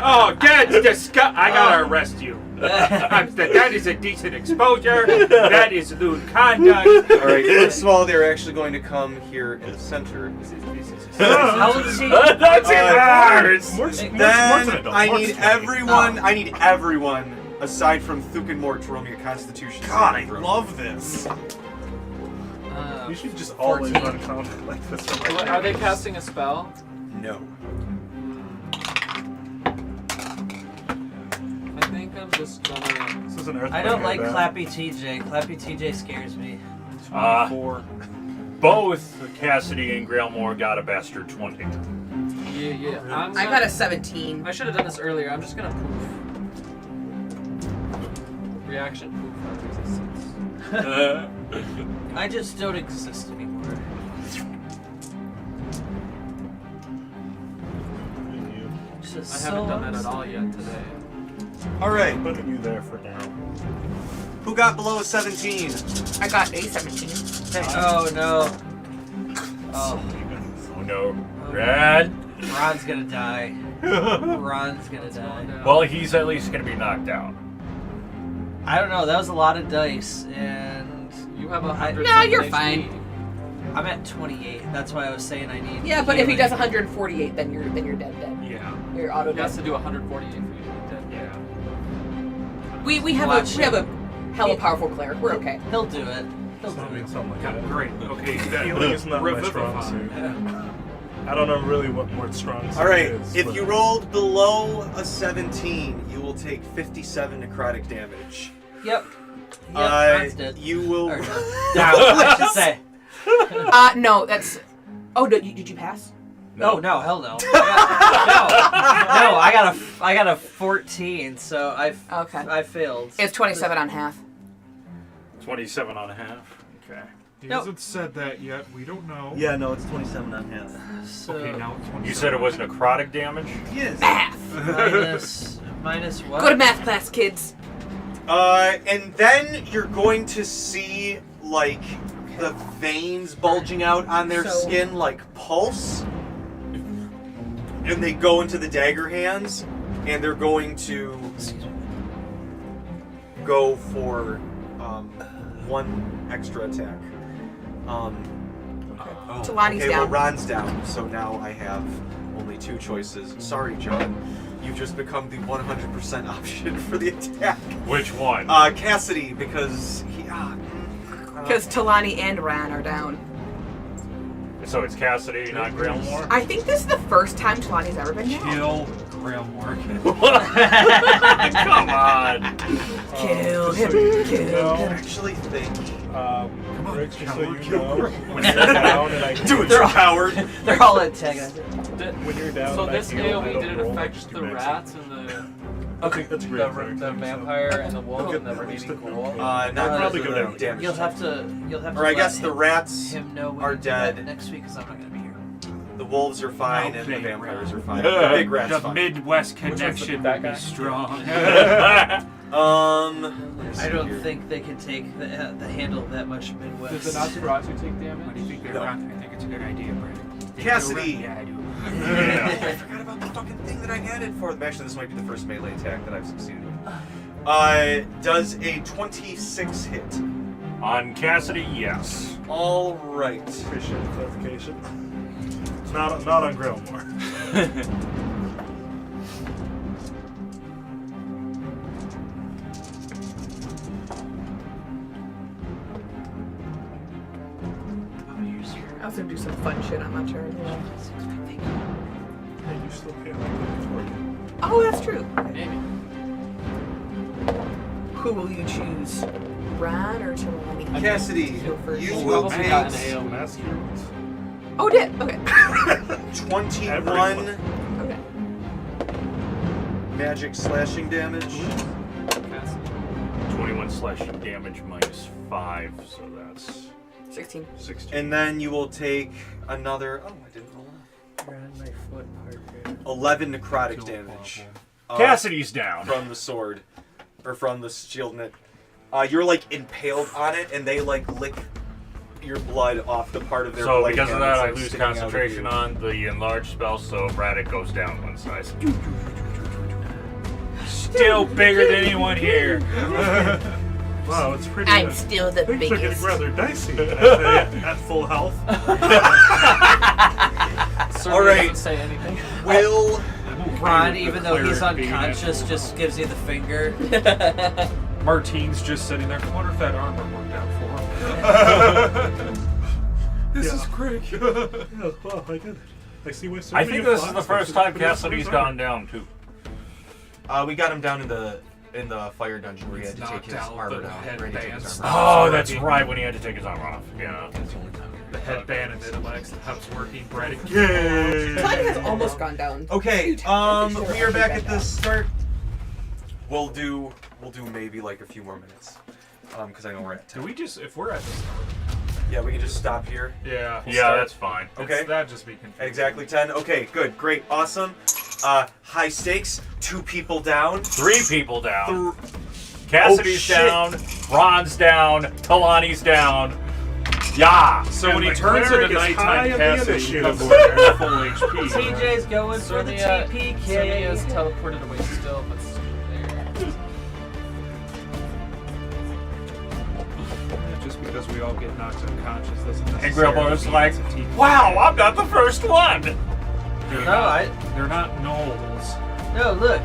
Oh, that's disgusting. I gotta arrest you. That is a decent exposure. That is lewd conduct. All right. First of all, they're actually going to come here in the center. How old is he? That's it! More than Then adult. I More need than 20. everyone. I need everyone aside from Thuk and Mort to roll me a Constitution. God, I saving throw. love this. You should just always 14. run combat like this. For my What, are they characters. casting a spell? No. I think I'm just gonna. This is an earthquake. I don't like bet. Clappy TJ. Clappy TJ scares me. 24. Both Cassidy and Grailmore got a bastard 20. Yeah. I got a 17. I should have done this earlier. I'm just gonna poof. Reaction poof on resistance. I just don't exist anymore. Thank you. Just just I so haven't done that at all yet today. All right. Putting you there for now. Who got below a 17? I got a 17. Oh no. Oh, Oh no. Red. Ron's gonna die. Ron's gonna die. Well, he's at least gonna be knocked out. I don't know. That was a lot of dice, and You have 100. No, you're something fine. HP. I'm at 28. That's why I was saying I need. Yeah, but if he healing. does 148, then you're dead. Yeah. You're auto He has dead. to do 148 for you to be dead. Yeah. We have Watch a we have a him. hella powerful cleric. We're okay. He'll do it. He'll do Something, it. something like that. Great. Okay. That Healing is not my strong revivify. suit. I don't know really what more strong suit All right. is. If but- you rolled below a 17, you will take 57 necrotic damage. Yep. Ron's dead. You will. Or down, I should say. No, that's. Oh, did you pass? No, hell no. No, I got a 14, so Okay. I failed. It's 27 on half. 27 on a half. Okay. He Nope. hasn't said that yet. We don't know. Yeah, no, it's 27 on half. So Okay, now it's 27. You said it was necrotic damage? Yes. minus what? Go to math class, kids. And then you're going to see like the veins bulging out on their So- skin like pulse. And they go into the dagger hands, and they're going to go for one extra attack. Talani's okay, down. well, Ron's down, so now I have only two choices. Sorry, John. You've just become the 100% option for the attack. Which one? Cassidy, because he... Because Talani and Ran are down. So it's Cassidy, not Grailmore? I think this is the first time Talani's ever been down. Kill Grailmore. Come on. Kill just him. so you Kill know, him. actually think... Rick, just so you know, when you're down and I Do it, you coward! They're all antagonistic. when you're down So and I this heal, I AoE don't did it roll, I affect just do the max. rats and the Okay, that's great. the vampire and the wolf and the At least remaining the- ghoul? Not I'll probably because go of the down. damage. You'll have to Or I let guess the rats him know when are you do that dead. next week because I'm not gonna be here. The wolves are fine, No, and the big vampires rat. are fine. The big rat's The fine. Midwest Which one's connection that will guy? be strong. Let's I see don't here. think they can take the handle of that much Midwest. Does the Nosferatu take What do damage? you think they're No. I think it's a good idea, Brandon. Cassidy! Yeah, I do. I forgot about the fucking thing that I added for them. Actually, this might be the first melee attack that I've succeeded with. Does a 26 hit. On Cassidy, yes. All right. Appreciate the clarification. Not on Grailmore. I was gonna do some fun shit on my turn. Hey, you still can't like it. Oh, that's true. Maybe. Who will you choose? Ran or Talani? Cassidy, Go first. you We'll will probably got an take AoE. Master rules. Oh, did. Okay. 21 Everyone. Okay. magic slashing damage. Cassidy. 21 slashing damage minus 5, so that's 16. 16. And then you will take another... Oh, I didn't roll enough. Ran my foot Parker. 11 necrotic damage. Cassidy's down. From the sword. Or from the shield. And you're like impaled on it, and they like lick your blood off the part of their So blade because of and that, it's, I like, lose sticking out of concentration you. on the enlarged spell, so Braddock goes down one size. Still bigger than anyone here. Wow, it's pretty. I'm still the Things are getting biggest. rather dicey at full health. Cermia All right. doesn't say anything. Will... Ron, even though he's cleric being unconscious, just gives you the finger. Martine's just sitting there. I wonder if that armor worked out for him. This is great. Yeah, well, I did it. I see why I think this is the first time Cassidy's gone down too. we got him down in the fire dungeon where he had It's to take his knocked out armor the down. head Where he had to take band his stuff. armor Oh, that's right, when he had to take his armor off. Yeah. The headband and it like stops working. Brady. Yay! Talani has almost gone down. Okay, Huge. I'm pretty sure we are I back did at that. the start. We'll do maybe like a few more minutes. Because I know we're at 10. Do we just, if we're at the start? Yeah, we can just stop here. Yeah. Yeah, that's fine. Okay. That'd just be confusing. Exactly 10. Okay, good, great, awesome. High stakes. 2 people down. 3 people down. Th- Cassidy's shit. down. Ron's down. Talani's down. Yeah. So And when he the turns cleric into is high nighttime on the Cassidy, he initiative comes order. back full HP. TJ's going for the Cermia TPK. is teleported away still, but still there. Just because we all get knocked unconscious doesn't And necessarily Grillbo's mean like, it's a TP. wow, I'm not the first one. They're No, not, they're not gnolls. No, look,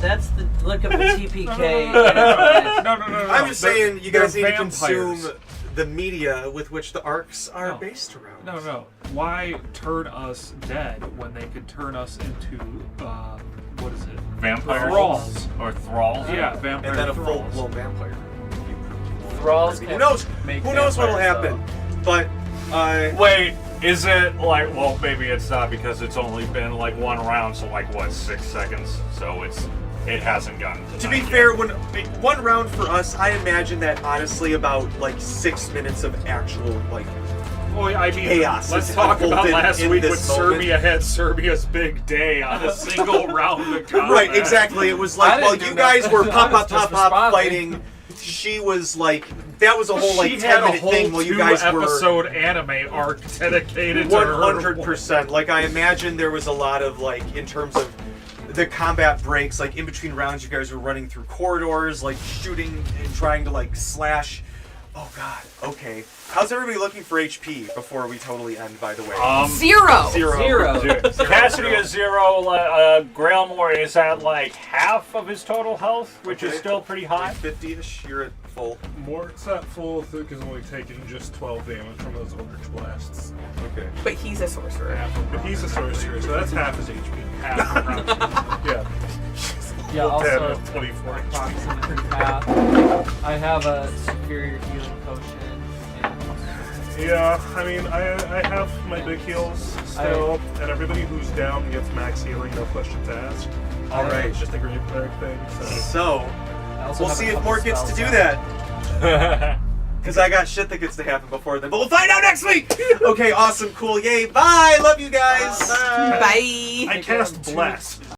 that's the look of the TPK. No. I'm just saying, you guys need they're to vampires. consume the media with which the arcs are No. based around. No. Why turn us dead when they could turn us into, what is it? Vampires? Thralls. Or thralls? Yeah, vampire And then a thralls. full-blown vampire. Thralls Who can knows? make Who knows what'll vampires, happen? But Wait, is it like, well, maybe it's not because it's only been like 1 round, so like what, 6 seconds? So it hasn't gotten to be fair, when 1 round for us, I imagine that honestly about like 6 minutes of actual like. Boy, I mean, Chaos let's is talk about unfolded last in week when this moment. Cermia had Cermia's big day on a single round of combat. Right, exactly. It was I like didn't while do you nothing. guys were I was just pop responding. fighting, she was like that was a whole like She had 10-minute a whole thing while you guys were. 2-episode anime arc dedicated to her. 100%. Like I imagine there was a lot of like in terms of the combat breaks, like in between rounds, you guys were running through corridors, like shooting and trying to like slash. Oh God. Okay. How's everybody looking for HP before we totally end? By the way. 0. Zero. Cassidy is 0. Grailmore is at like half of his total health, which is Okay. still pretty high. 50-ish. You're at full. Mort's at full because only taking just 12 damage from those Eldritch Blasts. Okay. But he's a sorcerer. But he's a sorcerer, so that's half his HP. Half a round. Yeah. Yeah, 10 also of 24. approximately half. I have a superior healing potion. And Yeah, I mean, I have my big heals still, and everybody who's down gets max healing, no questions asked. All right. It's just a great cleric thing, so. So I also we'll have a see if couple Mort gets to spells do out. that. Because I got shit that gets to happen before then. But we'll find out next week! Okay, awesome, cool, yay, bye! Love you guys! Bye. I cast Bless.